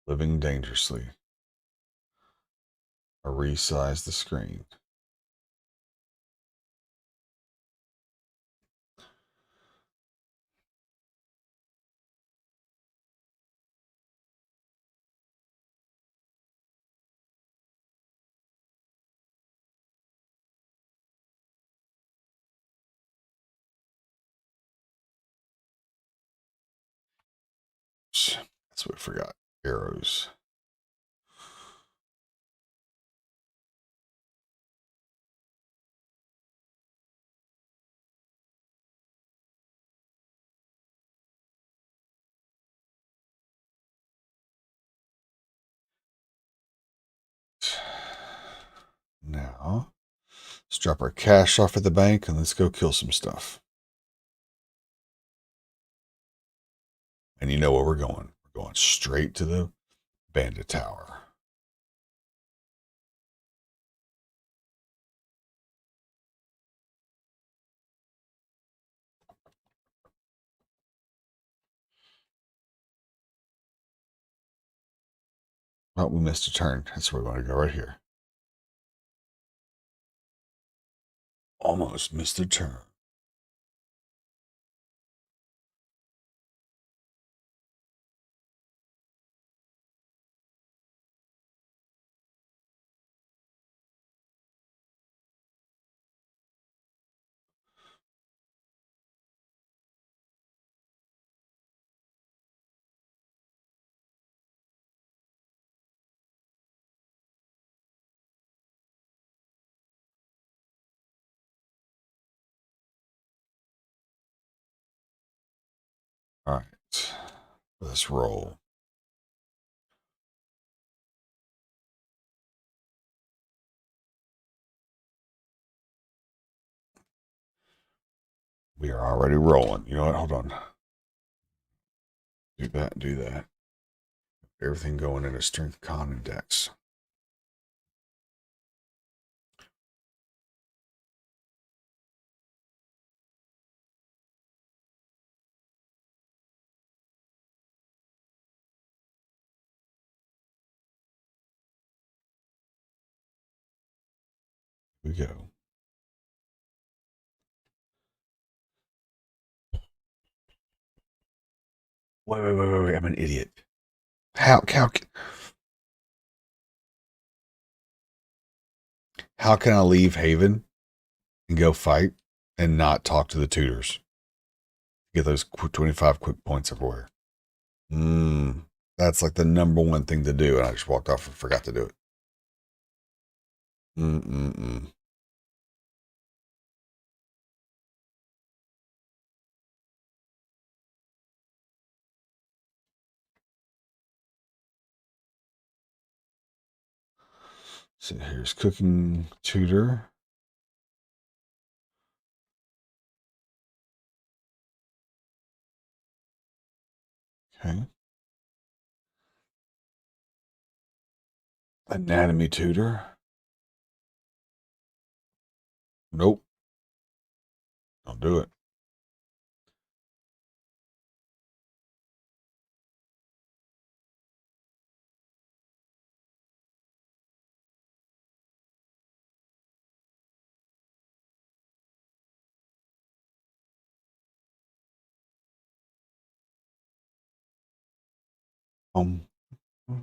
[SPEAKER 1] Living dangerously. I resize the screen. That's what I forgot. Arrows. Now, let's drop our cash off at the bank and let's go kill some stuff. And you know where we're going. We're going straight to the bandit tower. Oh, we missed a turn. That's where we want to go, right here. Almost missed a turn. All right. Let's roll. We are already rolling. You know what? Hold on. Do that, do that. Everything going into strength, con, and dex. We go. Wait. I'm an idiot. How can I leave Haven and go fight and not talk to the tutors? Get those 25 quick points everywhere. That's like the number one thing to do, and I just walked off and forgot to do it. So here's cooking tutor. Okay. Anatomy tutor. Nope. Don't do it. Um. So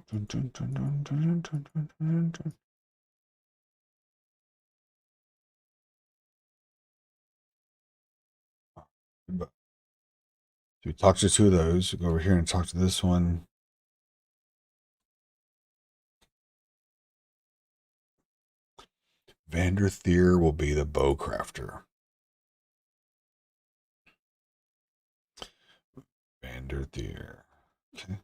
[SPEAKER 1] we talk to two of those. We'll go over here and talk to this one. Vandertheer will be the bowcrafter. Vandertheer. Okay.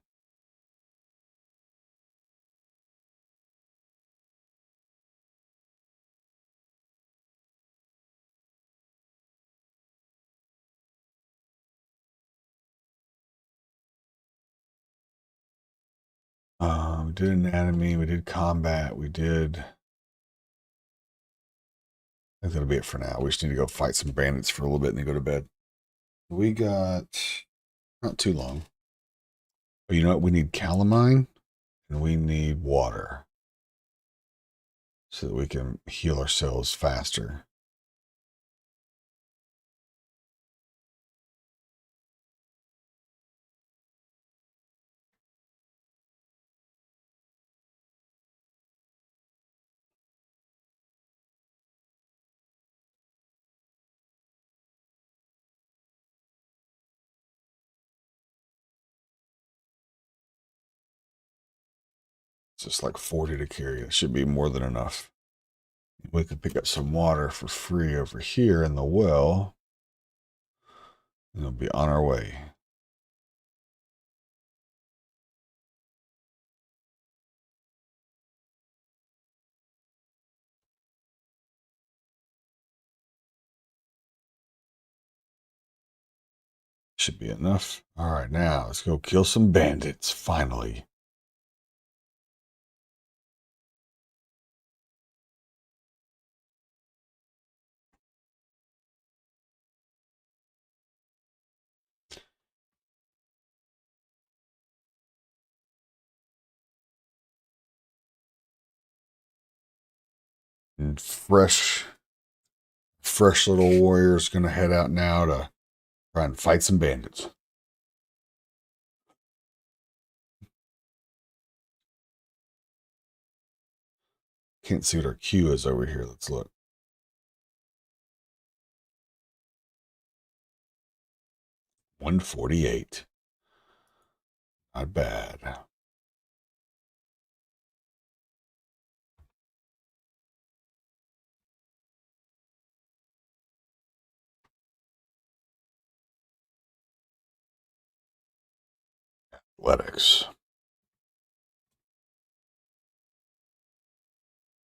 [SPEAKER 1] We did anatomy. We did combat. We did. I think that'll be it for now. We just need to go fight some bandits for a little bit and then go to bed. We got not too long. But you know what? We need calamine and we need water so that we can heal ourselves faster. It's just like 40 to carry. It should be more than enough. We could pick up some water for free over here in the well. And we'll be on our way. Should be enough. All right, now let's go kill some bandits, finally. And fresh little warrior's going to head out now to try and fight some bandits. Can't see what our queue is over here. Let's look. $148. Not bad. Athletics.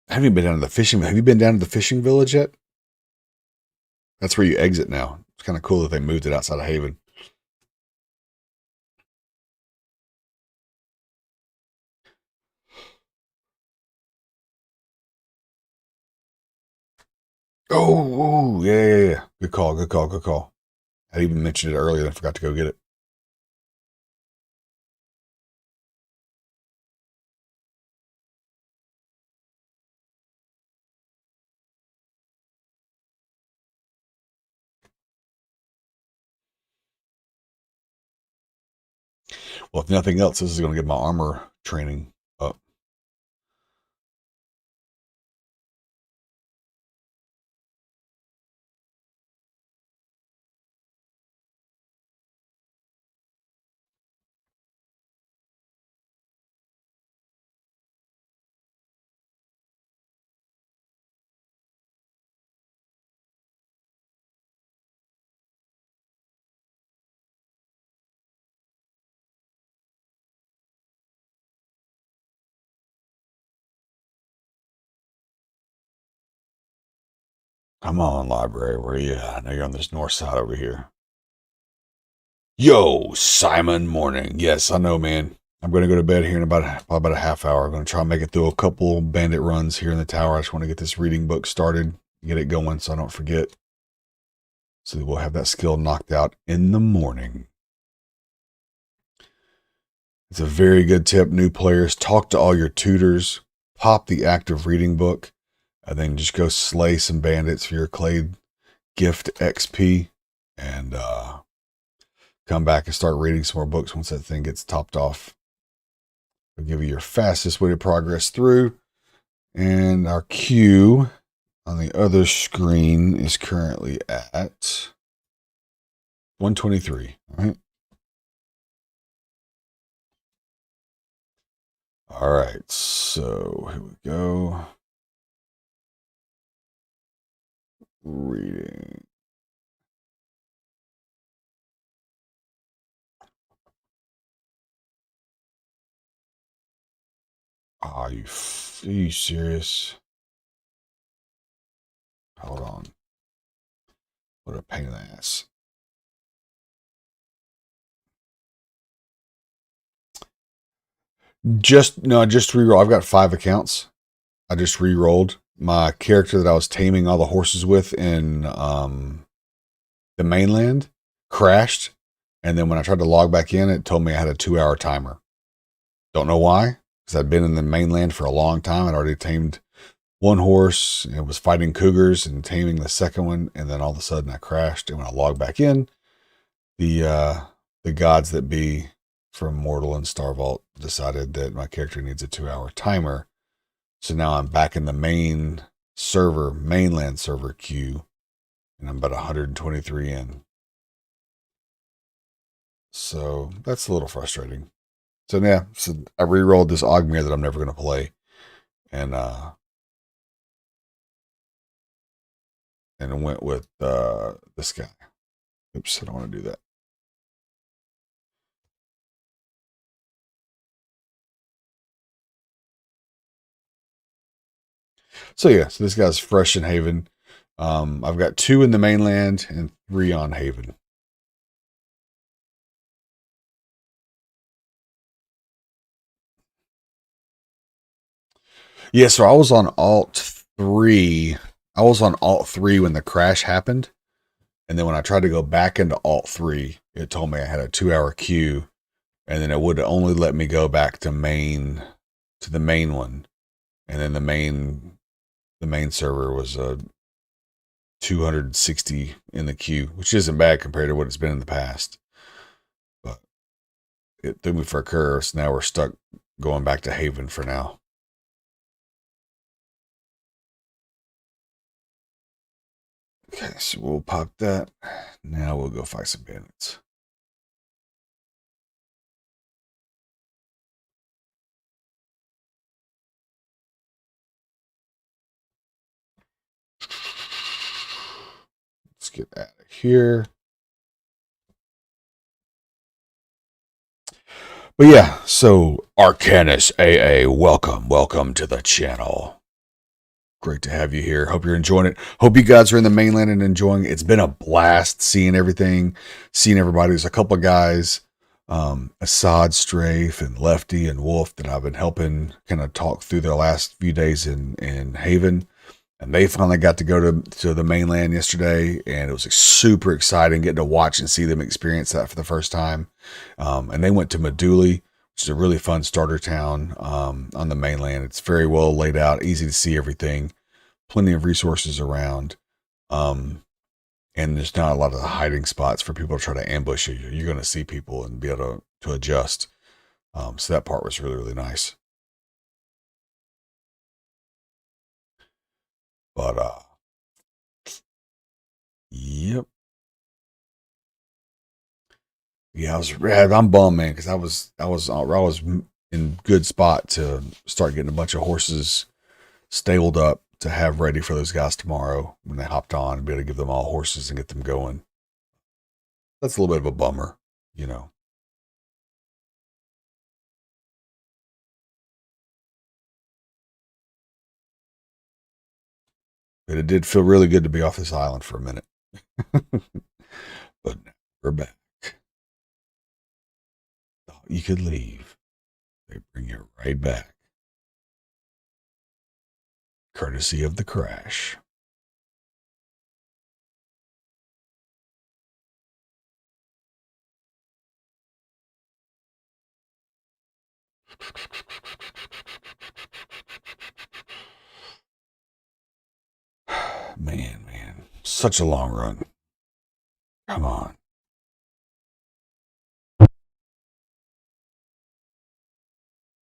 [SPEAKER 1] Have you been down to the fishing? Have you been down to the fishing village yet? That's where you exit now. It's kind of cool that they moved it outside of Haven. Oh, yeah. Good call. I even mentioned it earlier and I forgot to go get it. Well, if nothing else, this is going to get my armor training up. Come on, library. Where are you at? I know you're on this north side over here. Yo, Simon Morning. Yes, I know, man. I'm going to go to bed here in about a half hour. I'm going to try and make it through a couple bandit runs here in the tower. I just want to get this reading book started, get it going so I don't forget. So we'll have that skill knocked out in the morning. It's a very good tip, new players. Talk to all your tutors. Pop the active reading book. And then just go slay some bandits for your Clade gift XP. And come back and start reading some more books once that thing gets topped off. It'll give you your fastest way to progress through. And our queue on the other screen is currently at 123. All right. All right. So here we go. Reading. Are you serious? Hold on. What a pain in the ass. Just reroll. I've got 5 accounts. I just re-rolled. My character that I was taming all the horses with in the mainland crashed. And then when I tried to log back in, it told me I had a 2-hour timer. Don't know why, because I'd been in the mainland for a long time. I'd already tamed one horse and was fighting cougars and taming the second one. And then all of a sudden I crashed. And when I logged back in, the gods that be from Mortal and Starvault decided that my character needs a 2-hour timer. So now I'm back in the mainland server queue, and I'm about 123 in. So that's a little frustrating. So yeah, so I re-rolled this Ogmere that I'm never going to play, and went with this guy. Oops, I don't want to do that. So yeah, so this guy's fresh in Haven. I've got 2 in the mainland and 3 on Haven. Yeah, so I was on Alt 3. I was on Alt 3 when the crash happened. And then when I tried to go back into Alt 3, it told me I had a 2-hour queue. And then it would only let me go back to the main one. And then the main server was 260 in the queue, which isn't bad compared to what it's been in the past. But it threw me for a curve, so now we're stuck going back to Haven for now. Okay, so we'll pop that. Now we'll go fight some bandits. Let's get out of here. But yeah, so Arcanus AA, welcome to the channel. Great to have you here. Hope you're enjoying it. Hope you guys are in the mainland and enjoying it. It's been a blast seeing everything, seeing everybody. There's a couple of guys, Assad, Strafe, and Lefty and Wolf that I've been helping kind of talk through their last few days in Haven. And they finally got to go to the mainland yesterday, and it was super exciting getting to watch and see them experience that for the first time. And they went to Meduli, which is a really fun starter town on the mainland. It's very well laid out, easy to see everything, plenty of resources around, and there's not a lot of hiding spots for people to try to ambush you. You're going to see people and be able to adjust. So that part was really, really nice. But yep. Yeah, I'm bummed, man, because I was in good spot to start getting a bunch of horses stabled up to have ready for those guys tomorrow when they hopped on and be able to give them all horses and get them going. That's a little bit of a bummer, you know. But it did feel really good to be off this island for a minute. But now we're back. Thought you could leave. They bring you right back. Courtesy of the crash. Man. Such a long run. Come on.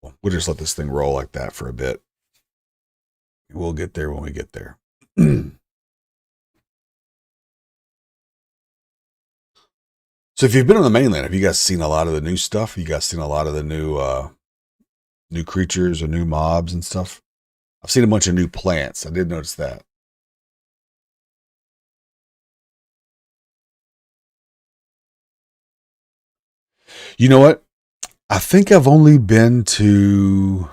[SPEAKER 1] We'll just let this thing roll like that for a bit. We'll get there when we get there. So if you've been on the mainland, have you guys seen a lot of the new stuff? You guys seen a lot of the new creatures or new mobs and stuff? I've seen a bunch of new plants. I did notice that. You know what? I think I've only been to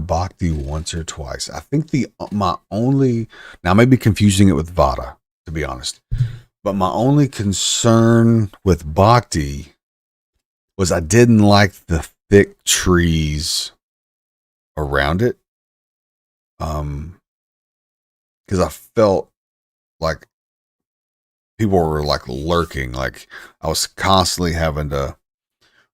[SPEAKER 1] Bhakti once or twice. I think the my only now I may be confusing it with Vada, to be honest. But my only concern with Bhakti was I didn't like the thick trees around it. Because I felt like people were like lurking, like I was constantly having to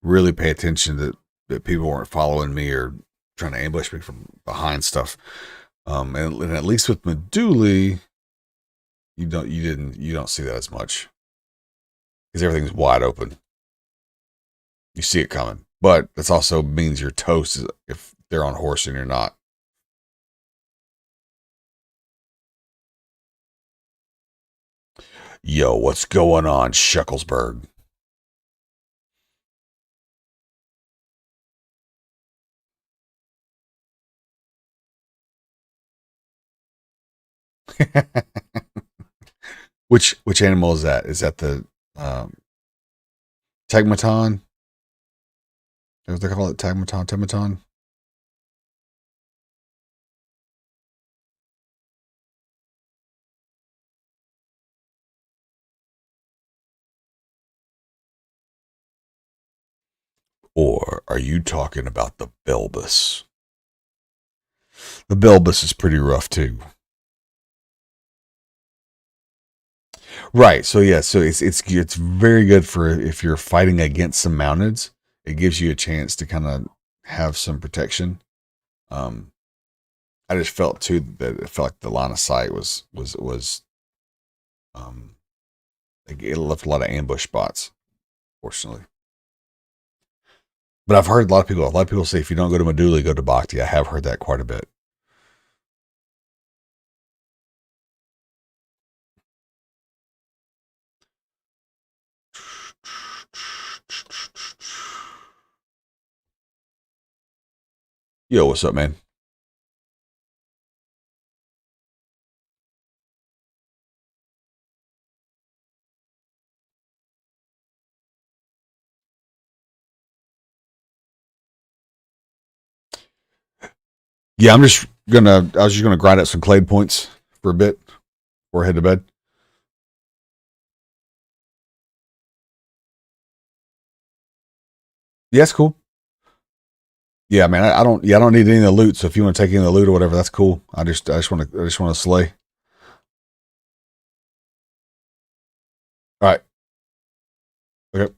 [SPEAKER 1] really pay attention that people weren't following me or trying to ambush me from behind stuff. And at least with Meduli, you don't see that as much because everything's wide open. You see it coming, but this also means you're toast if they're on horse and you're not. Yo, what's going on, Shucklesburg? Which animal is that? Is that the Tegmaton? Is they call it Tegmaton? Tegmaton? Or are you talking about the Belbus? The Belbus is pretty rough too. Right. So yeah. So it's very good for if you're fighting against some mounteds. It gives you a chance to kind of have some protection. Um, I just felt too that it felt like the line of sight was it left a lot of ambush spots, fortunately. But I've heard a lot of people say if you don't go to Meduli, go to Bhakti. I have heard that quite a bit. Yo, what's up, man? Yeah, I was just gonna grind out some clade points for a bit before I head to bed. Yeah, that's cool. Yeah, man, I don't need any of the loot. So if you want to take any of the loot or whatever, that's cool. I just want to slay. All right. Okay.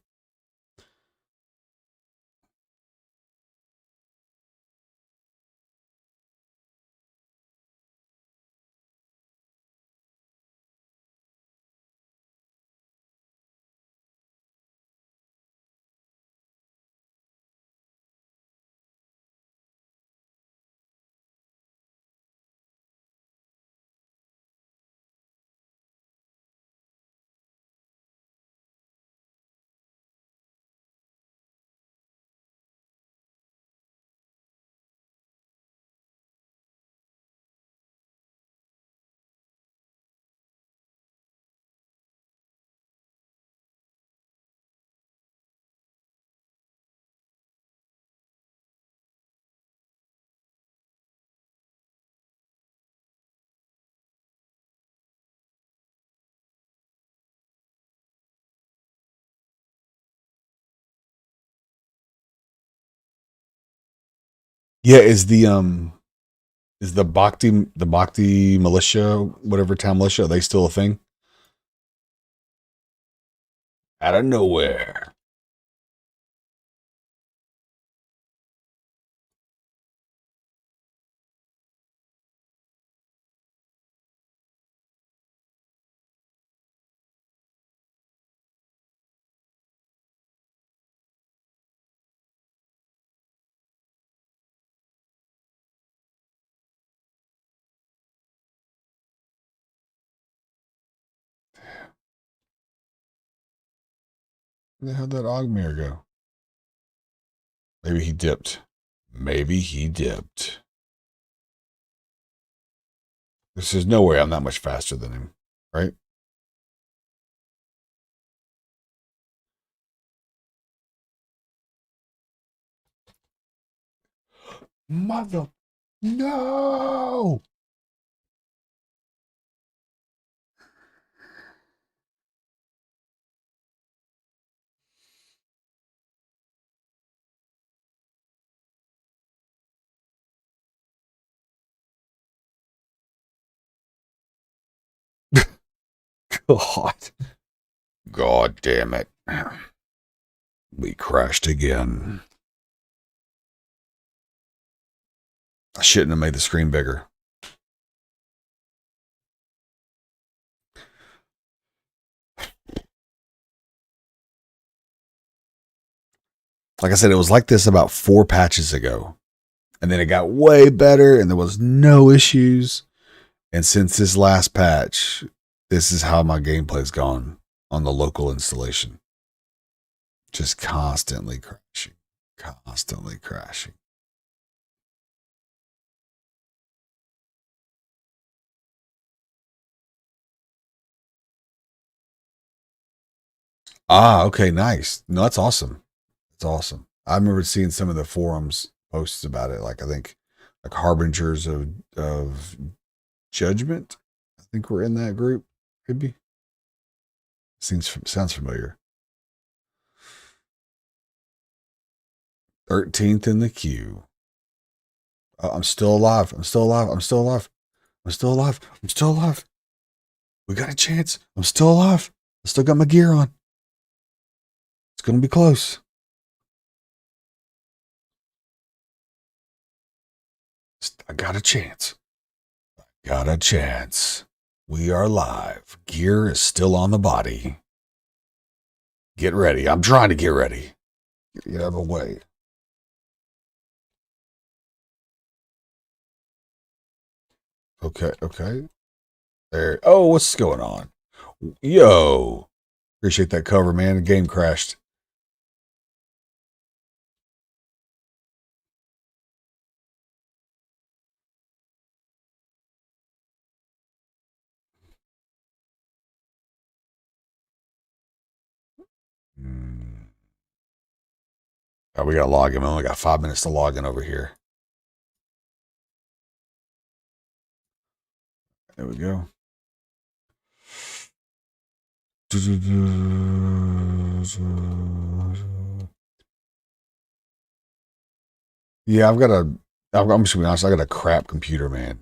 [SPEAKER 1] Yeah, is the Bhakti militia, whatever town militia, are they still a thing? Out of nowhere. Where the hell did Ogmere go? Maybe he dipped. Maybe he dipped. There's no way I'm that much faster than him, right? Mother. No! God. God damn it. We crashed again. I shouldn't have made the screen bigger. Like I said, it was like this about 4 patches ago. And then it got way better and there was no issues. And since this last patch, this is how my gameplay's gone on the local installation. Just constantly crashing. Constantly crashing. Ah, okay, nice. No, that's awesome. That's awesome. I remember seeing some of the forums posts about it. Like I think like Harbingers of Judgment. I think we're in that group. Maybe. Sounds familiar. 13th in the queue. Oh, I'm still alive. I'm still alive. I'm still alive. I'm still alive. I'm still alive. We got a chance. I'm still alive. I still got my gear on. It's gonna be close. I got a chance. Got a chance. We are live. Gear is still on the body. Get ready. I'm trying to get ready. Get out of the way. Okay, okay. There. Oh, what's going on? Yo. Appreciate that cover, man. The game crashed. Hmm. Oh, we got to log in. We only got 5 minutes to log in over here. There we go. Yeah, I'm just gonna be honest, I got a crap computer, man.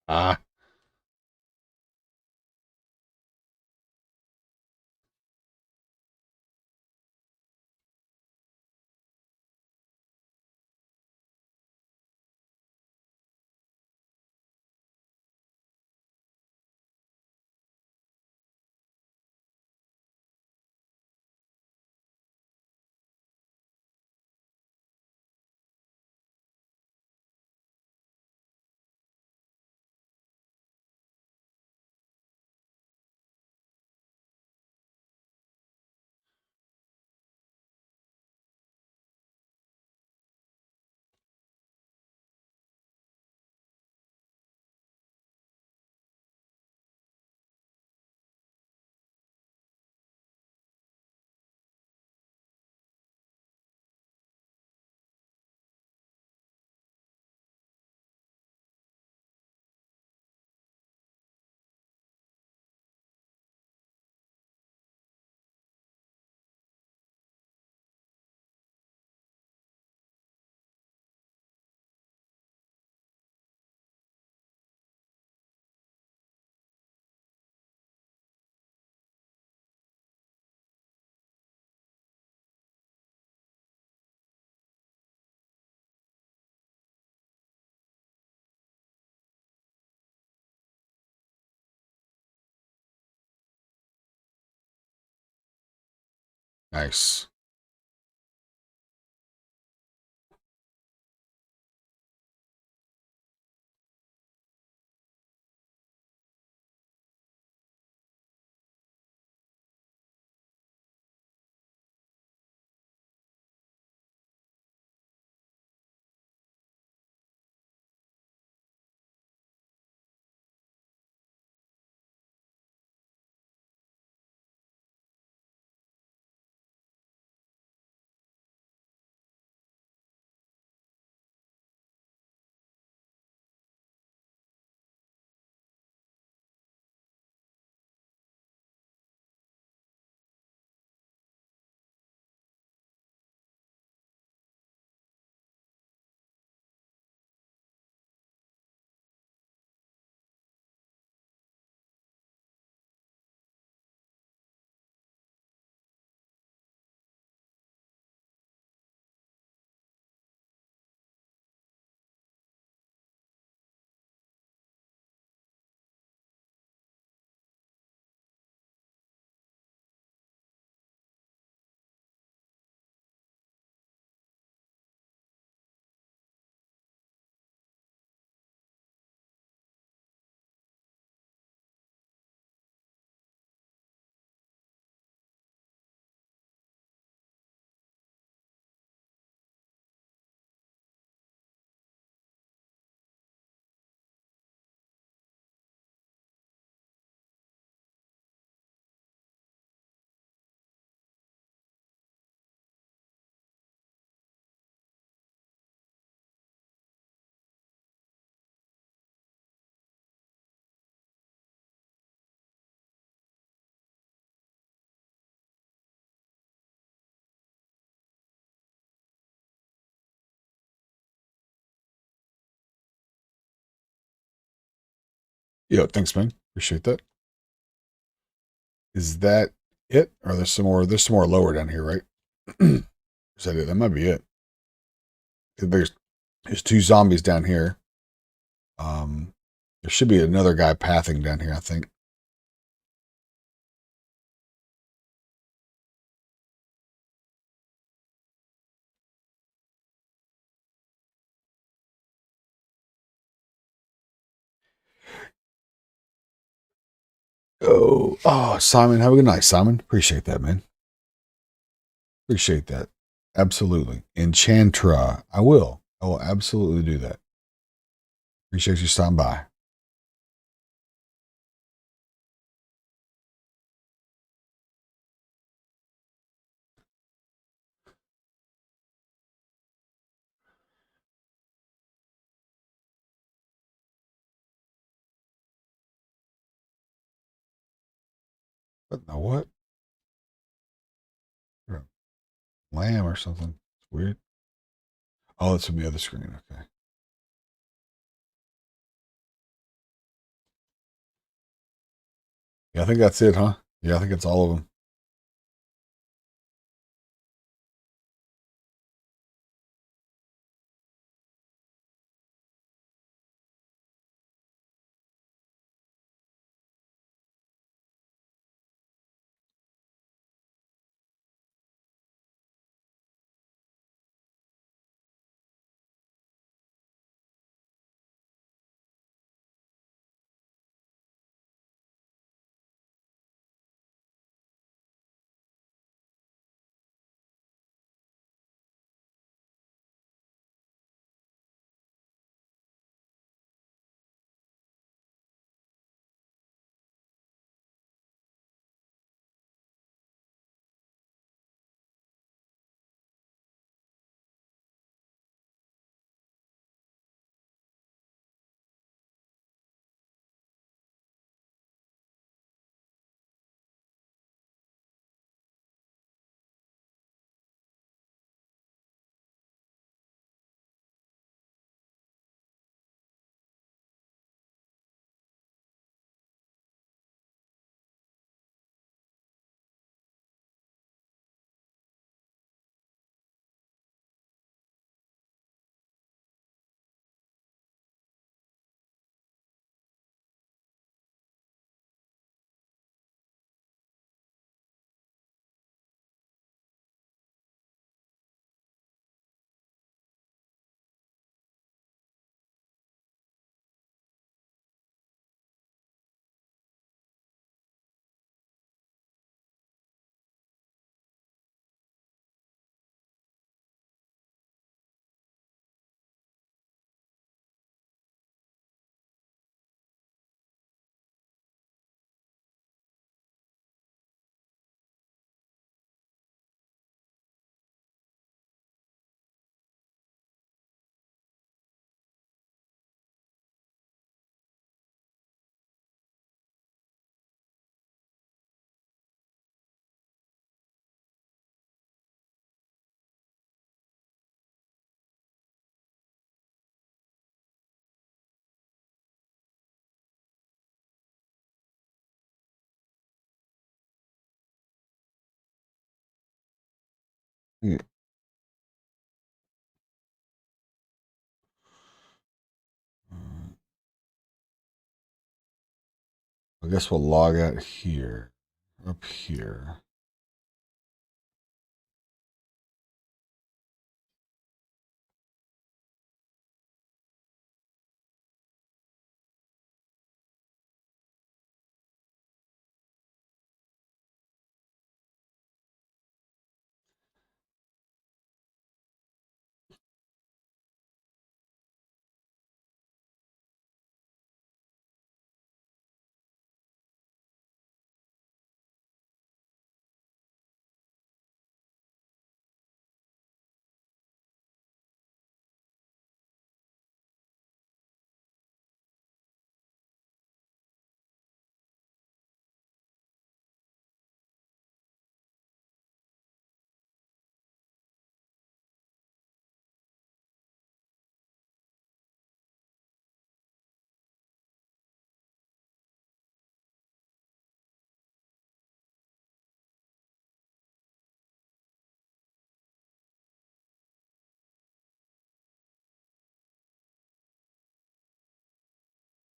[SPEAKER 1] Ah, Nice. Yo, thanks, man. Appreciate that. Is that it? Or there's some more? There's some more lower down here, right? Is that it? That might be it. There's two zombies down here. There should be another guy pathing down here, I think. Oh, Simon, have a good night, Simon. Appreciate that, man. Appreciate that. Absolutely. Enchantra. I will. I will absolutely do that. Appreciate you stopping by. What the what? Lamb or something. It's weird. Oh, it's from the other screen. Okay. Yeah, I think that's it, huh? Yeah, I think it's all of them. Yeah. I guess we'll log out here, up here.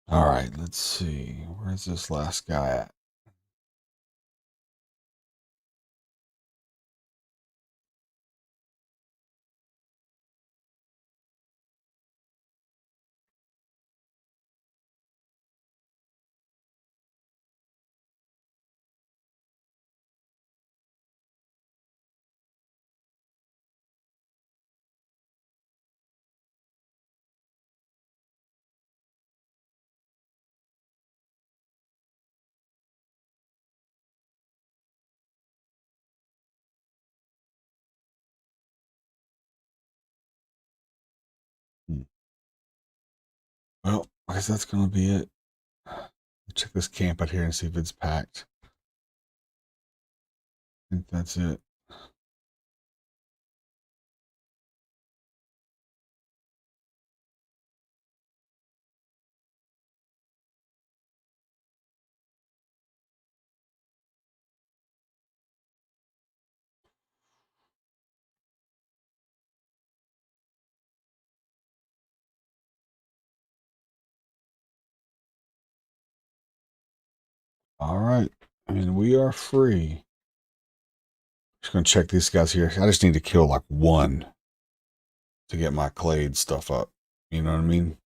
[SPEAKER 1] All right, let's see. Where's this last guy at? Hmm. Well, I guess that's gonna be it. Check this camp out here and see if it's packed. I think that's it. All right, and we are free. Just gonna check these guys here. I just need to kill like one to get my clade stuff up. You know what I mean?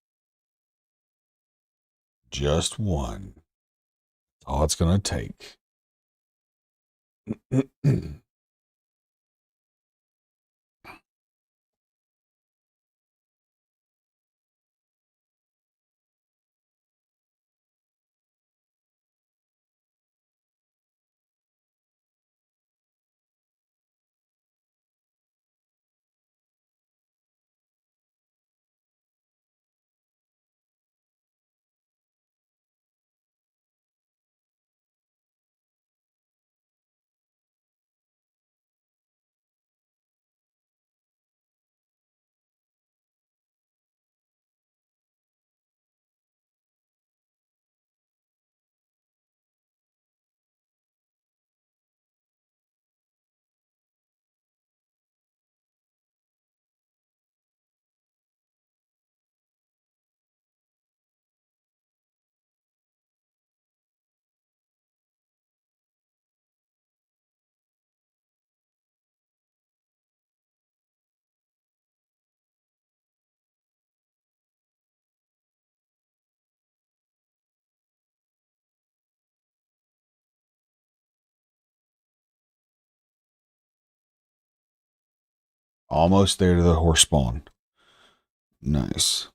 [SPEAKER 1] Just one. That's all it's gonna take. Almost there to the horse spawn. Nice.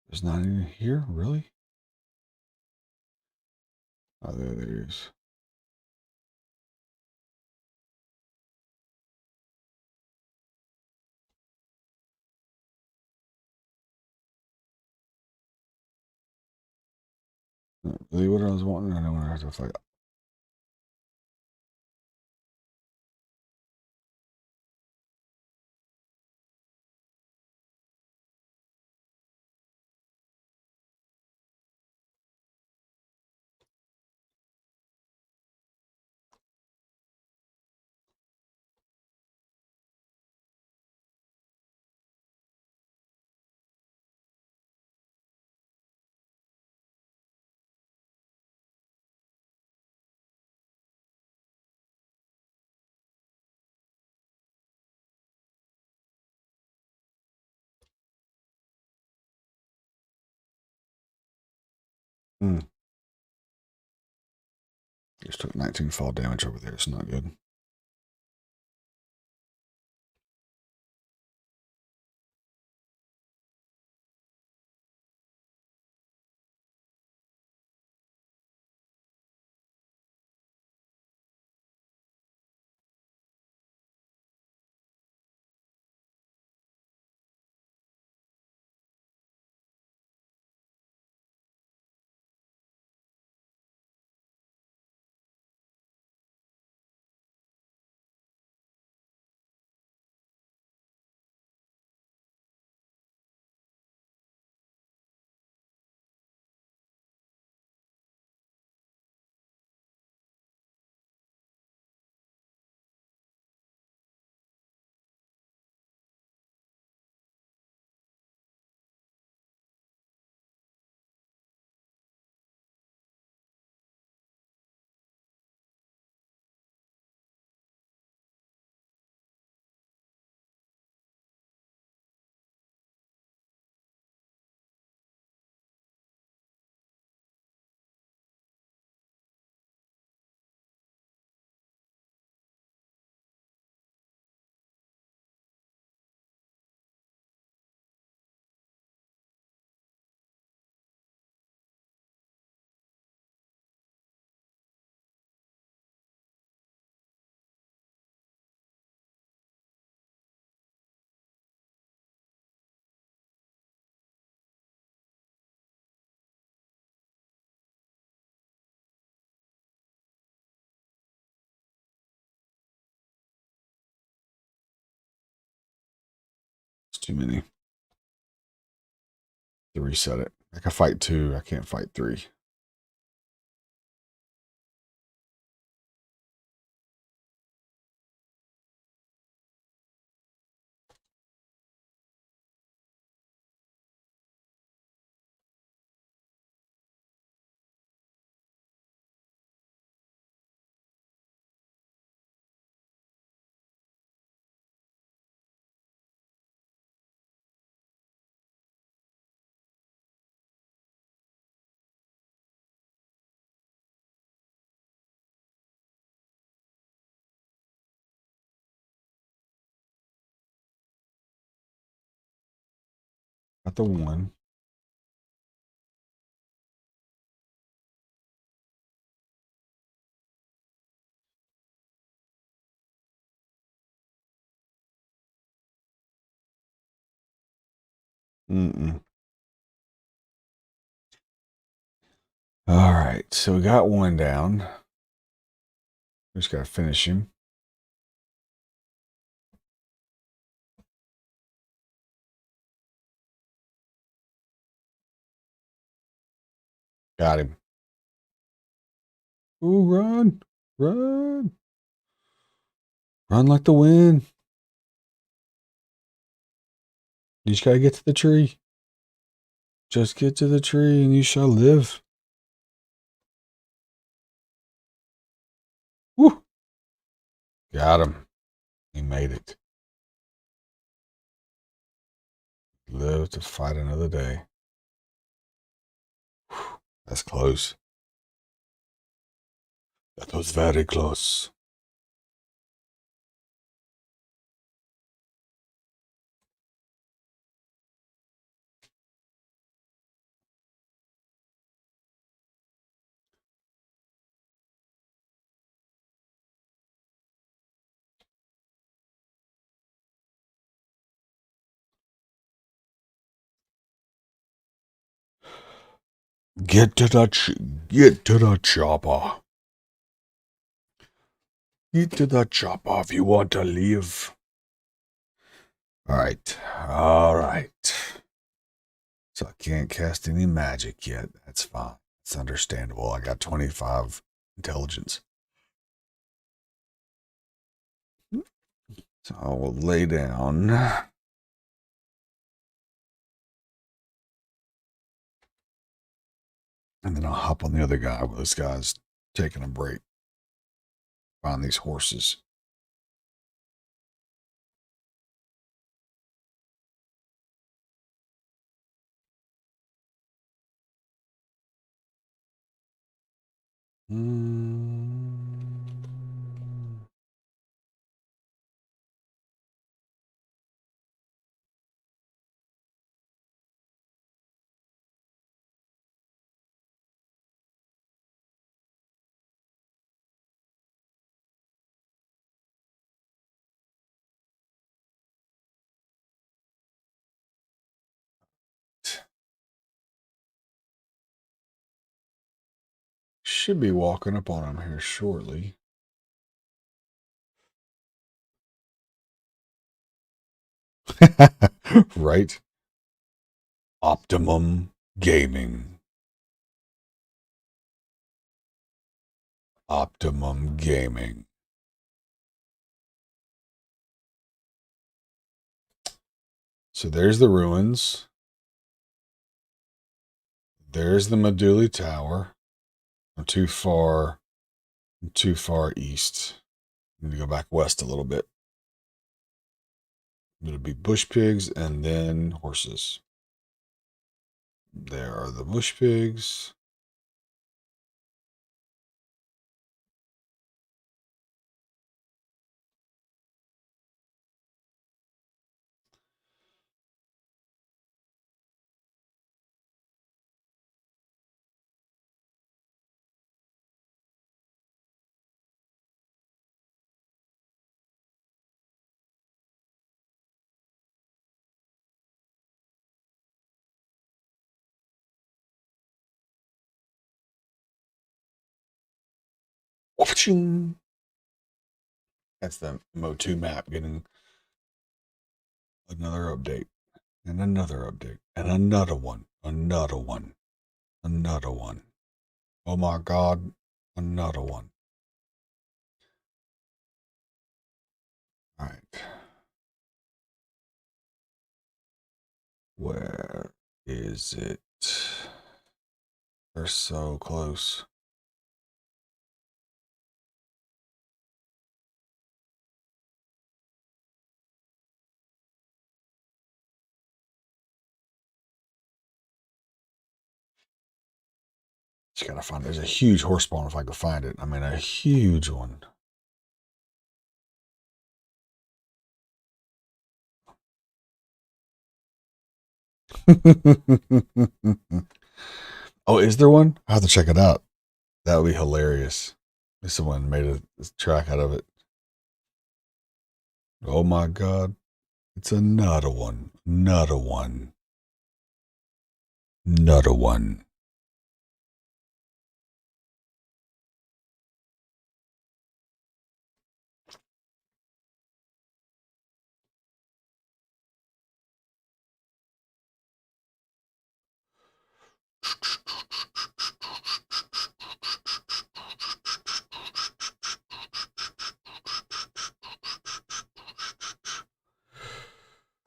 [SPEAKER 1] There's not any here, really? Oh, there is. Not really what I was wanting. I don't want to have to fight. Hmm. Just took 19 fall damage over there. It's not good. It's too many to reset it. I can fight 2. I can't fight 3. Got the 1. Mm-mm. All right. So we got 1 down. We just got to finish him. Got him. Ooh, run. Run. Run like the wind. You just got to get to the tree. Just get to the tree and you shall live. Woo. Got him. He made it. Live to fight another day. Whew. That's close. That was very close. Get to the chopper. Get to the chopper if you want to live. All right. All right. So I can't cast any magic yet. That's fine. It's understandable. I got 25 intelligence. So I will lay down. And then I'll hop on the other guy while this guy's taking a break. Find these horses. Should be walking up on him here shortly. Right? Optimum Gaming. Optimum Gaming. So there's the ruins. There's the Meduli Tower. I'm too far east. I need to go back west a little bit. It'll be bush pigs and then horses. There are the bush pigs. That's the Mo2 map getting another update. And another update. And another one. Another one. Another one. Oh my god. Another one. Alright. Where is it? They're so close. Just gotta find. There's a huge horse spawn if I can find it. I mean, a huge one. Oh, is there one? I have to check it out. That would be hilarious if someone made a track out of it. Oh my god. It's another one. Another one. Another one.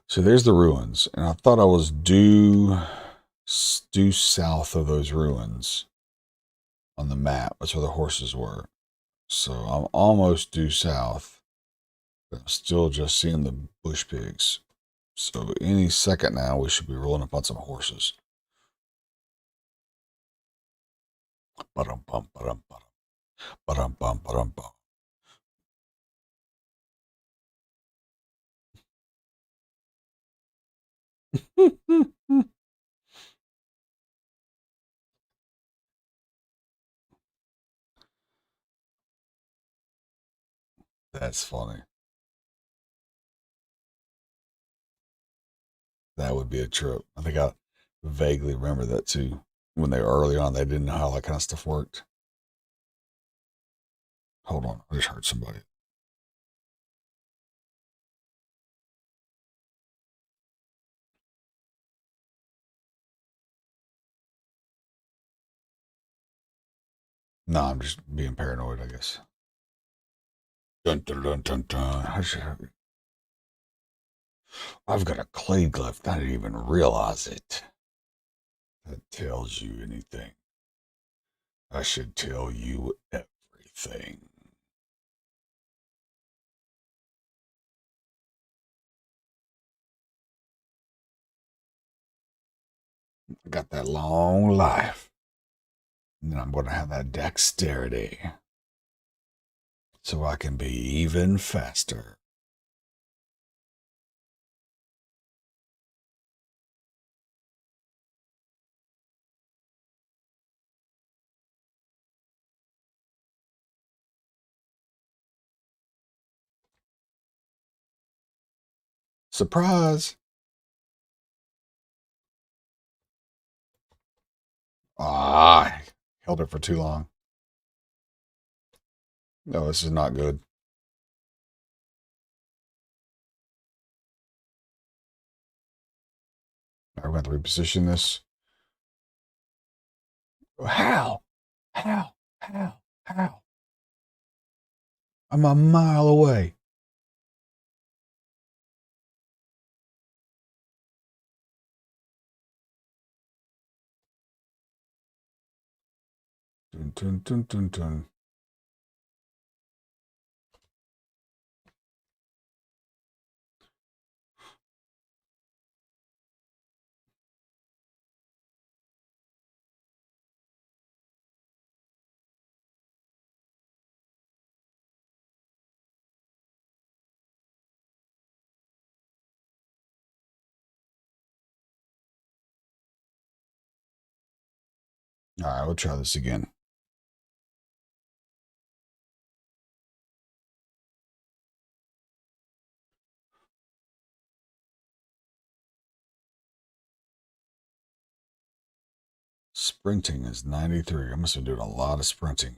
[SPEAKER 1] So there's the ruins, and I thought I was due south of those ruins on the map. That's where the horses were. So I'm almost due south, but I'm still just seeing the bush pigs. So any second now, we should be rolling up on some horses. Ba-dum-bum, ba-dum-bum, ba-dum-bum, ba-dum-bum. That's funny. That would be a trip. I think I vaguely remember that too. When they were early on, they didn't know how that kind of stuff worked. Hold on, I just heard somebody. No, I'm just being paranoid, I guess. Dun, dun, dun, dun, dun. I've got a clay glyph. I didn't even realize it. That tells you anything. I should tell you everything. I got that long life. And I'm going to have that dexterity. So I can be even faster. Surprise! Ah, I held it for too long. No, this is not good. We're going to reposition this. How? How? How? How? I'm a mile away. Dun, dun, dun, dun, dun. All right, we'll try this again. Sprinting is 93. I must have been doing a lot of sprinting.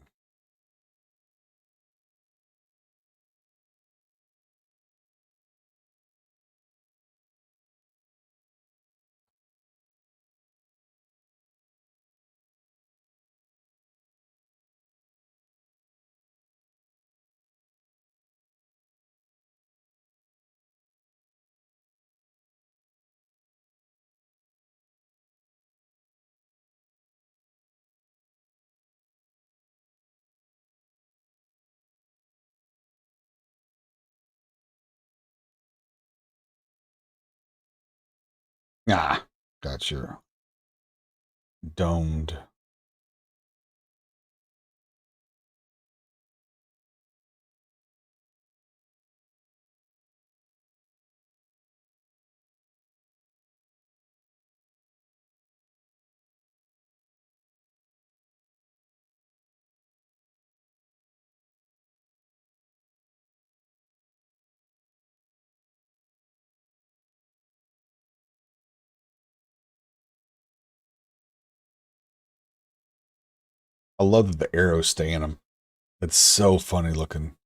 [SPEAKER 1] Ah, got your domed. I love that the arrows stay in them. It's so funny looking.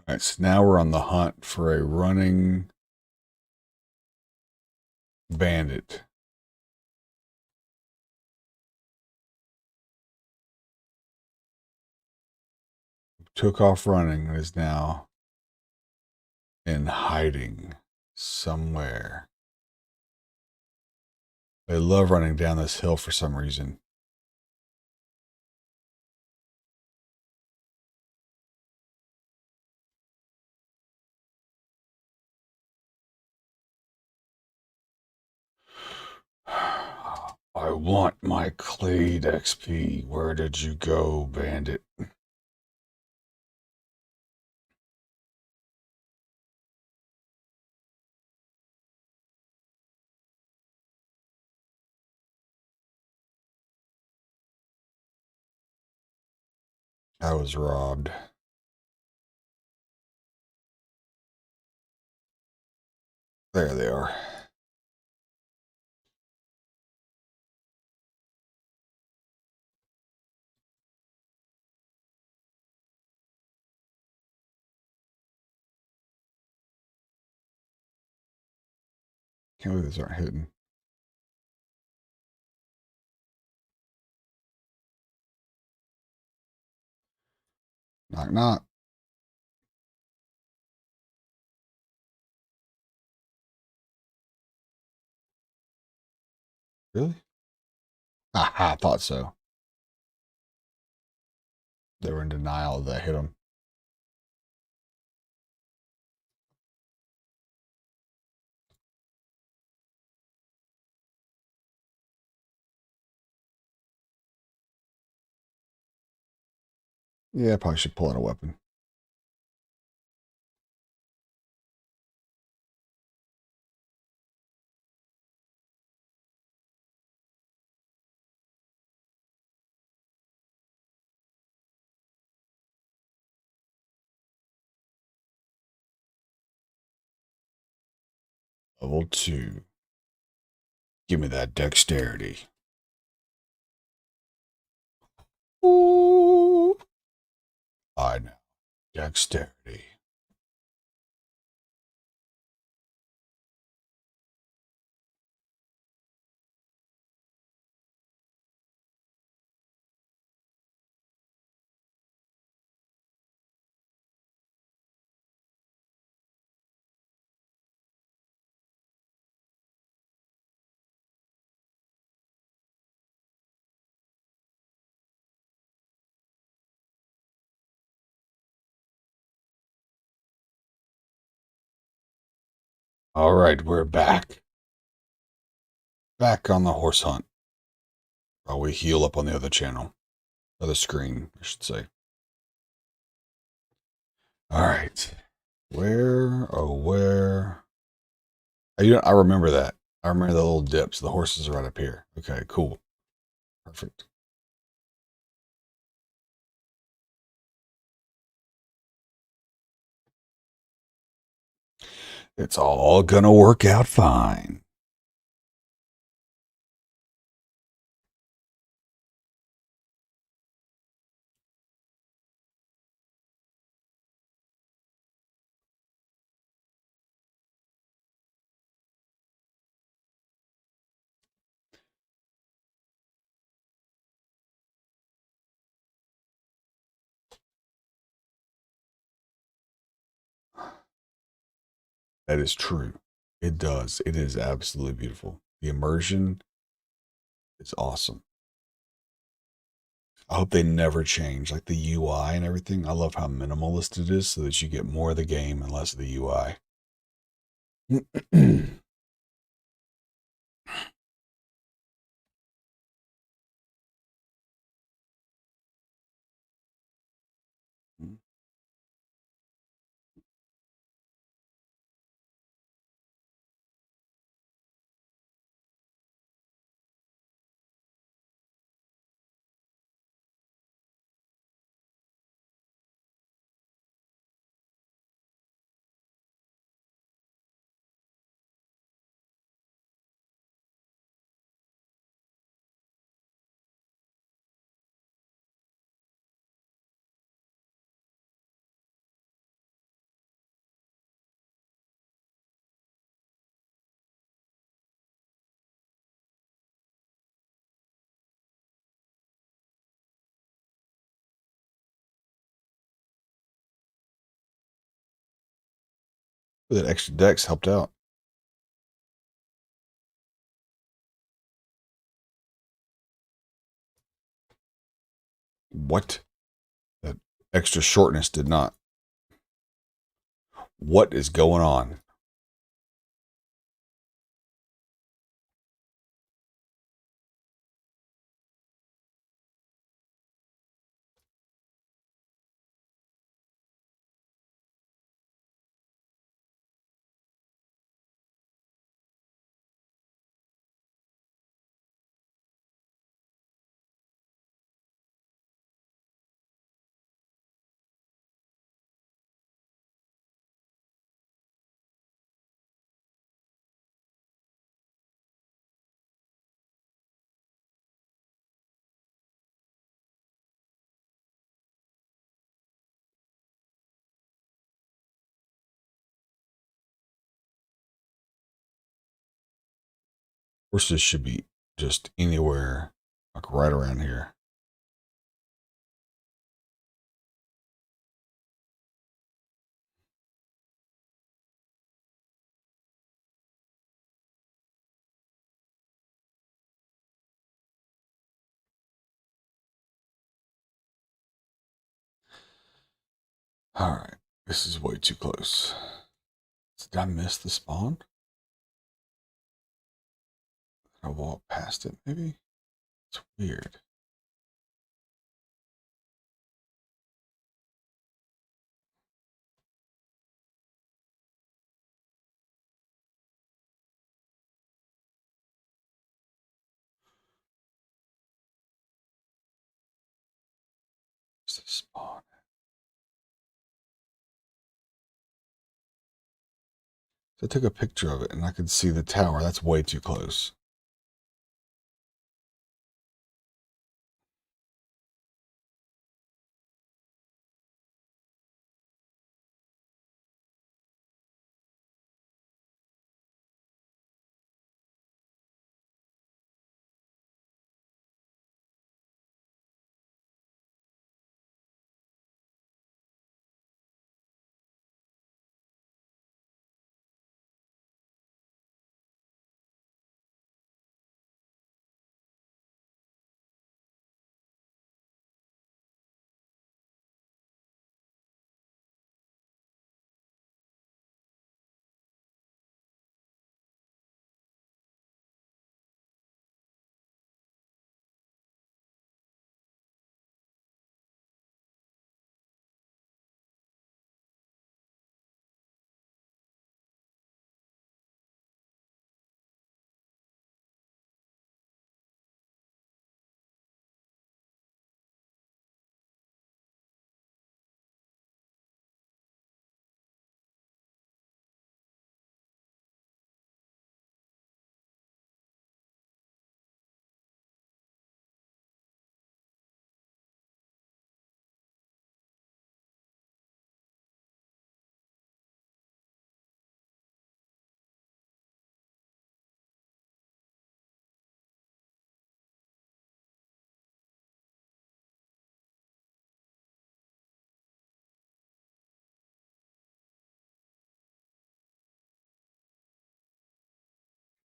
[SPEAKER 1] Alright, so now we're on the hunt for a running bandit. Took off running and is now in hiding somewhere. They love running down this hill for some reason. I want my Clade XP. Where did you go, bandit? I was robbed. There they are. Can't believe these aren't hidden. Knock, knock. Really? Aha, I thought so. They were in denial that I hit them. Yeah, I probably should pull out a weapon. Level 2. Give me that dexterity. Ooh. I know. Dexterity. All right, we're back. Back on the horse hunt. While we heal up on the other channel. Other screen, I should say. All right. Where, oh, where? I remember that. I remember the little dips. The horses are right up here. Okay, cool. Perfect. It's all gonna work out fine. That is true. It does. It is absolutely beautiful. The immersion is awesome. I hope they never change, like the UI and everything. I love how minimalist it is so that you get more of the game and less of the UI. That extra dex helped out. What? That extra shortness did not. What is going on? Horses should be just anywhere, like right around here. All right, this is way too close. Did I miss the spawn? Did I walk past it, maybe? It's weird. Where's the spawn? So I took a picture of it and I could see the tower. That's way too close.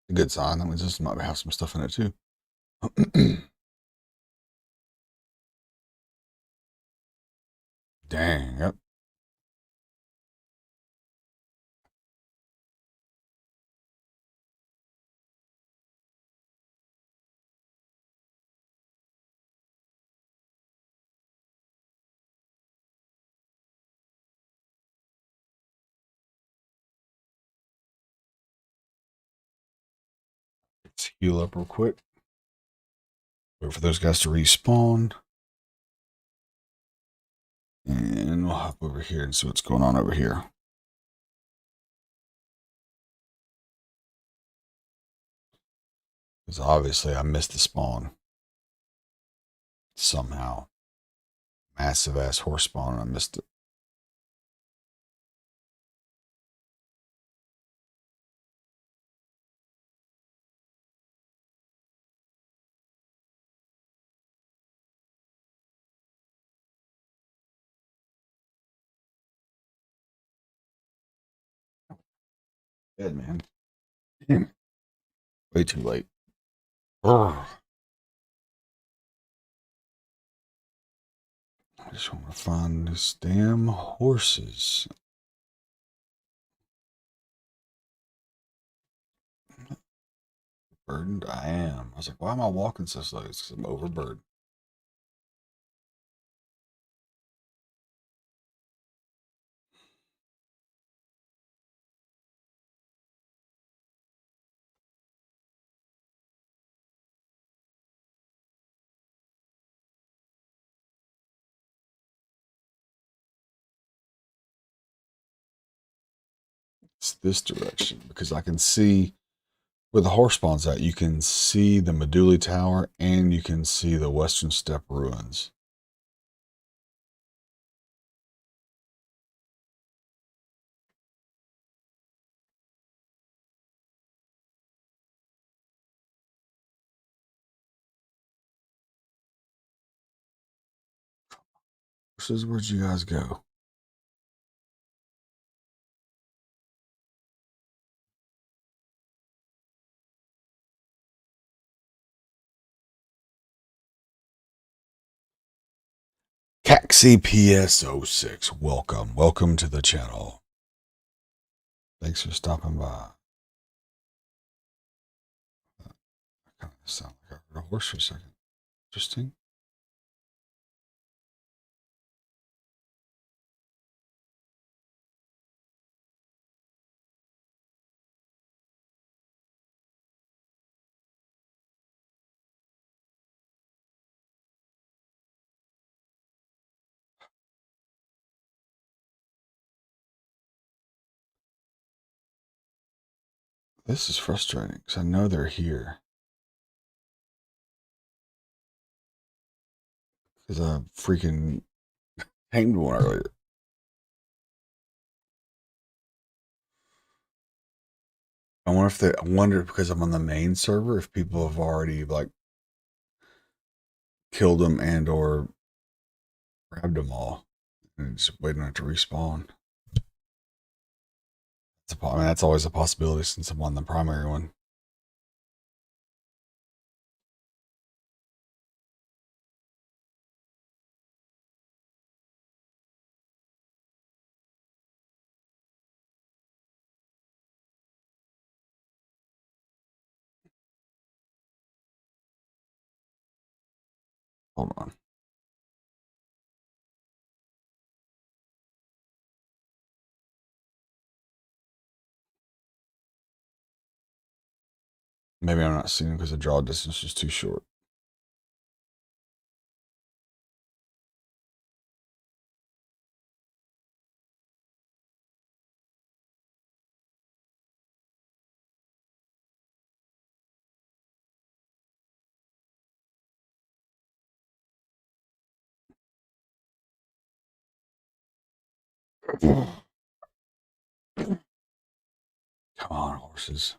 [SPEAKER 1] A good sign. That means this might have some stuff in it too. Dang. Yep. Let's heal up real quick. Wait for those guys to respawn. And we'll hop over here and see what's going on over here. Because obviously I missed the spawn. Somehow. Massive ass horse spawn and I missed it. Dead man. Damn. Way too late. Ugh. I just want to find these damn horses. Burdened I am. I was like, why am I walking so slow? It's because I'm overburdened. It's this direction because I can see where the horse spawn's at. You can see the Meduli Tower and you can see the Western Steppe ruins. Horses, where'd you guys go? Caxi PS06, welcome. Welcome to the channel. Thanks for stopping by. I kind of sound like I heard a horse for a second. Interesting. This is frustrating because I know they're here. Because I freaking tamed one earlier. I wonder because I'm on the main server if people have already like killed them and or grabbed them all and just waiting on it to respawn. I mean, that's always a possibility since I'm on the primary one. Hold on. Maybe I'm not seeing them because the draw distance is too short. Come on, horses.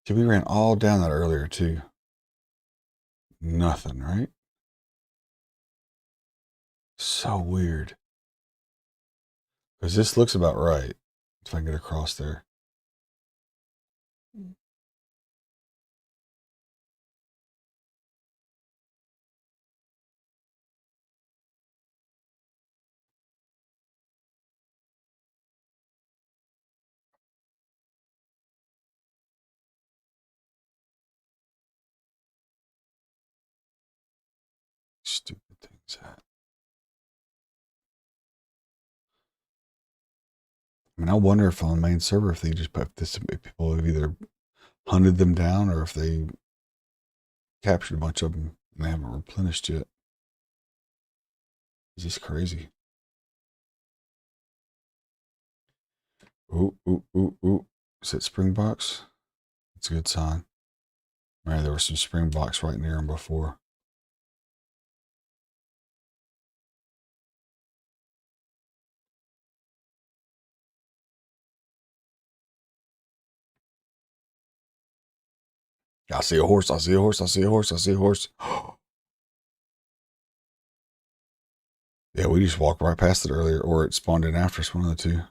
[SPEAKER 1] We ran all down that earlier too. Nothing, right? So weird. Because this looks about right. If I can get across there. Stupid things at. I mean, I wonder if on the main server if they just put this, if people have either hunted them down or if they captured a bunch of them and they haven't replenished yet. It's just crazy. Ooh, ooh, ooh, ooh. Is it Springboks? That's a good sign. Man, there were some Springboks right near him before. I see a horse. I see a horse. I see a horse. I see a horse. Yeah, we just walked right past it earlier, or it spawned in after us, one of the two.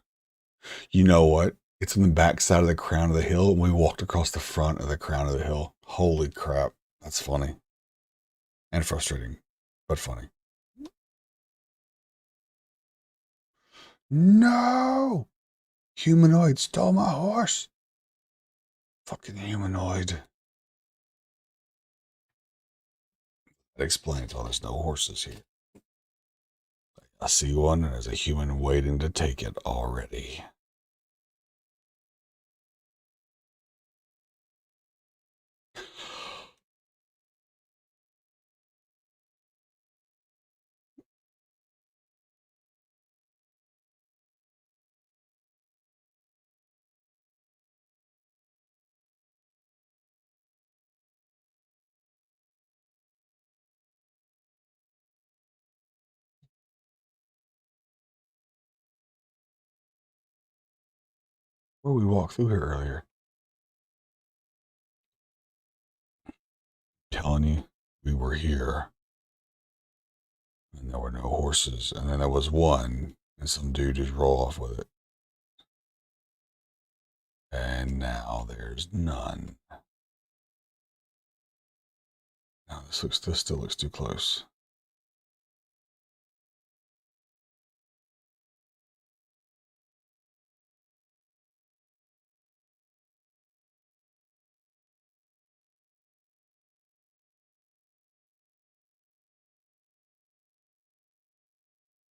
[SPEAKER 1] You know what? It's on the back side of the crown of the hill, and we walked across the front of the crown of the hill. Holy crap. That's funny. And frustrating, but funny. No! Humanoid stole my horse. Fucking humanoid. That explains why there's no horses here. I see one, and there's a human waiting to take it already. Where we walked through here earlier. Telling you, we were here, and there were no horses, and then there was one, and some dude just rolled off with it. And now there's none. Now this still looks too close.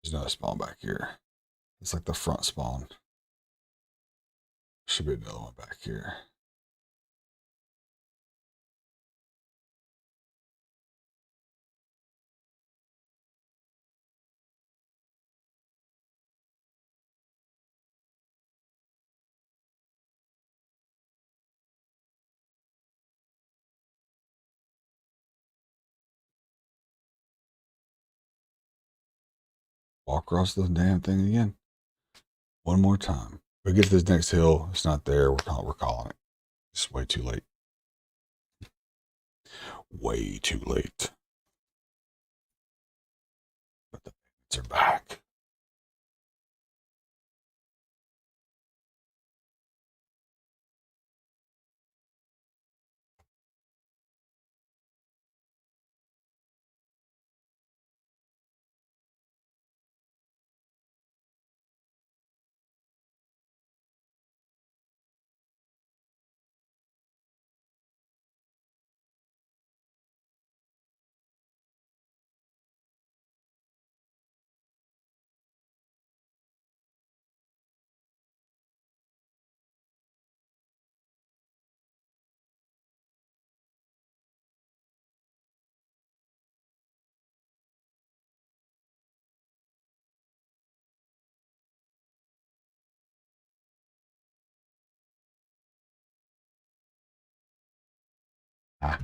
[SPEAKER 1] There's another spawn back here. It's like the front spawn. Should be another one back here. Walk across the damn thing again. One more time. We get to this next hill. It's not there. We're calling it. It's way too late. Way too late. But the bandits are back. Ah.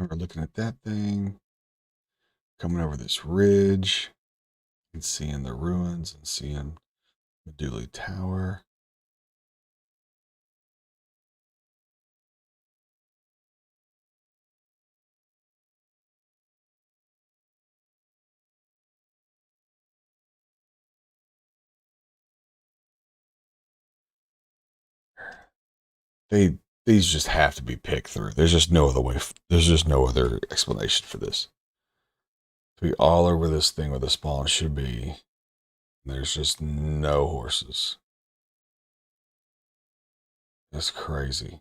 [SPEAKER 1] We're looking at that thing, coming over this ridge and seeing the ruins and seeing Medulla Tower. These just have to be picked through. There's just no other way. There's just no other explanation for this. To be all over this thing where the spawn should be. There's just no horses. That's crazy.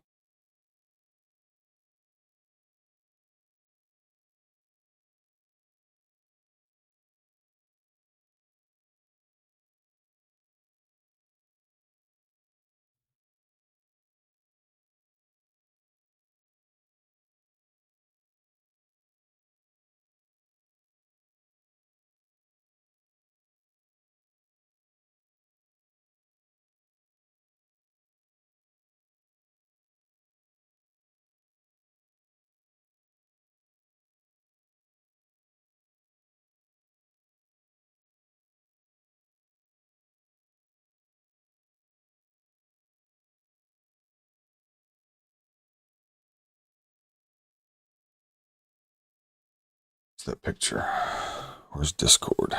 [SPEAKER 1] What's that picture? Where's Discord?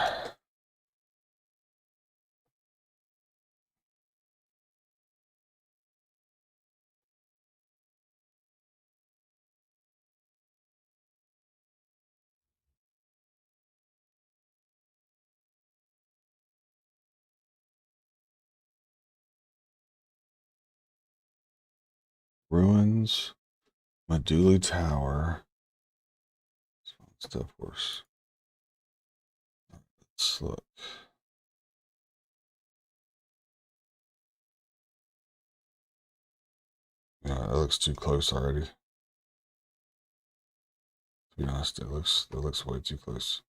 [SPEAKER 1] Ruins, Medulla Tower. Stuff worse. Let's look. Yeah, that looks too close already. To be honest, it looks way too close.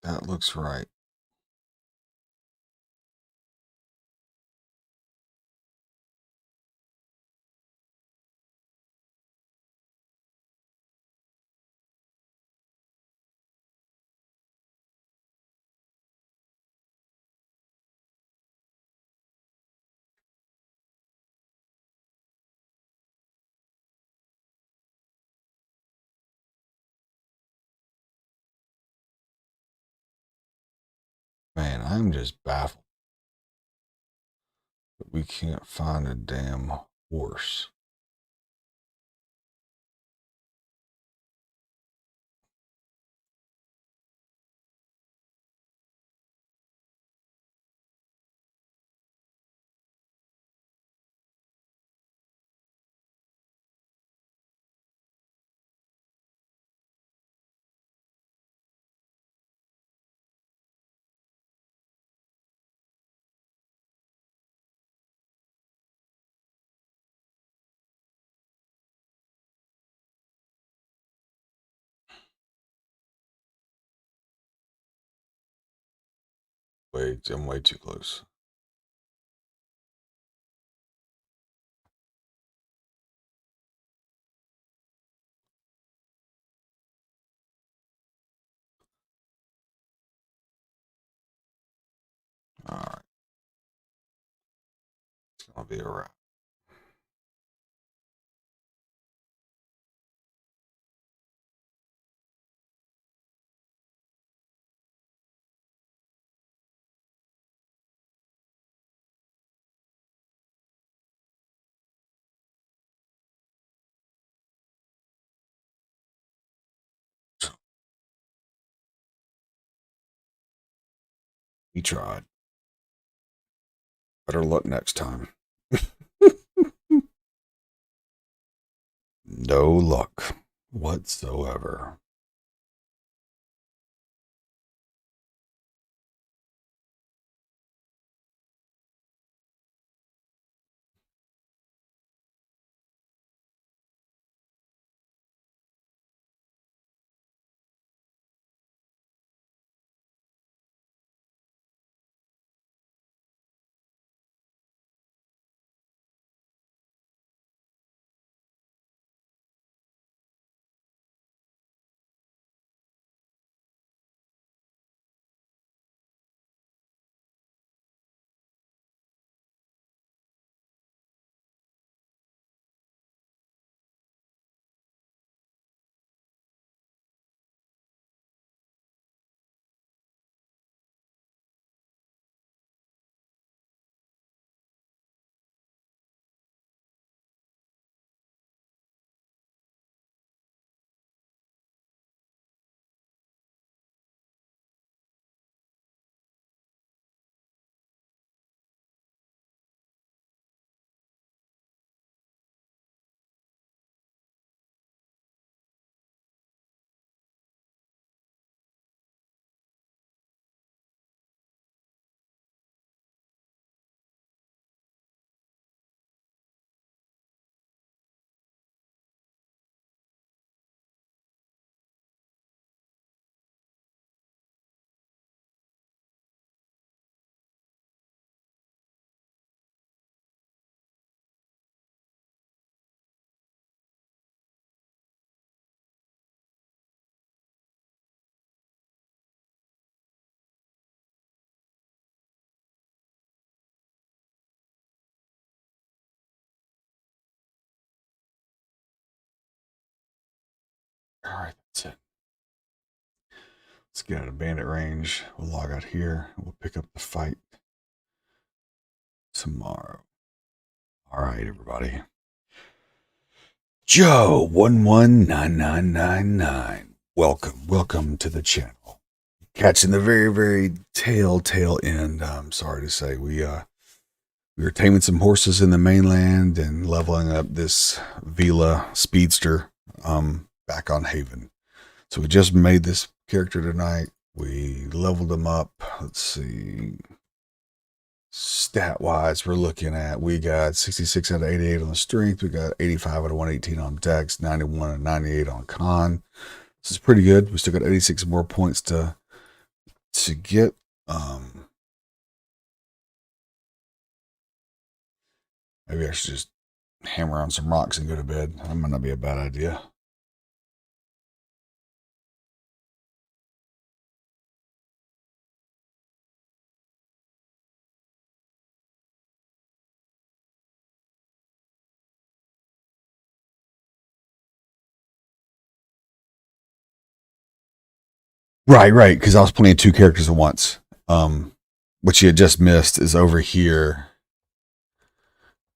[SPEAKER 1] That looks right. Man, I'm just baffled that we can't find a damn horse. Wait, I'm way too close. All right. It's gonna be a wrap. He tried. Better luck next time. No luck whatsoever. All right, that's it. Let's get out of bandit range. We'll log out here. We'll pick up the fight tomorrow. All right, everybody. Joe 119999. Welcome to the channel. Catching the very tail end. I'm sorry to say we were taming some horses in the mainland and leveling up this Vila Speedster back on Haven. So we just made this character tonight. We leveled him up. Let's see. Stat wise, we're looking at we got 66 out of 88 on the strength. We got 85 out of 118 on dex, 91 and 98 on con. This is pretty good. We still got 86 more points to get. Maybe I should just hammer on some rocks and go to bed. That might not be a bad idea. Right. Because I was playing two characters at once. What you had just missed is over here.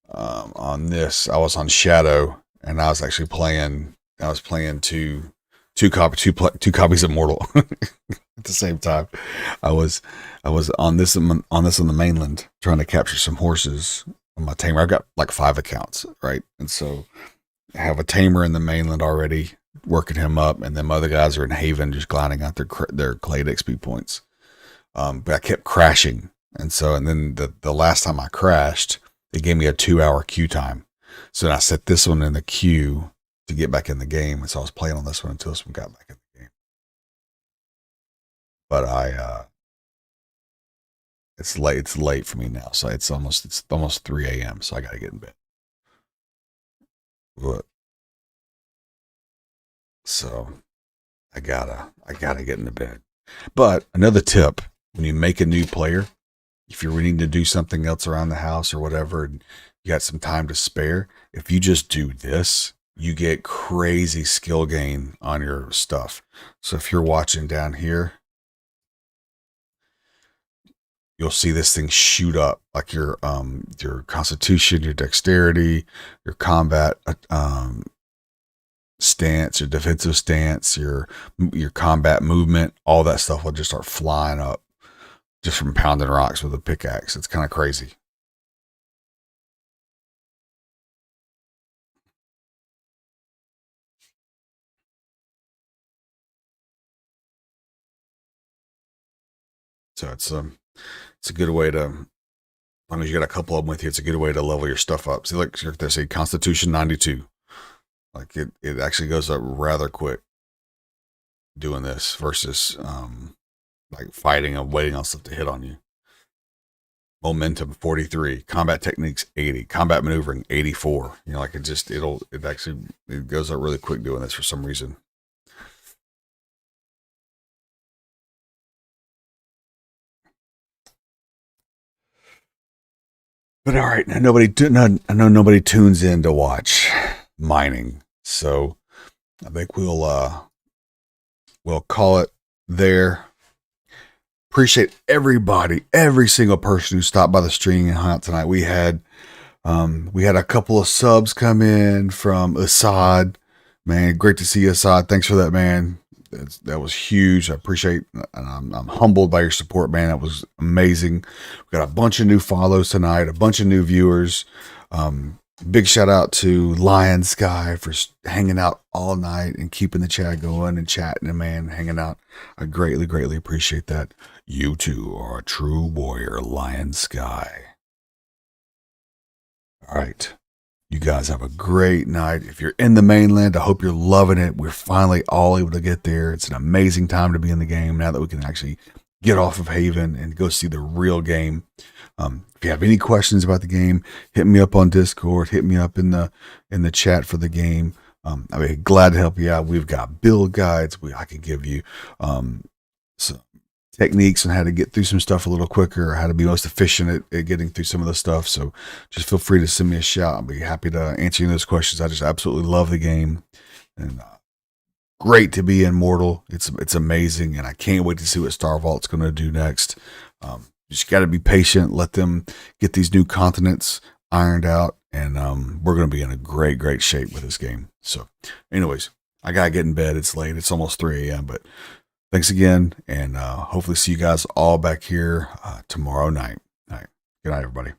[SPEAKER 1] On this, I was on Shadow, and I was actually playing. I was playing two copies of Mortal at the same time. I was on this on the mainland trying to capture some horses on my tamer. I've got like 5 accounts, right? And so I have a tamer in the mainland already, working him up, and then my other guys are in Haven just grinding out their clade XP points. But I kept crashing, and then the last time I crashed, it gave me a 2-hour queue time. So then I set this one in the queue to get back in the game, and so I was playing on this one until this one got back in the game. But it's late for me now, so it's almost 3 a.m. So I gotta get in bed. But so I gotta get into bed. But another tip: when you make a new player, if you're needing to do something else around the house or whatever, and you got some time to spare, if you just do this, you get crazy skill gain on your stuff. So if you're watching down here, you'll see this thing shoot up, like your constitution, your dexterity, your combat stance, your defensive stance, your combat movement, all that stuff will just start flying up just from pounding rocks with a pickaxe. It's kind of crazy. So it's a good way to, as long as you got a couple of them with you, it's a good way to level your stuff up. See, like they say, Constitution 92. Like it actually goes up rather quick doing this versus like fighting and waiting on stuff to hit on you. Momentum 43, combat techniques 80, combat maneuvering 84. You know, like it goes up really quick doing this for some reason. But all right, I know nobody tunes in to watch mining, so I think we'll call it there. Appreciate everybody, every single person who stopped by the stream and hung out tonight. We had a couple of subs come in from Assad. Man, great to see you, Assad. Thanks for that, man. That was huge. I appreciate, and I'm humbled by your support, man. That was amazing. We got a bunch of new follows tonight, a bunch of new viewers. Big shout out to Lion Sky for hanging out all night and keeping the chat going and chatting and, man, hanging out. I greatly, greatly appreciate that. You two are a true warrior, Lion Sky. All right. You guys have a great night. If you're in the mainland, I hope you're loving it. We're finally all able to get there. It's an amazing time to be in the game now that we can actually get off of Haven and go see the real game. If you have any questions about the game, hit me up on Discord. Hit me up in the chat for the game. I'd be glad to help you out. We've got build guides. I can give you some techniques on how to get through some stuff a little quicker, or how to be most efficient at getting through some of the stuff. So just feel free to send me a shout. I'll be happy to answer you those questions. I just absolutely love the game, and great to be Immortal. It's amazing, and I can't wait to see what Star Vault's going to do next. Just got to be patient. Let them get these new continents ironed out, and we're going to be in a great shape with this game. So anyways, I got to get in bed. It's late. It's almost 3 a.m., but thanks again, and hopefully see you guys all back here tomorrow night. All right. Good night, everybody.